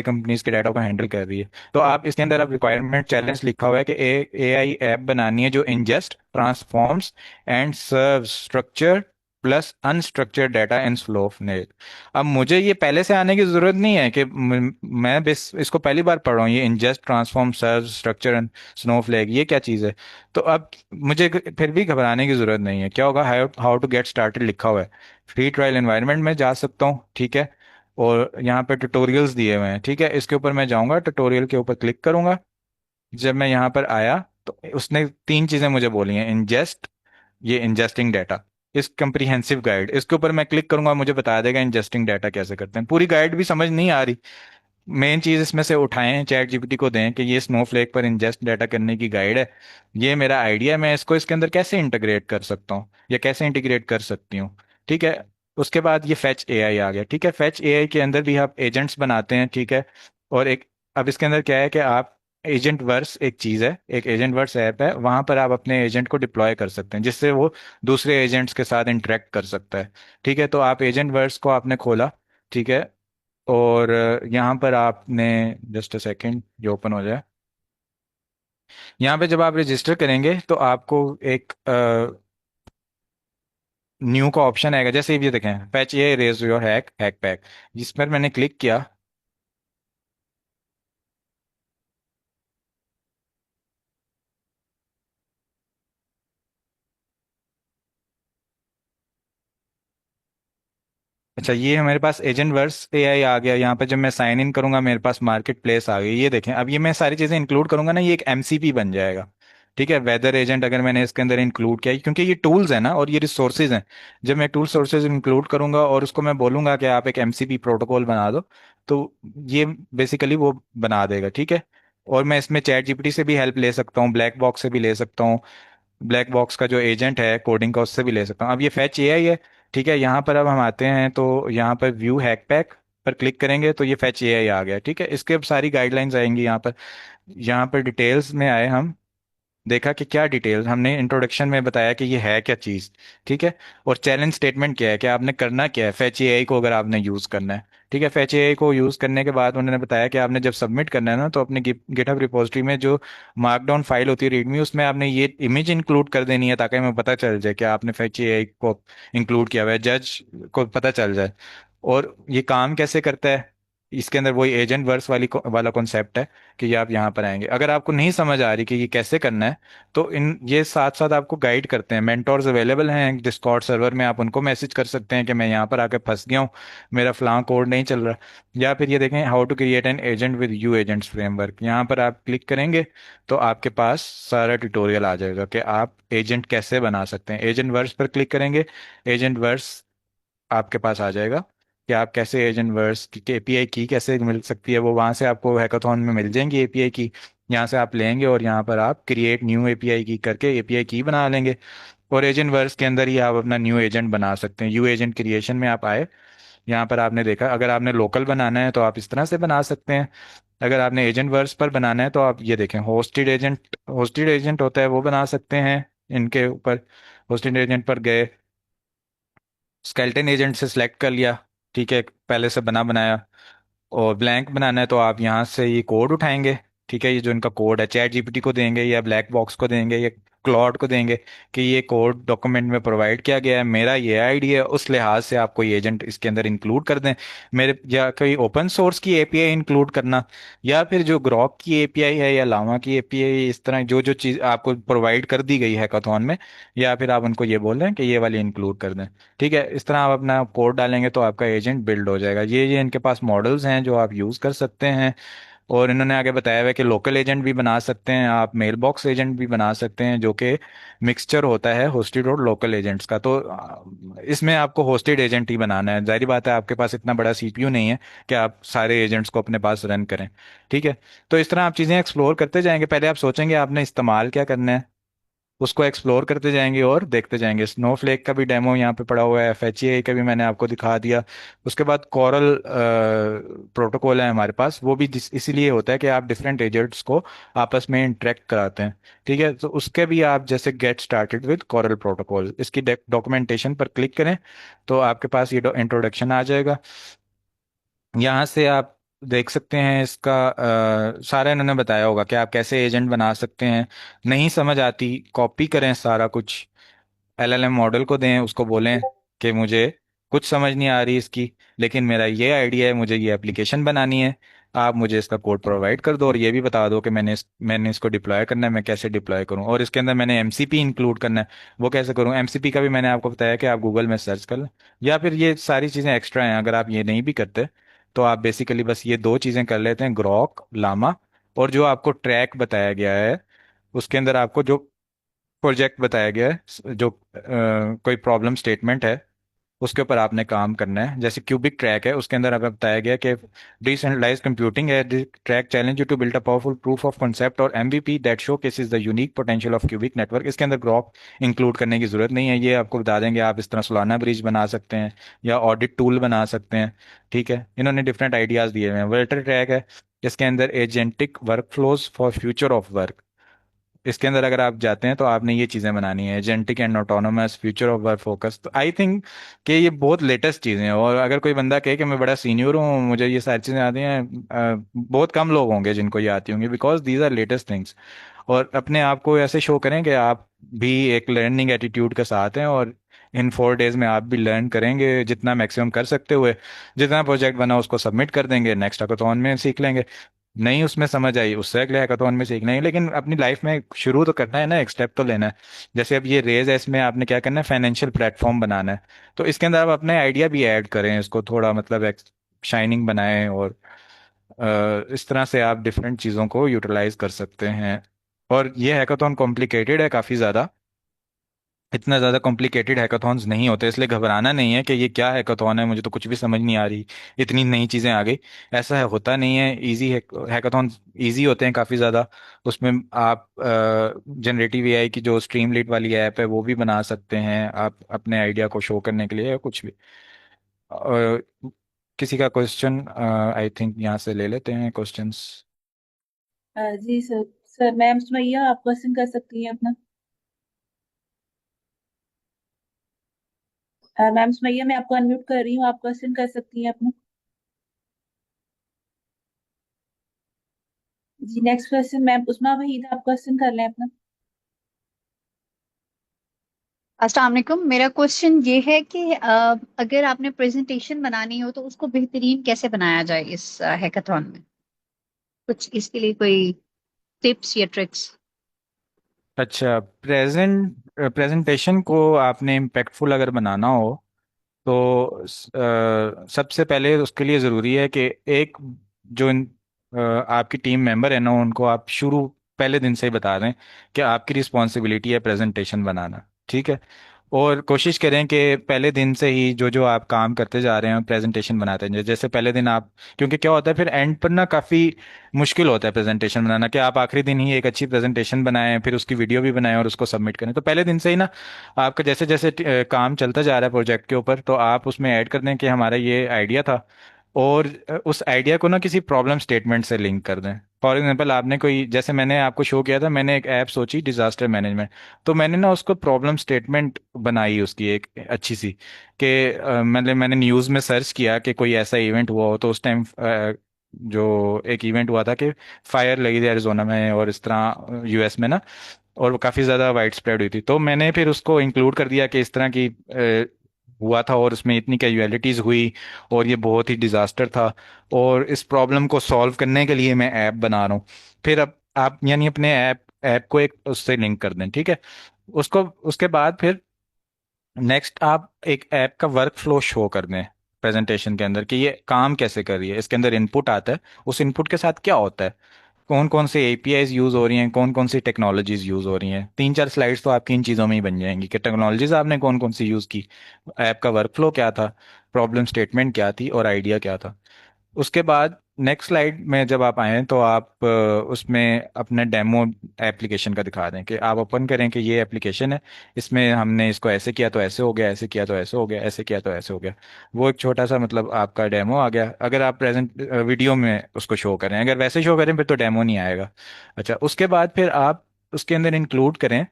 कंपनीज के डाटा को हैंडल कर रही है। तो आप इसके अंदर, आप रिक्वायरमेंट चैलेंज लिखा हुआ है कि एआई ऐप बनानी है जो ingest, transforms and serve structure plus unstructured data in Snowflake. अब मुझे ये पहले से आने की जरूरत नहीं है कि मैं बस इसको पहली बार पढ़ रहा हूँ, ये ingest, transform, serve, structure and Snowflake, ये क्या चीज़ है। तो अब मुझे फिर भी घबराने की जरूरत नहीं है, क्या होगा, हाउ टू गेट स्टार्टेड लिखा हुआ है, फ्री ट्रायल एनवायरनमेंट में जा सकता हूँ। ठीक है, और यहाँ पे ट्यूटोरियल्स दिए हुए हैं। ठीक है, इसके ऊपर मैं जाऊँगा, ट्यूटोरियल के ऊपर क्लिक करूंगा, जब मैं यहाँ पर आया तो उसने तीन चीज़ें मुझे बोली हैं, इंजेस्ट, ये इंजेस्टिंग डाटा, इस कंप्रीहेंसिव गाइड, इसके ऊपर मैं क्लिक करूंगा, मुझे बता देगा इंजेस्टिंग डाटा कैसे करते हैं। पूरी गाइड भी समझ नहीं आ रही, मेन चीज इसमें से उठाएं, चैट जीपीटी को दें कि ये स्नोफ्लेक पर इंजेस्ट डाटा करने की गाइड है, ये मेरा आइडिया है, मैं इसको इसके अंदर कैसे इंटीग्रेट कर सकता हूँ या कैसे इंटीग्रेट कर सकती हूँ। ठीक है, उसके बाद ये फैच एआई आ गया। ठीक है, फैच एआई के अंदर भी आप एजेंट्स बनाते हैं। ठीक है, और एक, अब इसके अंदर क्या है कि आप एजेंट वर्स एक चीज़ है, एक एजेंट वर्स ऐप है, वहां पर आप अपने एजेंट को डिप्लॉय कर सकते हैं जिससे वो दूसरे एजेंट्स के साथ इंटरेक्ट कर सकता है। ठीक है, तो आप एजेंट वर्स को आपने खोला। ठीक है, और यहाँ पर आपने, जस्ट अ सेकेंड, ये ओपन हो जाए। यहाँ पे जब आप रजिस्टर करेंगे तो आपको एक न्यू का ऑप्शन आएगा। जैसे ये देखें, पैच ये raise your hack hack pack, जिस पर मैंने क्लिक किया। अच्छा, ये हमारे पास एजेंट वर्स एआई आ गया। यहाँ पे जब मैं साइन इन करूंगा मेरे पास मार्केट प्लेस आ गई। ये देखें, अब ये मैं सारी चीजें इंक्लूड करूंगा ना, ये एक एमसीपी बन जाएगा। ठीक है, वेदर एजेंट अगर मैंने इसके अंदर इंक्लूड किया, क्योंकि ये टूल्स हैं ना और ये रिसोर्सेज हैं। जब मैं टूल सोर्सेज इंक्लूड करूंगा और उसको मैं बोलूंगा कि आप एक एमसीपी प्रोटोकॉल बना दो, तो ये बेसिकली वो बना देगा। ठीक है, और मैं इसमें चैट जीपीटी से भी हेल्प ले सकता हूँ, ब्लैक बॉक्स से भी ले सकता हूँ, ब्लैक बॉक्स का जो एजेंट है कोडिंग का, उससे भी ले सकता हूँ। अब ये फैच एआई है। ठीक है, यहाँ पर अब हम आते हैं तो यहाँ पर व्यू हैक पैक पर क्लिक करेंगे तो ये फैच एआई आ गया। ठीक है, इसके अब सारी गाइडलाइंस आएंगी यहाँ पर। यहाँ पर डिटेल्स में आए हम, देखा कि क्या डिटेल्स, हमने इंट्रोडक्शन में बताया कि ये है क्या चीज़। ठीक है, और चैलेंज स्टेटमेंट क्या है कि आपने करना क्या है फैच एआई को अगर आपने यूज़ करना है। ठीक है, फैच एआई को यूज़ करने के बाद उन्होंने बताया कि आपने जब सबमिट करना है ना, तो अपने गिटहब रिपोजिटरी में जो मार्कडाउन फाइल होती है रीडमी, उसमें आपने ये इमेज इंक्लूड कर देनी है, ताकि हमें पता चल जाए कि आपने फैच एआई को इंक्लूड किया हुआ है, जज को पता चल जाए। और ये काम कैसे करता है, इसके अंदर वही एजेंट वर्स वाला कॉन्सेप्ट है कि ये आप यहाँ पर आएंगे। अगर आपको नहीं समझ आ रही कि ये कैसे करना है, तो इन ये साथ साथ आपको गाइड करते हैं। मेंटोर्स अवेलेबल हैं डिस्कॉर्ड सर्वर में, आप उनको मैसेज कर सकते हैं कि मैं यहाँ पर आके फंस गया हूँ, मेरा फलां कोड नहीं चल रहा। या फिर ये देखें, how to create an agent with you agents framework, यहाँ पर आप क्लिक करेंगे तो आपके पास सारा ट्यूटोरियल आ जाएगा कि आप एजेंट कैसे बना सकते हैं। एजेंट वर्स पर क्लिक करेंगे, एजेंट वर्स आपके पास आ जाएगा कि आप कैसे एजेंट वर्स की एपीआई की कैसे मिल सकती है, वो वहाँ से आपको हैकाथॉन में मिल जाएंगी एपीआई की। यहाँ से आप लेंगे और यहाँ पर आप क्रिएट न्यू एपीआई की करके एपीआई की बना लेंगे, और एजेंट वर्स के अंदर ही आप अपना न्यू एजेंट बना सकते हैं। यू एजेंट क्रिएशन में आप आए, यहाँ पर आपने देखा, अगर आपने लोकल बनाना है तो आप इस तरह से बना सकते हैं। अगर आपने एजेंट वर्स पर बनाना है तो आप ये देखें, होस्टेड एजेंट होता है वो बना सकते हैं। इनके ऊपर होस्टेड एजेंट पर गए, स्केल्टन एजेंट से सिलेक्ट कर लिया। ठीक है, पहले से बना बनाया। और ब्लैंक बनाना है तो आप यहाँ से ये कोड उठाएंगे। ठीक है, ये जो इनका कोड है, चैट जीपीटी को देंगे या ब्लैक बॉक्स को देंगे या क्लॉड को देंगे कि ये कोड डॉक्यूमेंट में प्रोवाइड किया गया है, मेरा ये आईडी है, उस लिहाज से आप कोई एजेंट इसके अंदर इंक्लूड कर दें। मेरे या कोई ओपन सोर्स की एपीआई इंक्लूड करना, या फिर जो ग्रॉक की एपीआई है या लावा की एपीआई, इस तरह जो जो चीज़ आपको प्रोवाइड कर दी गई है हैकाथॉन में, या फिर आप उनको ये बोल रहे हैं कि ये वाली इंक्लूड कर दें। ठीक है, इस तरह आप अपना कोड डालेंगे तो आपका एजेंट बिल्ड हो जाएगा। ये इनके पास मॉडल्स हैं जो आप यूज़ कर सकते हैं। और इन्होंने आगे बताया हुआ है कि लोकल एजेंट भी बना सकते हैं आप, मेल बॉक्स एजेंट भी बना सकते हैं, जो कि मिक्सचर होता है होस्टेड और लोकल एजेंट्स का। तो इसमें आपको होस्टेड एजेंट ही बनाना है। जाहिर बात है, आपके पास इतना बड़ा सीपीयू नहीं है कि आप सारे एजेंट्स को अपने पास रन करें। ठीक है, तो इस तरह आप चीज़ें एक्सप्लोर करते जाएंगे। पहले आप सोचेंगे आपने इस्तेमाल क्या करना है, उसको एक्सप्लोर करते जाएंगे और देखते जाएंगे। स्नोफ्लेक का भी डेमो यहाँ पे पड़ा हुआ है, एफएचए का भी मैंने आपको दिखा दिया। उसके बाद कोरल प्रोटोकॉल है हमारे पास, वो भी इसीलिए होता है कि आप डिफरेंट एजेंट्स को आपस में इंटरेक्ट कराते हैं। ठीक है, तो उसके भी आप जैसे get started with coral protocol, इसकी डॉक्यूमेंटेशन पर क्लिक करें तो आपके पास ये इंट्रोडक्शन आ जाएगा। यहाँ से आप देख सकते हैं इसका सारा इन्होंने बताया होगा कि आप कैसे एजेंट बना सकते हैं। नहीं समझ आती, कॉपी करें सारा कुछ, एलएलएम मॉडल को दें, उसको बोलें कि मुझे कुछ समझ नहीं आ रही इसकी, लेकिन मेरा ये आइडिया है, मुझे ये एप्लीकेशन बनानी है, आप मुझे इसका कोड प्रोवाइड कर दो और ये भी बता दो कि मैंने इसको डिप्लॉय करना है, मैं कैसे डिप्लॉय करूं, और इसके अंदर मैंने एमसीपी इंक्लूड करना है, वो कैसे करूं। एमसीपी का भी मैंने आपको बताया कि आप गूगल में सर्च कर लें, या फिर ये सारी चीज़ें एक्स्ट्रा हैं, अगर आप ये नहीं भी करते तो आप बेसिकली बस ये दो चीज़ें कर लेते हैं, ग्रॉक लामा। और जो आपको ट्रैक बताया गया है उसके अंदर आपको जो प्रोजेक्ट बताया गया है, जो कोई प्रॉब्लम स्टेटमेंट है उसके ऊपर आपने काम करना है। जैसे क्यूबिक ट्रैक है, उसके अंदर आपको बताया गया कि डिसेंट्रलाइज्ड कंप्यूटिंग है, track challenge you to build a powerful proof of concept और MVP that showcases the unique potential of Qubic network. इसके अंदर ग्रॉक इंक्लूड करने की जरूरत नहीं है, ये आपको बता देंगे। आप इस तरह सोलाना ब्रिज बना सकते हैं या ऑडिट टूल बना सकते हैं। ठीक है, इन्होंने डिफरेंट आइडियाज दिए हुए हैं। वर्टर ट्रैक है, इसके अंदर agentic work flows for future of work, इसके अंदर अगर आप जाते हैं तो आपने ये चीज़ें बनानी है, agentic and autonomous, future of work focus. तो आई थिंक कि ये बहुत लेटेस्ट चीज़ें हैं, और अगर कोई बंदा कहे कि मैं बड़ा सीनियर हूँ, मुझे ये सारी चीज़ें आती हैं, बहुत कम लोग होंगे जिनको ये आती होंगी, because these are latest things. और अपने आप को ऐसे शो करें कि आप भी एक लर्निंग एटीट्यूड के साथ हैं, और इन 4 डेज में आप भी लर्न करेंगे जितना मैक्सिमम कर सकते हुए। जितना प्रोजेक्ट बना उसको सबमिट कर देंगे, नेक्स्ट हैकाथॉन में सीख लेंगे। नहीं उसमें समझ आई, उससे अगले हैकाथॉन में सीखना है। लेकिन अपनी लाइफ में शुरू तो करना है ना, एक स्टेप तो लेना है। जैसे अब ये रेज है, इसमें आपने क्या करना है, फाइनेंशियल प्लेटफॉर्म बनाना है। तो इसके अंदर आप अपने आइडिया भी ऐड करें, इसको थोड़ा मतलब शाइनिंग बनाएं, और इस तरह से आप डिफरेंट चीज़ों को यूटिलाइज कर सकते हैं। और ये हैकाथॉन कॉम्प्लिकेटेड है काफ़ी ज़्यादा, इतना ज़्यादा कॉम्प्लिकेटेड हैकाथॉन्स नहीं होते, इसलिए घबराना नहीं है कि ये क्या हैकाथॉन है, मुझे तो कुछ भी समझ नहीं आ रही, इतनी नई चीज़ें आ गई। ऐसा है, होता नहीं है। इजी हैकाथॉन इजी होते हैं काफ़ी ज़्यादा। उसमें आप जनरेटिव एआई की जो स्ट्रीमलीट वाली ऐप है वो भी बना सकते हैं आप अपने आइडिया को शो करने के लिए, या कुछ भी। अ, किसी का क्वेश्चन आई थिंक यहाँ से ले लेते हैं क्वेश्चंस। जी सर। सर मैम सुमैया, आप क्वेश्चन कर सकती हैं अपना। मैम सुमैया, मैं आपको अनम्यूट कर रही हूँ, आप क्वेश्चन कर सकती हैं अपना। जी नेक्स्ट क्वेश्चन मैम उस्मा वहीद, आप क्वेश्चन कर लें अपना। अस्सलाम वालेकुम। मेरा क्वेश्चन ये है कि अगर आपने प्रेजेंटेशन बनानी हो तो उसको बेहतरीन कैसे बनाया जाए इस हैकाथॉन में? कुछ इसके लिए कोई टिप्स या ट्रिक्स? अच्छा, प्रेजेंटेशन को आपने इम्पेक्टफुल अगर बनाना हो तो सबसे पहले उसके लिए ज़रूरी है कि एक जो आपकी टीम मेंबर है ना, उनको आप शुरू पहले दिन से ही बता दें कि आपकी रिस्पॉन्सिबिलिटी है प्रेजेंटेशन बनाना। ठीक है। और कोशिश करें कि पहले दिन से ही जो जो आप काम करते जा रहे हैं प्रेजेंटेशन बनाते हैं, जैसे पहले दिन आप, क्योंकि क्या होता है फिर एंड पर ना काफ़ी मुश्किल होता है प्रेजेंटेशन बनाना, कि आप आखिरी दिन ही एक अच्छी प्रेजेंटेशन बनाएं, फिर उसकी वीडियो भी बनाएं और उसको सबमिट करें। तो पहले दिन से ही ना आपका जैसे जैसे काम चलता जा रहा है प्रोजेक्ट के ऊपर, तो आप उसमें ऐड कर दें कि हमारा ये आइडिया था, और उस आइडिया को ना किसी प्रॉब्लम स्टेटमेंट से लिंक कर दें। फॉर एग्जांपल, आपने कोई, जैसे मैंने आपको शो किया था, मैंने एक ऐप सोची डिजास्टर मैनेजमेंट, तो मैंने ना उसको प्रॉब्लम स्टेटमेंट बनाई उसकी एक अच्छी सी, कि मतलब मैंने न्यूज़ में सर्च किया कि कोई ऐसा इवेंट हुआ हो, तो उस टाइम जो एक इवेंट हुआ था कि फायर लगी थी एरिजोना में, और इस तरह यूएस में ना, और वो काफ़ी ज़्यादा वाइड स्प्रेड हुई थी। तो मैंने फिर उसको इंक्लूड कर दिया कि इस तरह की हुआ था, और उसमें इतनी कैजुअलिटीज़ हुई, और ये बहुत ही डिज़ास्टर था, और इस प्रॉब्लम को सॉल्व करने के लिए मैं ऐप बना रहा हूँ। फिर अब आप यानी अपने ऐप ऐप को एक उससे लिंक कर दें। ठीक है। उसको उसके बाद फिर नेक्स्ट आप एक ऐप का वर्क फ्लो शो कर दें प्रेजेंटेशन के अंदर, कि ये काम कैसे कर रही है, इसके अंदर इनपुट आता है, उस इनपुट के साथ क्या होता है, कौन कौन से एपीआईज यूज हो रही हैं, कौन कौन सी टेक्नोलॉजीज यूज हो रही हैं। 3-4 स्लाइड्स तो आपकी इन चीज़ों में ही बन जाएंगी कि टेक्नोलॉजीज आपने कौन कौन सी यूज की, ऐप का वर्कफ्लो क्या था, प्रॉब्लम स्टेटमेंट क्या थी, और आइडिया क्या था। उसके बाद नेक्स्ट स्लाइड में जब आप आएँ तो आप उसमें अपने डेमो एप्लीकेशन का दिखा दें, कि आप ओपन करें कि ये एप्लीकेशन है, इसमें हमने इसको ऐसे किया तो ऐसे हो गया, ऐसे किया तो ऐसे हो गया, ऐसे किया तो ऐसे हो गया। वो एक छोटा सा मतलब आपका डेमो आ गया। अगर आप प्रेजेंट वीडियो में उसको शो करें, अगर वैसे शो करें फिर तो डेमो नहीं आएगा। अच्छा, उसके बाद फिर आप उसके अंदर इंक्लूड करें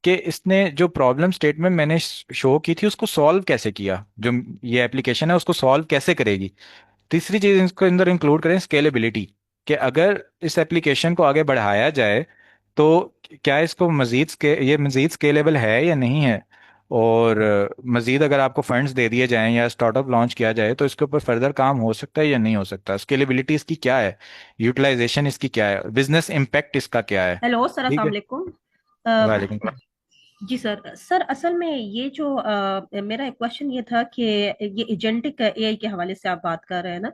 कि इसने जो प्रॉब्लम स्टेटमेंट मैंने शो की थी उसको सॉल्व कैसे किया, जो ये एप्लीकेशन है उसको सॉल्व कैसे करेगी। तीसरी चीज इसको अंदर इंक्लूड करें स्केलेबिलिटी, कि अगर इस एप्लीकेशन को आगे बढ़ाया जाए तो क्या इसको ये मजीद स्केलेबल है या नहीं है, और मजीद अगर आपको फंड्स दे दिए जाएं या स्टार्टअप लॉन्च किया जाए तो इसके ऊपर फर्दर काम हो सकता है या नहीं हो सकता, स्केलेबिलिटी इसकी क्या है, यूटिलाइजेशन इसकी क्या है, बिजनेस इम्पैक्ट इसका क्या है। हेलो सर, ठीक अस्सलाम है। वालेकुम। वालेकुम सलाम। जी सर। सर असल में ये जो मेरा एक क्वेश्चन ये था कि ये एजेंटिक एआई के हवाले से आप बात कर रहे हैं ना,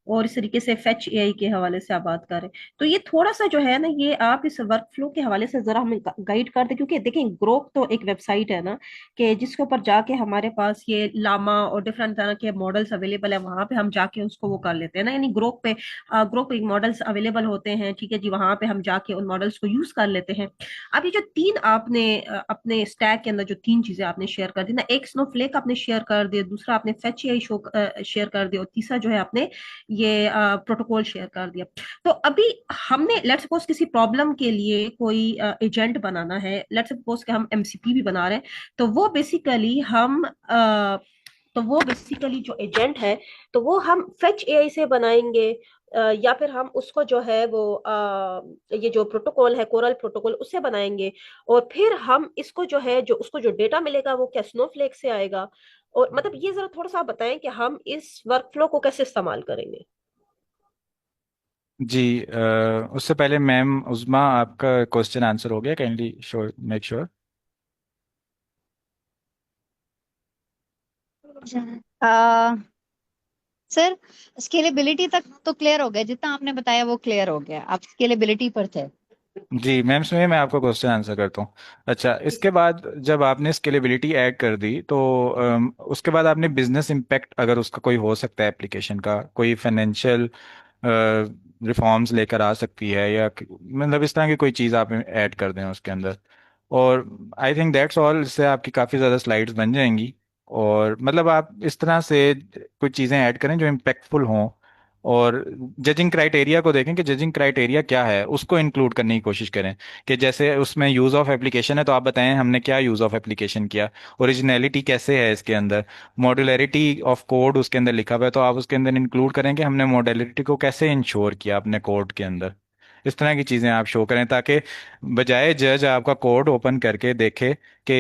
और इस तरीके से फेच एआई के हवाले से आप बात कर रहे हैं, तो ये थोड़ा सा जो है ना, ये आप इस वर्क फ्लो के हवाले से जरा हमें गाइड कर दें। क्योंकि देखें, ग्रोक तो एक वेबसाइट है ना, कि जिसके ऊपर जाके हमारे पास ये लामा और डिफरेंट तरह के मॉडल्स अवेलेबल है, वहां पे हम जाके उसको वो कर लेते हैं ना, यानी ग्रोक पे मॉडल्स अवेलेबल होते हैं। ठीक है जी, वहां पे हम जाके उन मॉडल्स को यूज कर लेते हैं। अब ये जो तीन आपने अपने आपने स्टैक के अंदर जो 3 चीजें आपने शेयर कर दी ना, एक स्नोफ्लेक आपने शेयर कर दिया, दूसरा आपने फेच एआई शो शेयर कर दिया, और तीसरा जो है आपने ये प्रोटोकॉल शेयर कर दिया। तो अभी हमने लेट्स सपोज किसी प्रॉब्लम के लिए कोई एजेंट बनाना है, लेट्स सपोज कि हम एमसीपी भी बना रहे हैं, तो वो बेसिकली हम तो वो बेसिकली जो एजेंट है, तो वो हम फेच एआई से बनाएंगे, या फिर हम उसको जो है वो ये जो प्रोटोकॉल है कोरल प्रोटोकॉल उससे बनाएंगे, और फिर हम इसको जो है जो उसको जो डेटा मिलेगा वो क्या स्नोफ्लेक से आएगा? और मतलब ये जरा थोड़ा सा आप बताएं कि हम इस वर्कफ्लो को कैसे इस्तेमाल करेंगे। जी उससे पहले मैम उज़मा आपका क्वेश्चन आंसर हो गया, kindly sure make sure. Sir, scalability तक तो क्लियर हो गया, जितना आपने बताया वो क्लियर हो गया, आप स्केलेबिलिटी पर थे। जी मैम सुनिए, मैं आपको क्वेश्चन आंसर करता हूँ। अच्छा, इसके बाद जब आपने स्केलेबिलिटी ऐड कर दी तो उसके बाद आपने बिजनेस इम्पैक्ट अगर उसका कोई हो सकता है, एप्लीकेशन का कोई फाइनेंशियल रिफॉर्म्स लेकर आ सकती है, या मतलब इस तरह की कोई चीज़ आप ऐड कर दें उसके अंदर। और आई थिंक दैट्स ऑल, इससे आपकी काफ़ी ज़्यादा स्लाइड्स बन जाएंगी। और मतलब आप इस तरह से कुछ चीज़ें ऐड करें जो इम्पेक्टफुल हों, और जजिंग क्राइटेरिया को देखें कि जजिंग क्राइटेरिया क्या है, उसको इंक्लूड करने की कोशिश करें। कि जैसे उसमें यूज़ ऑफ एप्लीकेशन है तो आप बताएं हमने क्या यूज़ ऑफ एप्लीकेशन किया, ओरिजिनलिटी कैसे है इसके अंदर, मॉड्युलैरिटी ऑफ कोड उसके अंदर लिखा हुआ है तो आप उसके अंदर इंक्लूड करें कि हमने मॉड्युलैरिटी को कैसे इंश्योर किया अपने कोड के अंदर। इस तरह की चीज़ें आप शो करें, ताकि बजाय जज आपका कोड ओपन करके देखे कि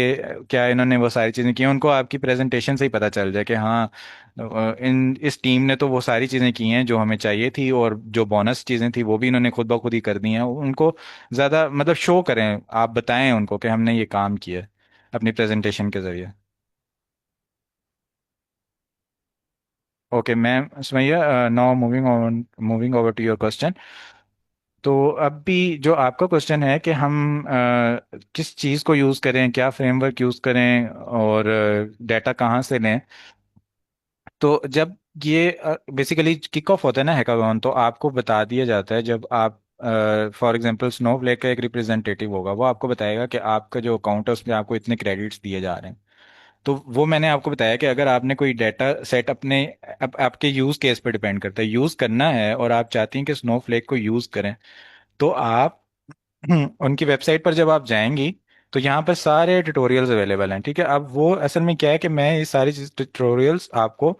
क्या इन्होंने वो सारी चीज़ें की, उनको आपकी प्रेजेंटेशन से ही पता चल जाए कि हाँ इन इस टीम ने तो वो सारी चीज़ें की हैं जो हमें चाहिए थी, और जो बोनस चीज़ें थी वो भी इन्होंने खुद ब खुद ही कर दी हैं। उनको ज़्यादा मतलब शो करें, आप बताएं उनको कि हमने ये काम किया है अपनी प्रेजेंटेशन के जरिए। Okay ma'am Sumaiya, now moving over to your question. तो अब भी जो आपका क्वेश्चन है कि हम किस चीज़ को यूज़ करें, क्या फ्रेमवर्क यूज़ करें, और डाटा कहाँ से लें। तो जब ये बेसिकली किक ऑफ होता है ना हैकाथॉन, तो आपको बता दिया जाता है, जब आप फॉर एग्जांपल स्नोफ्लेक का एक रिप्रेजेंटेटिव होगा, वो आपको बताएगा कि आपका जो अकाउंट है उसमें आपको इतने क्रेडिट्स दिए जा रहे हैं। तो वो मैंने आपको बताया कि अगर आपने कोई डाटा सेट अपने आपके यूज़ केस पर डिपेंड करता है, यूज़ करना है और आप चाहती हैं कि स्नोफ्लेक को यूज़ करें, तो आप उनकी वेबसाइट पर जब आप जाएंगी तो यहाँ पर सारे ट्यूटोरियल्स अवेलेबल हैं। ठीक है, अब वो असल में क्या है कि मैं ये सारी ट्यूटोरियल्स आपको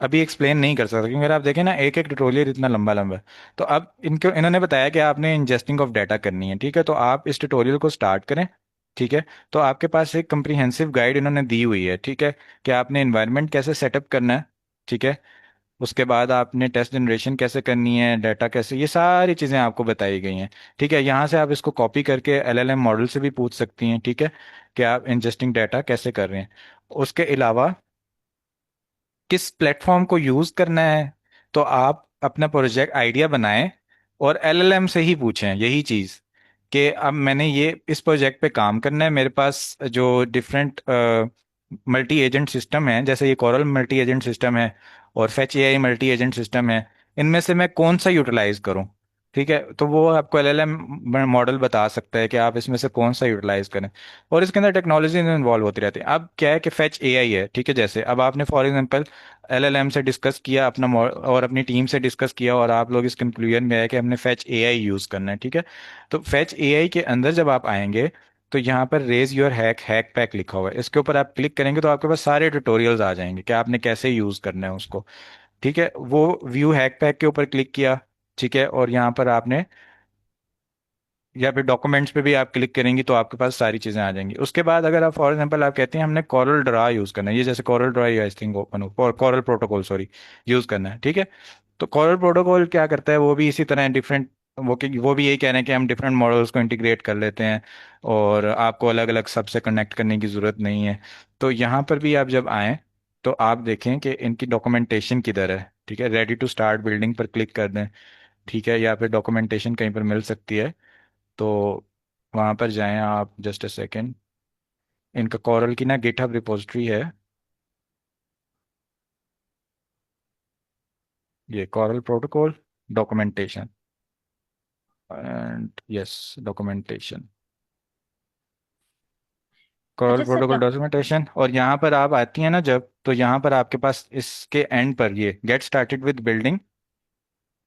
अभी एक्सप्लेन नहीं कर सकता, क्योंकि अगर आप देखें ना एक एक ट्यूटोरियल इतना लंबा लंबा है। तो अब इनको इन्होंने बताया कि आपने इंजेस्टिंग ऑफ डाटा करनी है। ठीक है, तो आप इस ट्यूटोरियल को स्टार्ट करें। ठीक है, तो आपके पास एक कंप्रीहेंसिव गाइड इन्होंने दी हुई है। ठीक है, कि आपने इन्वायरमेंट कैसे सेटअप करना है। ठीक है, उसके बाद आपने टेस्ट जनरेशन कैसे करनी है, डाटा कैसे, ये सारी चीज़ें आपको बताई गई हैं। ठीक है, यहाँ से आप इसको कॉपी करके एलएलएम मॉडल से भी पूछ सकती हैं। ठीक है, कि आप इंजेस्टिंग डाटा कैसे कर रहे हैं। उसके अलावा किस प्लेटफॉर्म को यूज़ करना है, तो आप अपना प्रोजेक्ट आइडिया बनाएं और एलएलएम से ही पूछें यही चीज़, कि अब मैंने ये इस प्रोजेक्ट पे काम करना है, मेरे पास जो डिफरेंट मल्टी एजेंट सिस्टम है, जैसे ये कोरल मल्टी एजेंट सिस्टम है और fetch AI multi agent system है, इनमें से मैं कौन सा यूटिलाइज करूं। ठीक है, तो वो आपको एलएलएम मॉडल बता सकता है कि आप इसमें से कौन सा यूटिलाइज करें। और इसके अंदर टेक्नोलॉजी इन्वॉल्व होती रहती है। अब क्या है कि फेच एआई है। ठीक है, जैसे अब आपने फॉर एग्जांपल एलएलएम से डिस्कस किया अपना और अपनी टीम से डिस्कस किया, और आप लोग इस कंक्लूजन में आए कि हमने फेच एआई यूज करना है। ठीक है, तो फेच एआई के अंदर जब आप आएंगे तो यहाँ पर रेज योर हैक पैक लिखा हुआ है, इसके ऊपर आप क्लिक करेंगे तो आपके पास सारे ट्यूटोरियल्स आ जाएंगे कि आपने कैसे यूज करना है उसको। ठीक है, वो व्यू हैक पैक के ऊपर क्लिक किया। ठीक है, और यहाँ पर आपने या फिर डॉक्यूमेंट्स पे भी आप क्लिक करेंगी तो आपके पास सारी चीजें आ जाएंगी। उसके बाद अगर आप फॉर एग्जांपल आप कहते हैं हमने कॉरल ड्रा यूज करना है, ये जैसे Coral draw I think open हो, कॉरल प्रोटोकॉल सॉरी यूज करना है। ठीक है, तो कॉरल प्रोटोकॉल क्या करता है, वो भी इसी तरह डिफरेंट, वो भी यही कह रहे हैं कि हम डिफरेंट मॉडल्स को इंटीग्रेट कर लेते हैं और आपको अलग अलग सबसे कनेक्ट करने की ज़रूरत नहीं है। तो यहाँ पर भी आप जब आएँ तो आप देखें कि इनकी डॉक्यूमेंटेशन किधर है। ठीक है, रेडी टू स्टार्ट बिल्डिंग पर क्लिक कर दें। ठीक है, या फिर डॉक्यूमेंटेशन कहीं पर मिल सकती है तो वहाँ पर जाएं आप, जस्ट अ सेकेंड। इनका कॉरल की ना गिटहब रिपोजिटरी है, ये Coral Protocol documentation, and yes documentation. Coral अच्छा सर प्रोटोकॉल डॉक्यूमेंटेशन, और यहाँ पर आप आती हैं ना जब, तो यहाँ पर आपके पास इसके एंड पर ये get started with building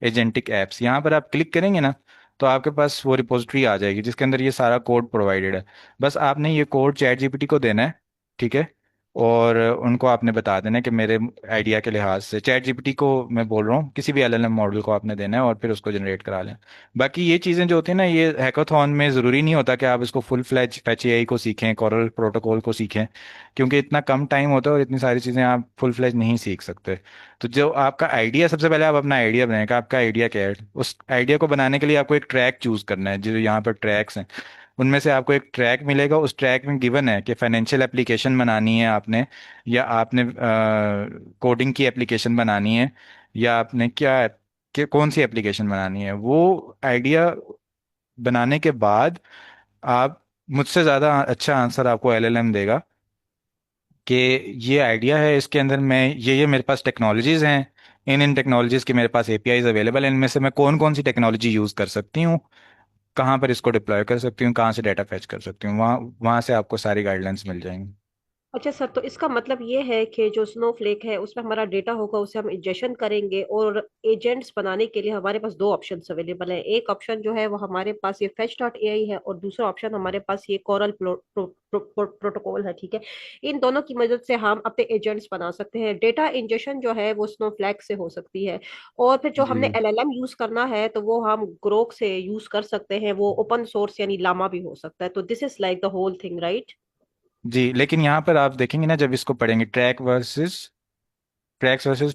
agentic apps, यहाँ पर आप क्लिक करेंगे ना, तो आपके पास वो रिपोजिटरी आ जाएगी जिसके अंदर ये सारा कोड प्रोवाइडेड है। बस आपने ये कोड चैट जीपीटी को देना है, ठीक है, और उनको आपने बता देना है कि मेरे आइडिया के लिहाज से, चैट जीपीटी को मैं बोल रहा हूँ, किसी भी एलएलएम मॉडल को आपने देना है और फिर उसको जनरेट करा लें। बाकी ये चीज़ें जो होती हैं ना, ये हैकाथॉन में ज़रूरी नहीं होता कि आप इसको फुल फ्लैज फैच एआई को सीखें, कॉरल प्रोटोकॉल को सीखें, क्योंकि इतना कम टाइम होता है और इतनी सारी चीज़ें आप फुल फ्लैज नहीं सीख सकते। तो जो आपका आइडिया, सबसे पहले आप अपना आइडिया बनाएं कि आपका आइडिया क्या है। उस आइडिया को बनाने के लिए आपको एक ट्रैक चूज करना है, जो यहाँ पर ट्रैक्स हैं उनमें से आपको एक ट्रैक मिलेगा। उस ट्रैक में गिवन है कि फाइनेंशियल एप्लीकेशन बनानी है आपने, या आपने कोडिंग की एप्लीकेशन बनानी है, या आपने क्या कि कौन सी एप्लीकेशन बनानी है। वो आइडिया बनाने के बाद आप, मुझसे ज़्यादा अच्छा आंसर आपको एलएलएम देगा कि ये आइडिया है, इसके अंदर मैं ये मेरे पास टेक्नोलॉजीज हैं, इन टेक्नोलॉजीज के मेरे पास एपीआईज अवेलेबल हैं, इनमें से मैं कौन कौन सी टेक्नोलॉजी यूज़ कर सकती हूँ, कहाँ पर इसको डिप्लॉय कर सकती हूँ, कहाँ से डाटा फेच कर सकती हूँ, वहाँ वहाँ से आपको सारी गाइडलाइंस मिल जाएंगी। अच्छा सर, तो इसका मतलब ये है कि जो स्नोफ्लेक है उसमें हमारा डेटा होगा, उसे हम इंजेक्शन करेंगे और एजेंट्स बनाने के लिए हमारे पास दो ऑप्शंस अवेलेबल हैं। एक ऑप्शन जो है वो हमारे पास ये फेच डॉट एआई है और दूसरा ऑप्शन हमारे पास ये कोरल प्रोटोकॉल है, ठीक है। इन दोनों की मदद से हम अपने एजेंट्स बना सकते हैं। डेटा इंजेक्शन जो है वो स्नोफ्लैक से हो सकती है, और फिर जो हमने जी एलएलएम यूज करना है तो वो हम ग्रोक से यूज कर सकते हैं, वो ओपन सोर्स यानी लामा भी हो सकता है। तो this is like the whole thing, right? जी, लेकिन यहाँ पर आप देखेंगे ना, जब इसको पढ़ेंगे, ट्रैक्स वर्सेस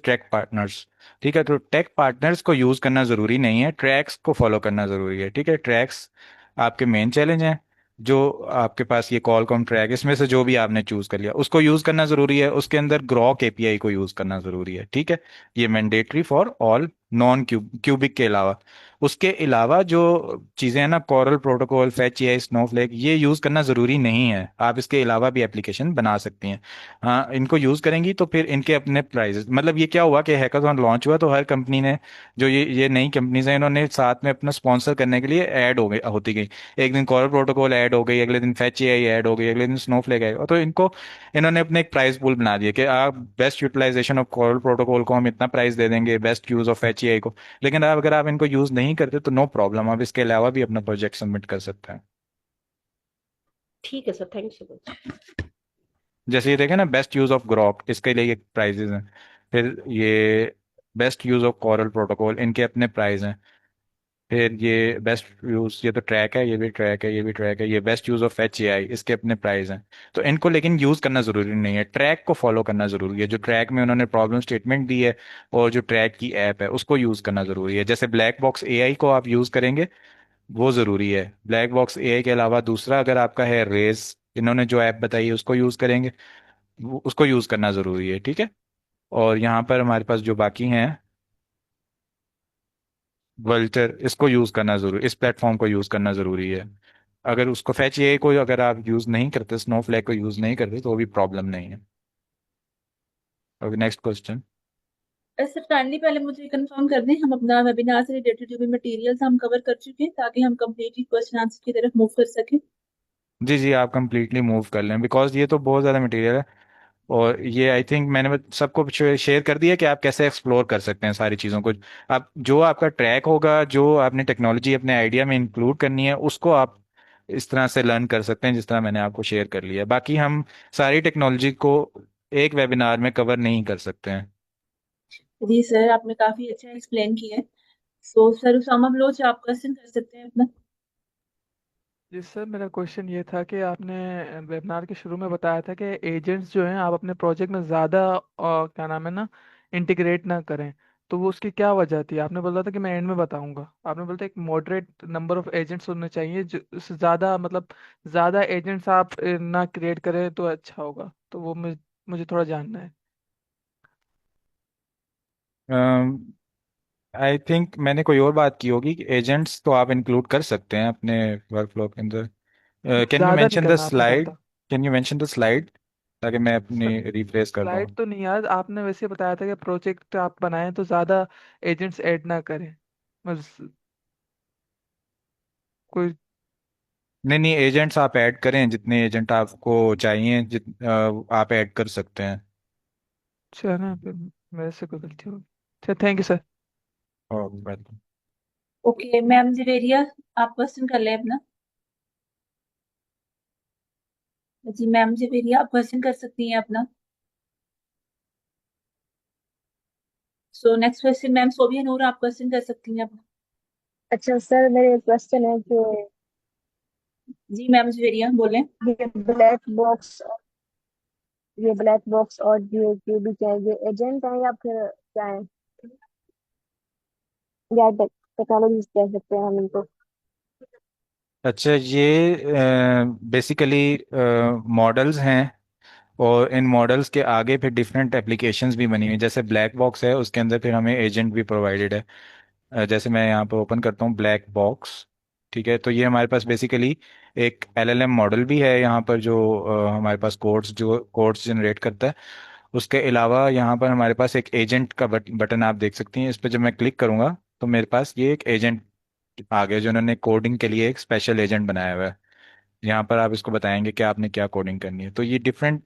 ट्रैक पार्टनर्स, ठीक है, तो ट्रैक पार्टनर्स को यूज करना जरूरी नहीं है, ट्रैक्स को फॉलो करना जरूरी है, ठीक है। ट्रैक्स आपके मेन चैलेंज हैं। जो आपके पास ये कॉलकॉम ट्रैक, इसमें से जो भी आपने चूज कर लिया उसको यूज करना जरूरी है, उसके अंदर ग्रॉक एपीआई को यूज करना जरूरी है, ठीक है। ये mandatory for all non cubic के अलावा। उसके अलावा जो चीजें हैं ना, Coral Protocol, Fetch AI, Snowflake, ये यूज करना जरूरी नहीं है, आप इसके अलावा भी एप्लीकेशन बना सकती हैं। हाँ, इनको यूज करेंगी तो फिर इनके अपने प्राइजेस, मतलब ये क्या हुआ कि हैकाथॉन लॉन्च हुआ तो हर कंपनी ने, जो ये नई कंपनीज हैं, इन्होंने साथ में अपना स्पॉन्सर करने के लिए ऐड हो गई होती गई। एक दिन कॉरल प्रोटोकॉल ऐड हो गई, अगले दिन फैच एआई ऐड हो गई, अगले दिन स्नोफ्लेक ऐड, तो इनको, इन्होंने अपने एक प्राइस पूल बना दिया कि आप best utilisation of Coral Protocol को हम इतना प्राइस दे देंगे, best use of Fetch AI को। लेकिन अगर आप इनको यूज नहीं करते तो नो प्रॉब्लम, आप इसके अलावा भी अपना प्रोजेक्ट सबमिट कर सकते हैं। ठीक है sir, thank you so much. जैसे ये देखें ना, बेस्ट यूज ऑफ ग्रॉक, इसके लिए एक प्राइजेज हैं। फिर ये best use of Coral Protocol, इनके अपने प्राइस हैं। फिर ये बेस्ट यूज, ये तो ट्रैक है, ये भी ट्रैक है, ये भी ट्रैक है, ये best use of H A I, इसके अपने प्राइस हैं। तो इनको लेकिन यूज करना जरूरी नहीं है, ट्रैक को फॉलो करना जरूरी है। जो ट्रैक में उन्होंने प्रॉब्लम स्टेटमेंट दी है और जो ट्रैक की ऐप है उसको यूज करना जरूरी है। जैसे ब्लैक बॉक्स एआई को आप यूज करेंगे, वो जरूरी है। ब्लैक बॉक्स एआई के अलावा दूसरा अगर आपका है रेस, इन्होंने जो ऐप बताई है उसको यूज करेंगे, उसको यूज करना जरूरी है, ठीक है। और यहाँ पर हमारे पास जो बाकी हैं, वल्चर, इसको यूज करना जरूरी, इस प्लेटफॉर्म को यूज करना जरूरी है। अगर उसको फैच ये को अगर आप यूज नहीं करते, स्नोफ्लैक को यूज नहीं करते, तो वो भी प्रॉब्लम नहीं है। Okay, next question. Sir kindly पहले मुझे कंफर्म कर दें, हम अपना वेबिनार से रिलेटेड जो भी मटेरियल्स हम कवर कर चुके हैं, ताकि हम कंप्लीटली क्वेश्चन आंसर की तरफ मूव कर सकें। जी जी, आप कंप्लीटली मूव कर लें, बिकॉज ये तो बहुत ज़्यादा मटेरियल है। और ये आई थिंक मैंने सबको शेयर कर दिया कि आप कैसे एक्सप्लोर कर सकते हैं सारी चीज़ों को। आप जो आपका ट्रैक होगा, जो आपने टेक्नोलॉजी अपने आइडिया में इंक्लूड करनी है, उसको आप इस तरह से लर्न कर सकते हैं जिस तरह मैंने आपको शेयर कर लिया। बाकी हम सारी टेक्नोलॉजी को एक वेबिनार में कवर नहीं कर सकते हैं। जी सर, आपने काफी अच्छा एक्सप्लेन किया है। सो सर उसामा बलोच, आप क्वेश्चन कर सकते हैं अपना। जी सर, मेरा क्वेश्चन ये था कि आपने वेबिनार के शुरू में बताया था कि एजेंट्स जो हैं आप अपने प्रोजेक्ट में ज़्यादा क्या नाम है ना, इंटीग्रेट ना करें। तो वो उसकी क्या वजह थी? आपने बोला था कि मैं एंड में बताऊंगा, आपने बोला था एक मॉडरेट नंबर ऑफ एजेंट्स होने चाहिए, जो उससे ज़्यादा मतलब ज़्यादा एजेंट्स आप ना क्रिएट करें तो अच्छा होगा। तो वो मुझे थोड़ा जानना है। आई थिंक मैंने कोई और बात की होगी कि एजेंट्स तो आप इंक्लूड कर सकते हैं अपने वर्कफ्लो के अंदर। कैन यू ज़्यादा नहीं मेंशन द करना आपने कहा स्लाइड, था। Can you mention the slide, ताकि मैं अपनी रिफ्रेश कर स्लाइड पाऊँ। तो नहीं याद, आपने वैसे बताया था कि प्रोजेक्ट आप बनाएं तो ज़्यादा एजेंट्स ऐड ना करें। बस कोई नहीं नहीं, एजेंट्स आप ऐड करें, जितने एजेंट आपको चाहिए आप ऐड कर सकते हैं। अच्छा ना, फिर मेरे से कोई गलती होगी। अच्छा, थैंक यू सर। और वेलकम। ओके मैम जवेरिया, आप क्वेश्चन कर लें अपना। जी मैम जवेरिया, आप क्वेश्चन कर सकती हैं अपना। So next question ma'am Sobia Noor, आप क्वेश्चन कर सकती हैं अपना। अच्छा सर, मेरे क्वेश्चन है कि जी मैम जवेरिया बोलें। ये ब्लैक बॉक्स ये ब्लैक बॉक्स और ये क्यूबी क्या है, ये एजेंट है या फिर क्या है, या टेक्नोलॉजी कह सकते हैं हम इनको। अच्छा, ये बेसिकली मॉडल्स हैं, और इन मॉडल्स के आगे फिर डिफरेंट एप्लीकेशंस भी बनी हुई हैं। जैसे ब्लैक बॉक्स है, उसके अंदर फिर हमें एजेंट भी प्रोवाइडेड है। जैसे मैं यहाँ पर ओपन करता हूँ ब्लैक बॉक्स। ठीक है, तो ये हमारे पास बेसिकली एक एलएलएम मॉडल भी है यहाँ पर, जो हमारे पास कोड्स जनरेट करता है। उसके अलावा यहाँ पर हमारे पास एक एजेंट का बटन आप देख सकती हैं। इस पर जब मैं क्लिक करूंगा तो मेरे पास ये एक एजेंट आ गया, जो उन्होंने कोडिंग के लिए एक स्पेशल एजेंट बनाया हुआ है। यहाँ पर आप इसको बताएंगे कि आपने क्या कोडिंग करनी है। तो ये डिफरेंट,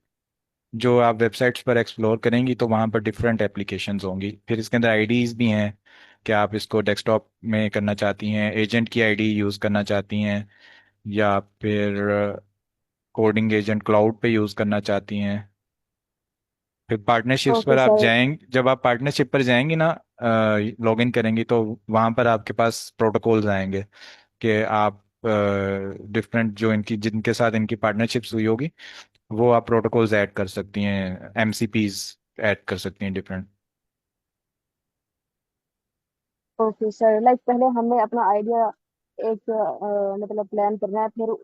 जो आप वेबसाइट्स पर एक्सप्लोर करेंगी तो वहाँ पर डिफरेंट एप्लीकेशंस होंगी। फिर इसके अंदर आईडीज भी हैं कि आप इसको डेस्कटॉप में करना चाहती हैं, एजेंट की आईडी यूज़ करना चाहती हैं, या फिर कोडिंग एजेंट क्लाउड पे यूज़ करना चाहती हैं। फिर पार्टनरशिप्स ओके पर आप सर। जाएंगे, जब आप पार्टनरशिप पर जाएंगी ना, लॉग इन करेंगी, तो वहाँ पर आपके पास प्रोटोकॉल्स आएंगे कि आप डिफरेंट, जो इनकी जिनके साथ इनकी पार्टनरशिप्स हुई होगी, वो आप प्रोटोकॉल्स ऐड कर सकती हैं, एमसीपीज ऐड कर सकती हैं डिफरेंट। ओके सर, लाइक पहले हमें अपना आइडिया एक मतलब प्लान करना है, फिर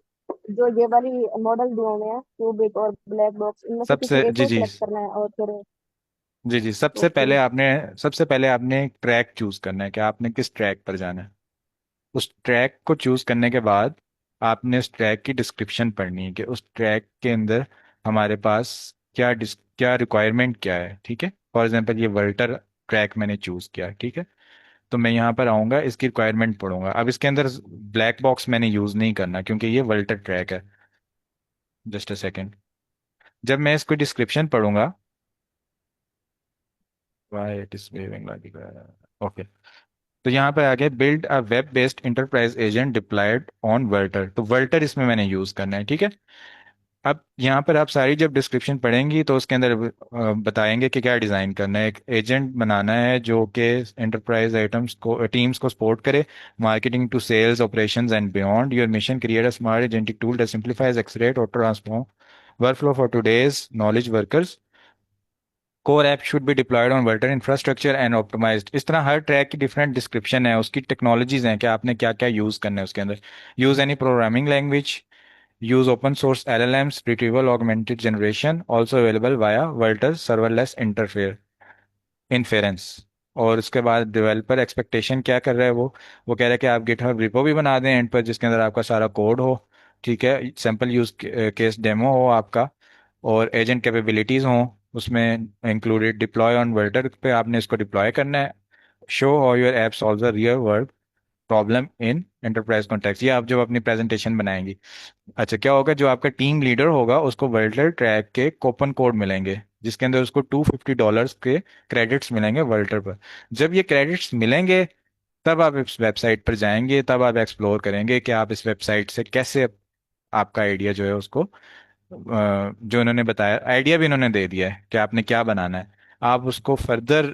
जो ये वाली मॉडल दिए हुए हैं क्यूबिक और ब्लैक बॉक्स, इनमें से किसी सबसे एक जी को जी, सिलेक्ट करना है और फिर। जी जी, ओके। सबसे पहले आपने एक ट्रैक चूज करना है कि आपने किस ट्रैक पर जाना है। उस ट्रैक को चूज करने के बाद आपने उस ट्रैक की डिस्क्रिप्शन पढ़नी है कि उस ट्रैक के अंदर हमारे पास क्या रिक्वायरमेंट क्या है। ठीक है, फॉर एग्जांपल ये वर्टर ट्रैक मैंने चूज किया, ठीक है, तो मैं यहाँ पर आऊंगा, इसकी रिक्वायरमेंट पढ़ूंगा। अब इसके अंदर ब्लैक बॉक्स मैंने यूज नहीं करना क्योंकि ये वर्टर ट्रैक है। Just a second. जब मैं इसको डिस्क्रिप्शन पढ़ूंगा, why it is waving like, okay, तो यहाँ पे आ गया build a web based enterprise agent deployed on Vultr. तो वर्टर इसमें मैंने यूज करना है। ठीक है, अब यहाँ पर आप सारी जब डिस्क्रिप्शन पढ़ेंगी तो उसके अंदर बताएंगे कि क्या डिज़ाइन करना है। एक एजेंट बनाना है जो कि एंटरप्राइज आइटम्स को टीम्स को सपोर्ट करे, marketing to sales operations and beyond. Your mission create a smart agentic tool that simplifies accelerate और transform workflow for today's knowledge workers. Core app should be deployed on Vultr infrastructure and optimised. इस तरह हर ट्रैक की डिफरेंट डिस्क्रिप्शन है, उसकी टेक्नोलॉजीज हैं कि आपने क्या क्या यूज़ करना है उसके अंदर। Use any programming language, use open source LLMs, retrieval augmented generation, also available via Vultr serverless interface inference। और उसके बाद डेवलपर एक्सपेक्टेशन क्या कर रहा है, वो कह रहा है कि आप गिटहब रिपो भी बना दें एंड पर, जिसके अंदर आपका सारा कोड हो। ठीक है, सैम्पल यूज केस डेमो हो आपका, और एजेंट कैपेबिलिटीज हों उसमें इंक्लूडेड। डिप्लॉय ऑन वर्टर पे आपने इसको डिप्लॉय करना है। Show how your app solves a real world problem in enterprise context. ये आप जब अपनी प्रेजेंटेशन बनाएंगी। अच्छा, क्या होगा, जो आपका टीम लीडर होगा उसको वर्ल्टर ट्रैक के कूपन कोड मिलेंगे, जिसके अंदर उसको $250 के क्रेडिट्स मिलेंगे वर्ल्टर पर। जब ये क्रेडिट्स मिलेंगे, तब आप इस वेबसाइट पर जाएंगे, तब आप एक्सप्लोर करेंगे कि आप इस वेबसाइट से कैसे आपका आइडिया जो है उसको जो इन्होंने बताया, आइडिया भी इन्होंने दे दिया है कि आपने क्या बनाना है, आप उसको फर्दर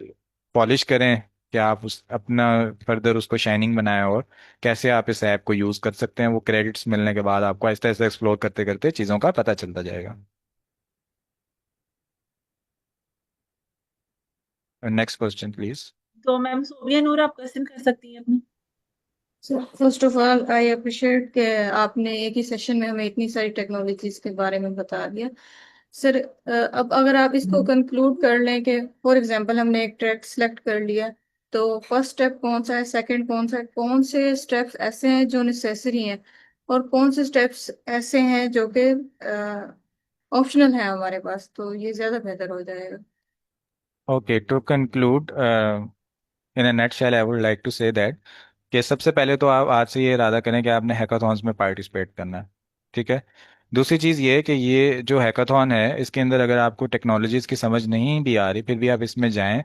पॉलिश करें कि आप उस अपना फर्दर उसको शाइनिंग बनाएं, और कैसे आप इस ऐप को यूज कर सकते हैं। वो क्रेडिट्स मिलने के बाद आपको आहिस्ता आहिस्ता एक्सप्लोर करते करते चीज़ों का पता चलता जाएगा। Next question please. तो मैम सोबिया नूर, आप क्वेश्चन कर सकती हैं अपना। First of all I appreciate कि आपने एक ही सेशन में हमें इतनी सारी टेक्नोलॉजीज के बारे में बता दिया। सर, अब अगर आप इसको कंक्लूड कर लें कि फॉर एग्जांपल हमने एक ट्रैक सेलेक्ट कर लिया, तो फर्स्ट स्टेप कौन सा है, सेकंड कौन सा है, कौन से स्टेप्स ऐसे हैं जो नेसेसरी हैं, और कौन से स्टेप्स ऐसे हैं जो कि ऑप्शनल हैं हमारे पास, तो ये ज्यादा बेहतर हो जाएगा। Okay, to conclude, in a nutshell, I would like to say that कि सबसे पहले तो आप आज से ये इरादा करें कि आपने हैकाथॉन्स में पार्टिसिपेट करना है। ठीक है। दूसरी चीज़ ये है कि ये जो हैकाथॉन है इसके अंदर अगर आपको टेक्नोलॉजीज़ की समझ नहीं भी आ रही फिर भी आप इसमें जाएं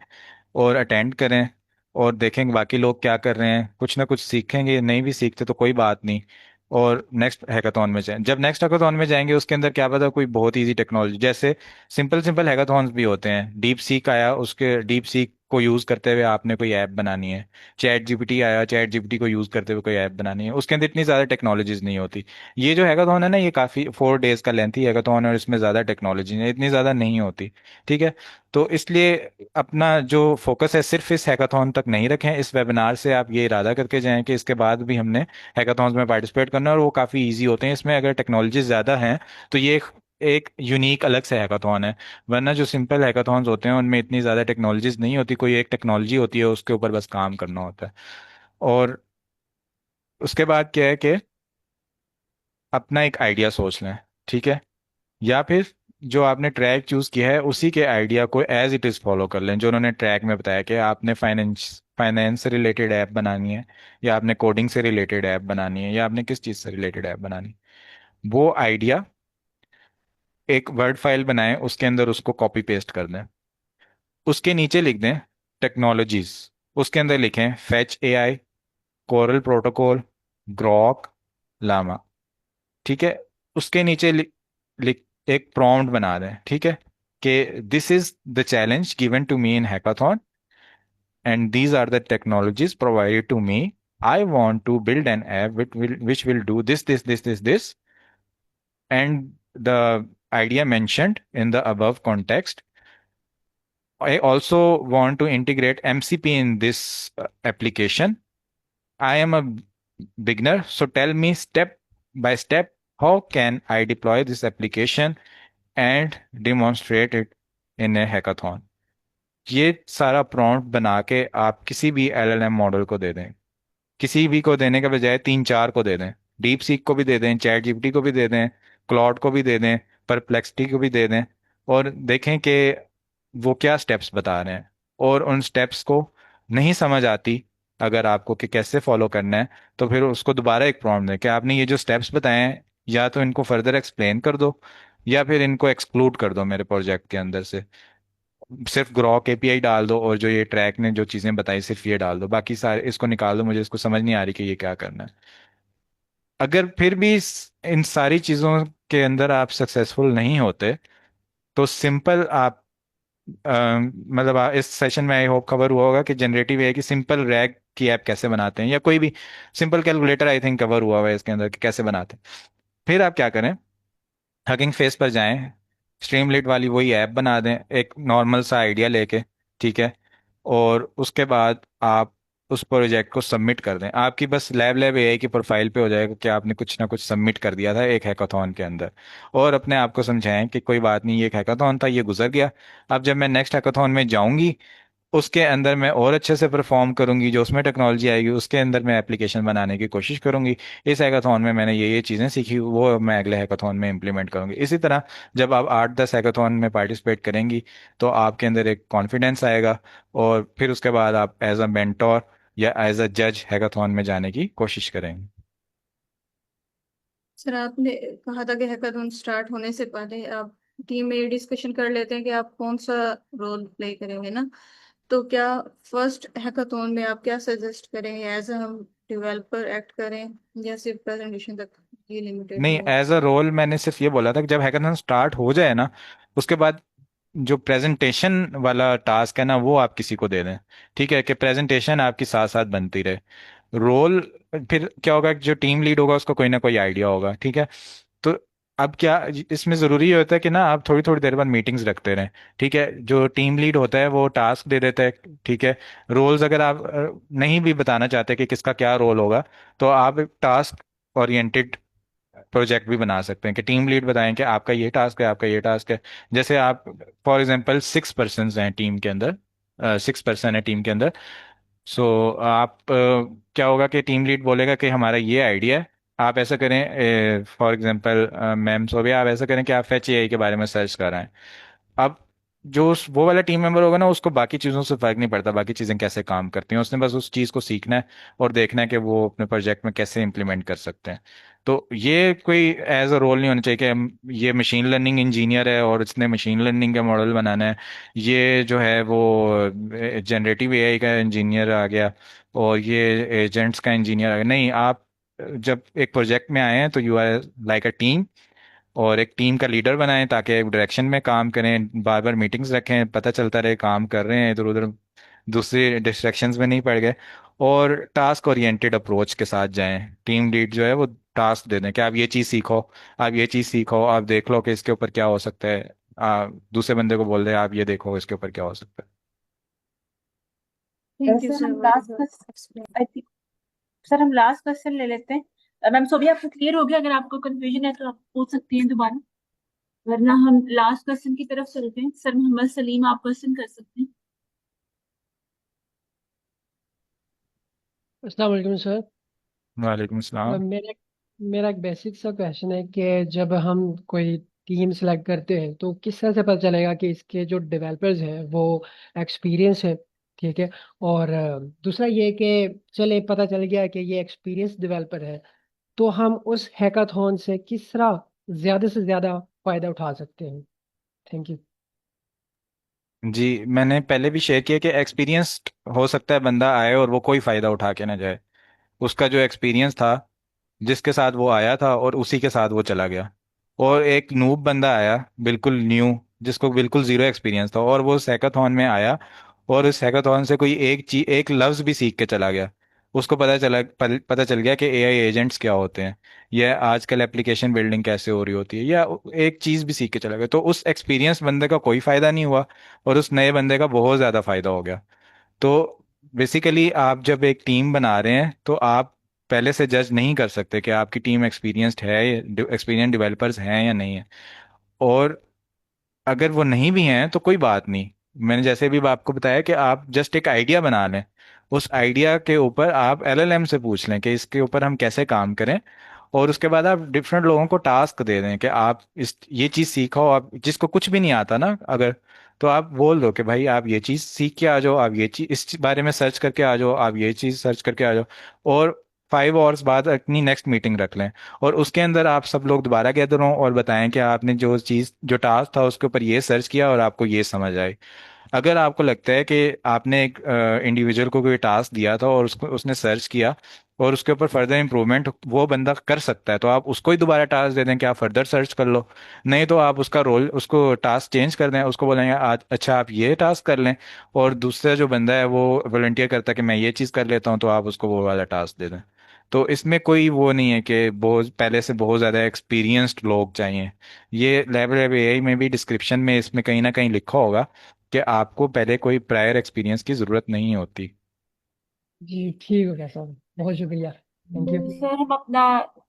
और अटेंड करें और देखें बाकी लोग क्या कर रहे हैं, कुछ ना कुछ सीखेंगे, नहीं भी सीखते तो कोई बात नहीं। और नेक्स्ट हैकाथॉन में जाएं। जब नेक्स्ट हैकाथॉन में जाएंगे उसके अंदर क्या पता कोई बहुत इजी टेक्नोलॉजी, जैसे सिंपल सिंपल हैकाथॉन्स भी होते हैं। डीप सीक आया, उसके डीप सीक को यूज़ करते हुए आपने कोई ऐप बनानी है। चैट जीपीटी आया, चैट जीपीटी को यूज़ करते हुए कोई ऐप बनानी है। उसके अंदर इतनी ज़्यादा टेक्नोलॉजीज नहीं होती। ये जो हैकाथॉन है ना ये काफ़ी 4 डेज का लेंथी हैकाथॉन है और इसमें ज़्यादा टेक्नोलॉजी है, इतनी ज़्यादा नहीं होती। ठीक है। तो इसलिए अपना जो फोकस है सिर्फ इस हैकाथॉन तक नहीं रखें। इस वेबिनार से आप ये इरादा करके जाएं कि इसके बाद भी हमने हैकाथॉन्स में पार्टिसिपेट करना है और वो काफ़ी इजी होते हैं। इसमें अगर टेक्नोलॉजी ज़्यादा हैं तो ये एक यूनिक अलग से हैकाथॉन है। वरना जो सिंपल हैकाथॉन्स होते हैं उनमें इतनी ज़्यादा टेक्नोलॉजीज नहीं होती, कोई एक टेक्नोलॉजी होती है उसके ऊपर बस काम करना होता है। और उसके बाद क्या है कि अपना एक आइडिया सोच लें। ठीक है। या फिर जो आपने ट्रैक चूज किया है उसी के आइडिया को एज इट इज फॉलो कर लें, जो उन्होंने ट्रैक में बताया कि आपने फाइनेंस से रिलेटेड ऐप बनानी है या आपने कोडिंग से रिलेटेड ऐप बनानी है या आपने किस चीज़ से रिलेटेड ऐप बनानी है। वो आइडिया एक वर्ड फाइल बनाएं, उसके अंदर उसको कॉपी पेस्ट कर दें। उसके नीचे लिख दें टेक्नोलॉजीज। उसके अंदर लिखें Fetch AI, Coral Protocol, Grok, Llama. ठीक है। उसके नीचे लिख एक प्रॉम्प्ट बना दें। ठीक है। कि this is the challenge given to me in hackathon and these are the technologies provided to me. I want to build an app which will do this and the idea mentioned in the above context. I also want to integrate MCP in this application. I am a beginner, so tell me step by step how can I deploy this application and demonstrate it in a hackathon. ये सारा प्रॉम्प्ट बना के आप किसी भी एलएलएम मॉडल को दे दें। किसी भी को देने के बजाय 3-4 को दे दें। डीप सीक को भी दे दें, चैट जीपीटी को भी दे दें, क्लॉड को भी दे दें, परप्लेक्सिटी को भी दे दें और देखें कि वो क्या स्टेप्स बता रहे हैं। और उन स्टेप्स को नहीं समझ आती अगर आपको कि कैसे फॉलो करना है तो फिर उसको दोबारा एक प्रॉम्प्ट दें कि आपने ये जो स्टेप्स बताए हैं या तो इनको फर्दर एक्सप्लेन कर दो या फिर इनको एक्सक्लूड कर दो मेरे प्रोजेक्ट के अंदर से। सिर्फ ग्रॉक एपीआई डाल दो और जो ये ट्रैक ने जो चीज़ें बताई सिर्फ ये डाल दो, बाकी सारे इसको निकाल दो, मुझे इसको समझ नहीं आ रही कि ये क्या करना है। अगर फिर भी इन सारी चीज़ों के अंदर आप सक्सेसफुल नहीं होते तो सिंपल आप मतलब इस सेशन में आई होप कवर हुआ होगा कि जनरेटिव एआई की सिंपल रैग की ऐप कैसे बनाते हैं या कोई भी simple calculator I think cover हुआ हुआ है इसके अंदर कि कैसे बनाते हैं। फिर आप क्या करें, हगिंग फेस पर जाएं, स्ट्रीमलीट वाली वही ऐप बना दें एक नॉर्मल सा आइडिया लेके। ठीक है। और उसके बाद आप उस प्रोजेक्ट को सबमिट कर दें। आपकी बस लैब लैब एआई की प्रोफाइल पे हो जाएगा कि आपने कुछ ना कुछ सबमिट कर दिया था एक हैकाथॉन के अंदर। और अपने आप को समझाएं कि कोई बात नहीं, ये एक हैकाथॉन था, ये गुजर गया। अब जब मैं नेक्स्ट हैकाथॉन में जाऊंगी उसके अंदर मैं और अच्छे से परफॉर्म करूंगी, जो उसमें टेक्नोलॉजी आएगी उसके अंदर मैं एप्लीकेशन बनाने की कोशिश करूंगी। इस हैकाथॉन में मैंने ये चीज़ें सीखी वो मैं अगले हैकाथॉन में इम्प्लीमेंट करूंगी। इसी तरह जब आप 8-10 हैकाथॉन में पार्टिसिपेट करेंगी तो आपके अंदर एक कॉन्फिडेंस आएगा और फिर उसके बाद आप एज अ मेंटोर या एज अ जज हैकाथॉन में जाने की कोशिश करेंगे। सर आपने कहा था कि हैकाथॉन स्टार्ट होने से पहले आप टीम में डिस्कशन कर लेते हैं कि आप कौन सा रोल प्ले करेंगे ना। तो क्या फर्स्ट हैकाथॉन में आप क्या सजेस्ट करेंगे, एज हम डेवलपर एक्ट करें या सिर्फ प्रेजेंटेशन तक ये लिमिटेड नहीं, हो? एज अ रोल मैंने सिर्फ ये बोला था कि जब हैकाथॉन स्टार्ट हो जाए ना उसके बाद जो प्रेजेंटेशन वाला टास्क है ना वो आप किसी को दे दें। ठीक है। कि प्रेजेंटेशन आपकी साथ साथ बनती रहे। रोल फिर क्या होगा कि जो टीम लीड होगा उसको कोई ना कोई आइडिया होगा। ठीक है। तो अब क्या इसमें ज़रूरी होता है कि ना आप थोड़ी थोड़ी देर बाद मीटिंग्स रखते रहें। ठीक है। जो टीम लीड होता है वो टास्क दे देता है। ठीक है। रोल्स अगर आप नहीं भी बताना चाहते कि किसका क्या रोल होगा तो आप टास्क ओरिएंटेड प्रोजेक्ट भी बना सकते हैं कि टीम लीड बताएं कि आपका ये टास्क है, आपका ये टास्क है। जैसे आप फॉर एग्जांपल 6 पर्सन हैं टीम के अंदर, 6 पर्सन है टीम के अंदर। सो आप क्या होगा कि टीम लीड बोलेगा कि हमारा ये आइडिया है, आप ऐसा करें। फॉर एग्जांपल मैम सोबे आप ऐसा करें कि आप फेच एआई के बारे में सर्च कर रहे हैं। अब वो वाला टीम मेंबर होगा ना, उसको बाकी चीज़ों से फर्क नहीं पड़ता, बाकी चीज़ें कैसे काम करती हैं, उसने बस उस चीज़ को सीखना है और देखना है कि वो अपने प्रोजेक्ट में कैसे इम्प्लीमेंट कर सकते हैं। तो ये कोई एज अ रोल नहीं होना चाहिए कि ये मशीन लर्निंग इंजीनियर है और इसने मशीन लर्निंग का मॉडल बनाना है, ये जो है वो जनरेटिव एआई का इंजीनियर आ गया और ये एजेंट्स का इंजीनियर आ गया। नहीं, आप जब एक प्रोजेक्ट में आए हैं तो you are like a team, और एक टीम का लीडर बनाएं ताकि एक डायरेक्शन में काम करें, बार बार मीटिंग्स रखें, पता चलता रहे काम कर रहे हैं, इधर उधर दूसरी डिस्ट्रैक्शंस में नहीं पड़ गए। और टास्क ओरिएंटेड अप्रोच के साथ जाएं, टीम लीड जो है वो टास्क दे दें कि आप ये चीज़ सीखो, आप ये चीज़ सीखो, आप देख लो कि इसके ऊपर क्या हो सकता है, दूसरे बंदे को बोल दे आप ये देखो इसके ऊपर क्या हो सकता है। थैंक यू सर सर, हम very last good explain. I think sir हम लास्ट क्वेश्चन ले लेते हैं। मैम सोभी आपको क्लियर हो गया? अगर आपको कंफ्यूजन है तो आप पूछ सकती हैं दोबारा, वरना हम लास्ट क्वेश्चन की तरफ चलते हैं। सर मोहम्मद सलीम, आप क्वेश्चन कर सकते हैं। अस्सलाम वालेकुम सर। वालेकुम अस्सलाम। मेरा मेरा एक बेसिक सा क्वेश्चन है कि जब हम कोई टीम सेलेक्ट करते हैं तो किस तरह से पता चलेगा कि इसके जो डेवलपर्स हैं वो एक्सपीरियंस है, ठीक है। और दूसरा ये कि चले पता चल गया कि ये एक्सपीरियंस डेवलपर है, तो हम उस हैकाथॉन से किस तरह ज़्यादा से ज़्यादा फायदा उठा सकते हैं। Thank you. जी, मैंने पहले भी शेयर किया कि एक्सपीरियंस्ड हो सकता है बंदा आए और वो कोई फायदा उठा के ना जाए, उसका जो एक्सपीरियंस था जिसके साथ वो आया था और उसी के साथ वो चला गया। और एक नूब बंदा आया बिल्कुल न्यू, जिसको बिल्कुल जीरो एक्सपीरियंस था, और वो उस हैकाथॉन में आया और उस हैकाथॉन से कोई एक लफ्ज भी सीख के चला गया। उसको पता चल गया कि एआई एजेंट्स क्या होते हैं, या आजकल एप्लीकेशन बिल्डिंग कैसे हो रही होती है, या एक चीज भी सीख के चला गया। तो उस एक्सपीरियंस बंदे का कोई फायदा नहीं हुआ और उस नए बंदे का बहुत ज्यादा फायदा हो गया। तो बेसिकली आप जब एक टीम बना रहे हैं तो आप पहले से जज नहीं कर सकते कि आपकी टीम एक्सपीरियंस्ड है, एक्सपीरियंस डेवलपर्स हैं या नहीं है। और अगर वो नहीं भी हैं तो कोई बात नहीं, मैंने जैसे भी आपको बताया कि आप जस्ट एक आइडिया बना लें, उस आइडिया के ऊपर आप एलएलएम से पूछ लें कि इसके ऊपर हम कैसे काम करें, और उसके बाद आप डिफरेंट लोगों को टास्क दे दें कि आप इस ये चीज़ सीखो। आप जिसको कुछ भी नहीं आता ना अगर, तो आप बोल दो कि भाई आप ये चीज़ सीख के आ जाओ, आप ये चीज़ बारे में सर्च करके आ जाओ, आप ये चीज़ सर्च करके आ जाओ, और 5 आवर्स बाद अपनी नेक्स्ट मीटिंग रख लें, और उसके अंदर आप सब लोग दोबारा गैदर हों और बताएं कि आपने जो टास्क था उसके ऊपर ये सर्च किया और आपको ये समझ आई। अगर आपको लगता है कि आपने एक इंडिविजुअल को कोई टास्क दिया था और उसको उसने सर्च किया और उसके ऊपर फर्दर इंप्रूवमेंट वो बंदा कर सकता है, तो आप उसको ही दोबारा टास्क दे दें कि आप फर्दर सर्च कर लो। नहीं तो आप उसका रोल, उसको टास्क चेंज कर दें, उसको बोलेंगे आज अच्छा आप ये टास्क कर लें, और दूसरा जो बंदा है वो वॉलंटियर करता है कि मैं ये चीज़ कर लेता हूँ, तो आप उसको वो वाला टास्क दे दें। तो इसमें कोई वो नहीं है कि बहुत पहले से बहुत ज़्यादा एक्सपीरियंस्ड लोग चाहिए। ये लैब लैब एआई में भी डिस्क्रिप्शन में इसमें कहीं ना कहीं लिखा होगा कि आपको पहले कोई प्रायर एक्सपीरियंस की ज़रूरत नहीं होती। जी ठीक हो गया सर, बहुत शुक्रिया। Thank you. सर हम अपना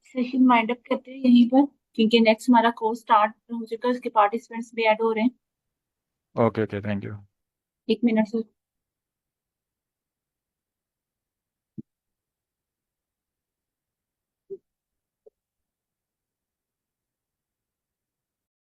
सेशन वाइंड अप करते हैं यहीं पर, क्योंकि नेक्स्ट हमारा कोर्स स्टार्ट हो चुका है, उसके पार्टिसिपेंट्स भी ऐड हो रहे हैं। Okay okay, thank you. 1 minute sir.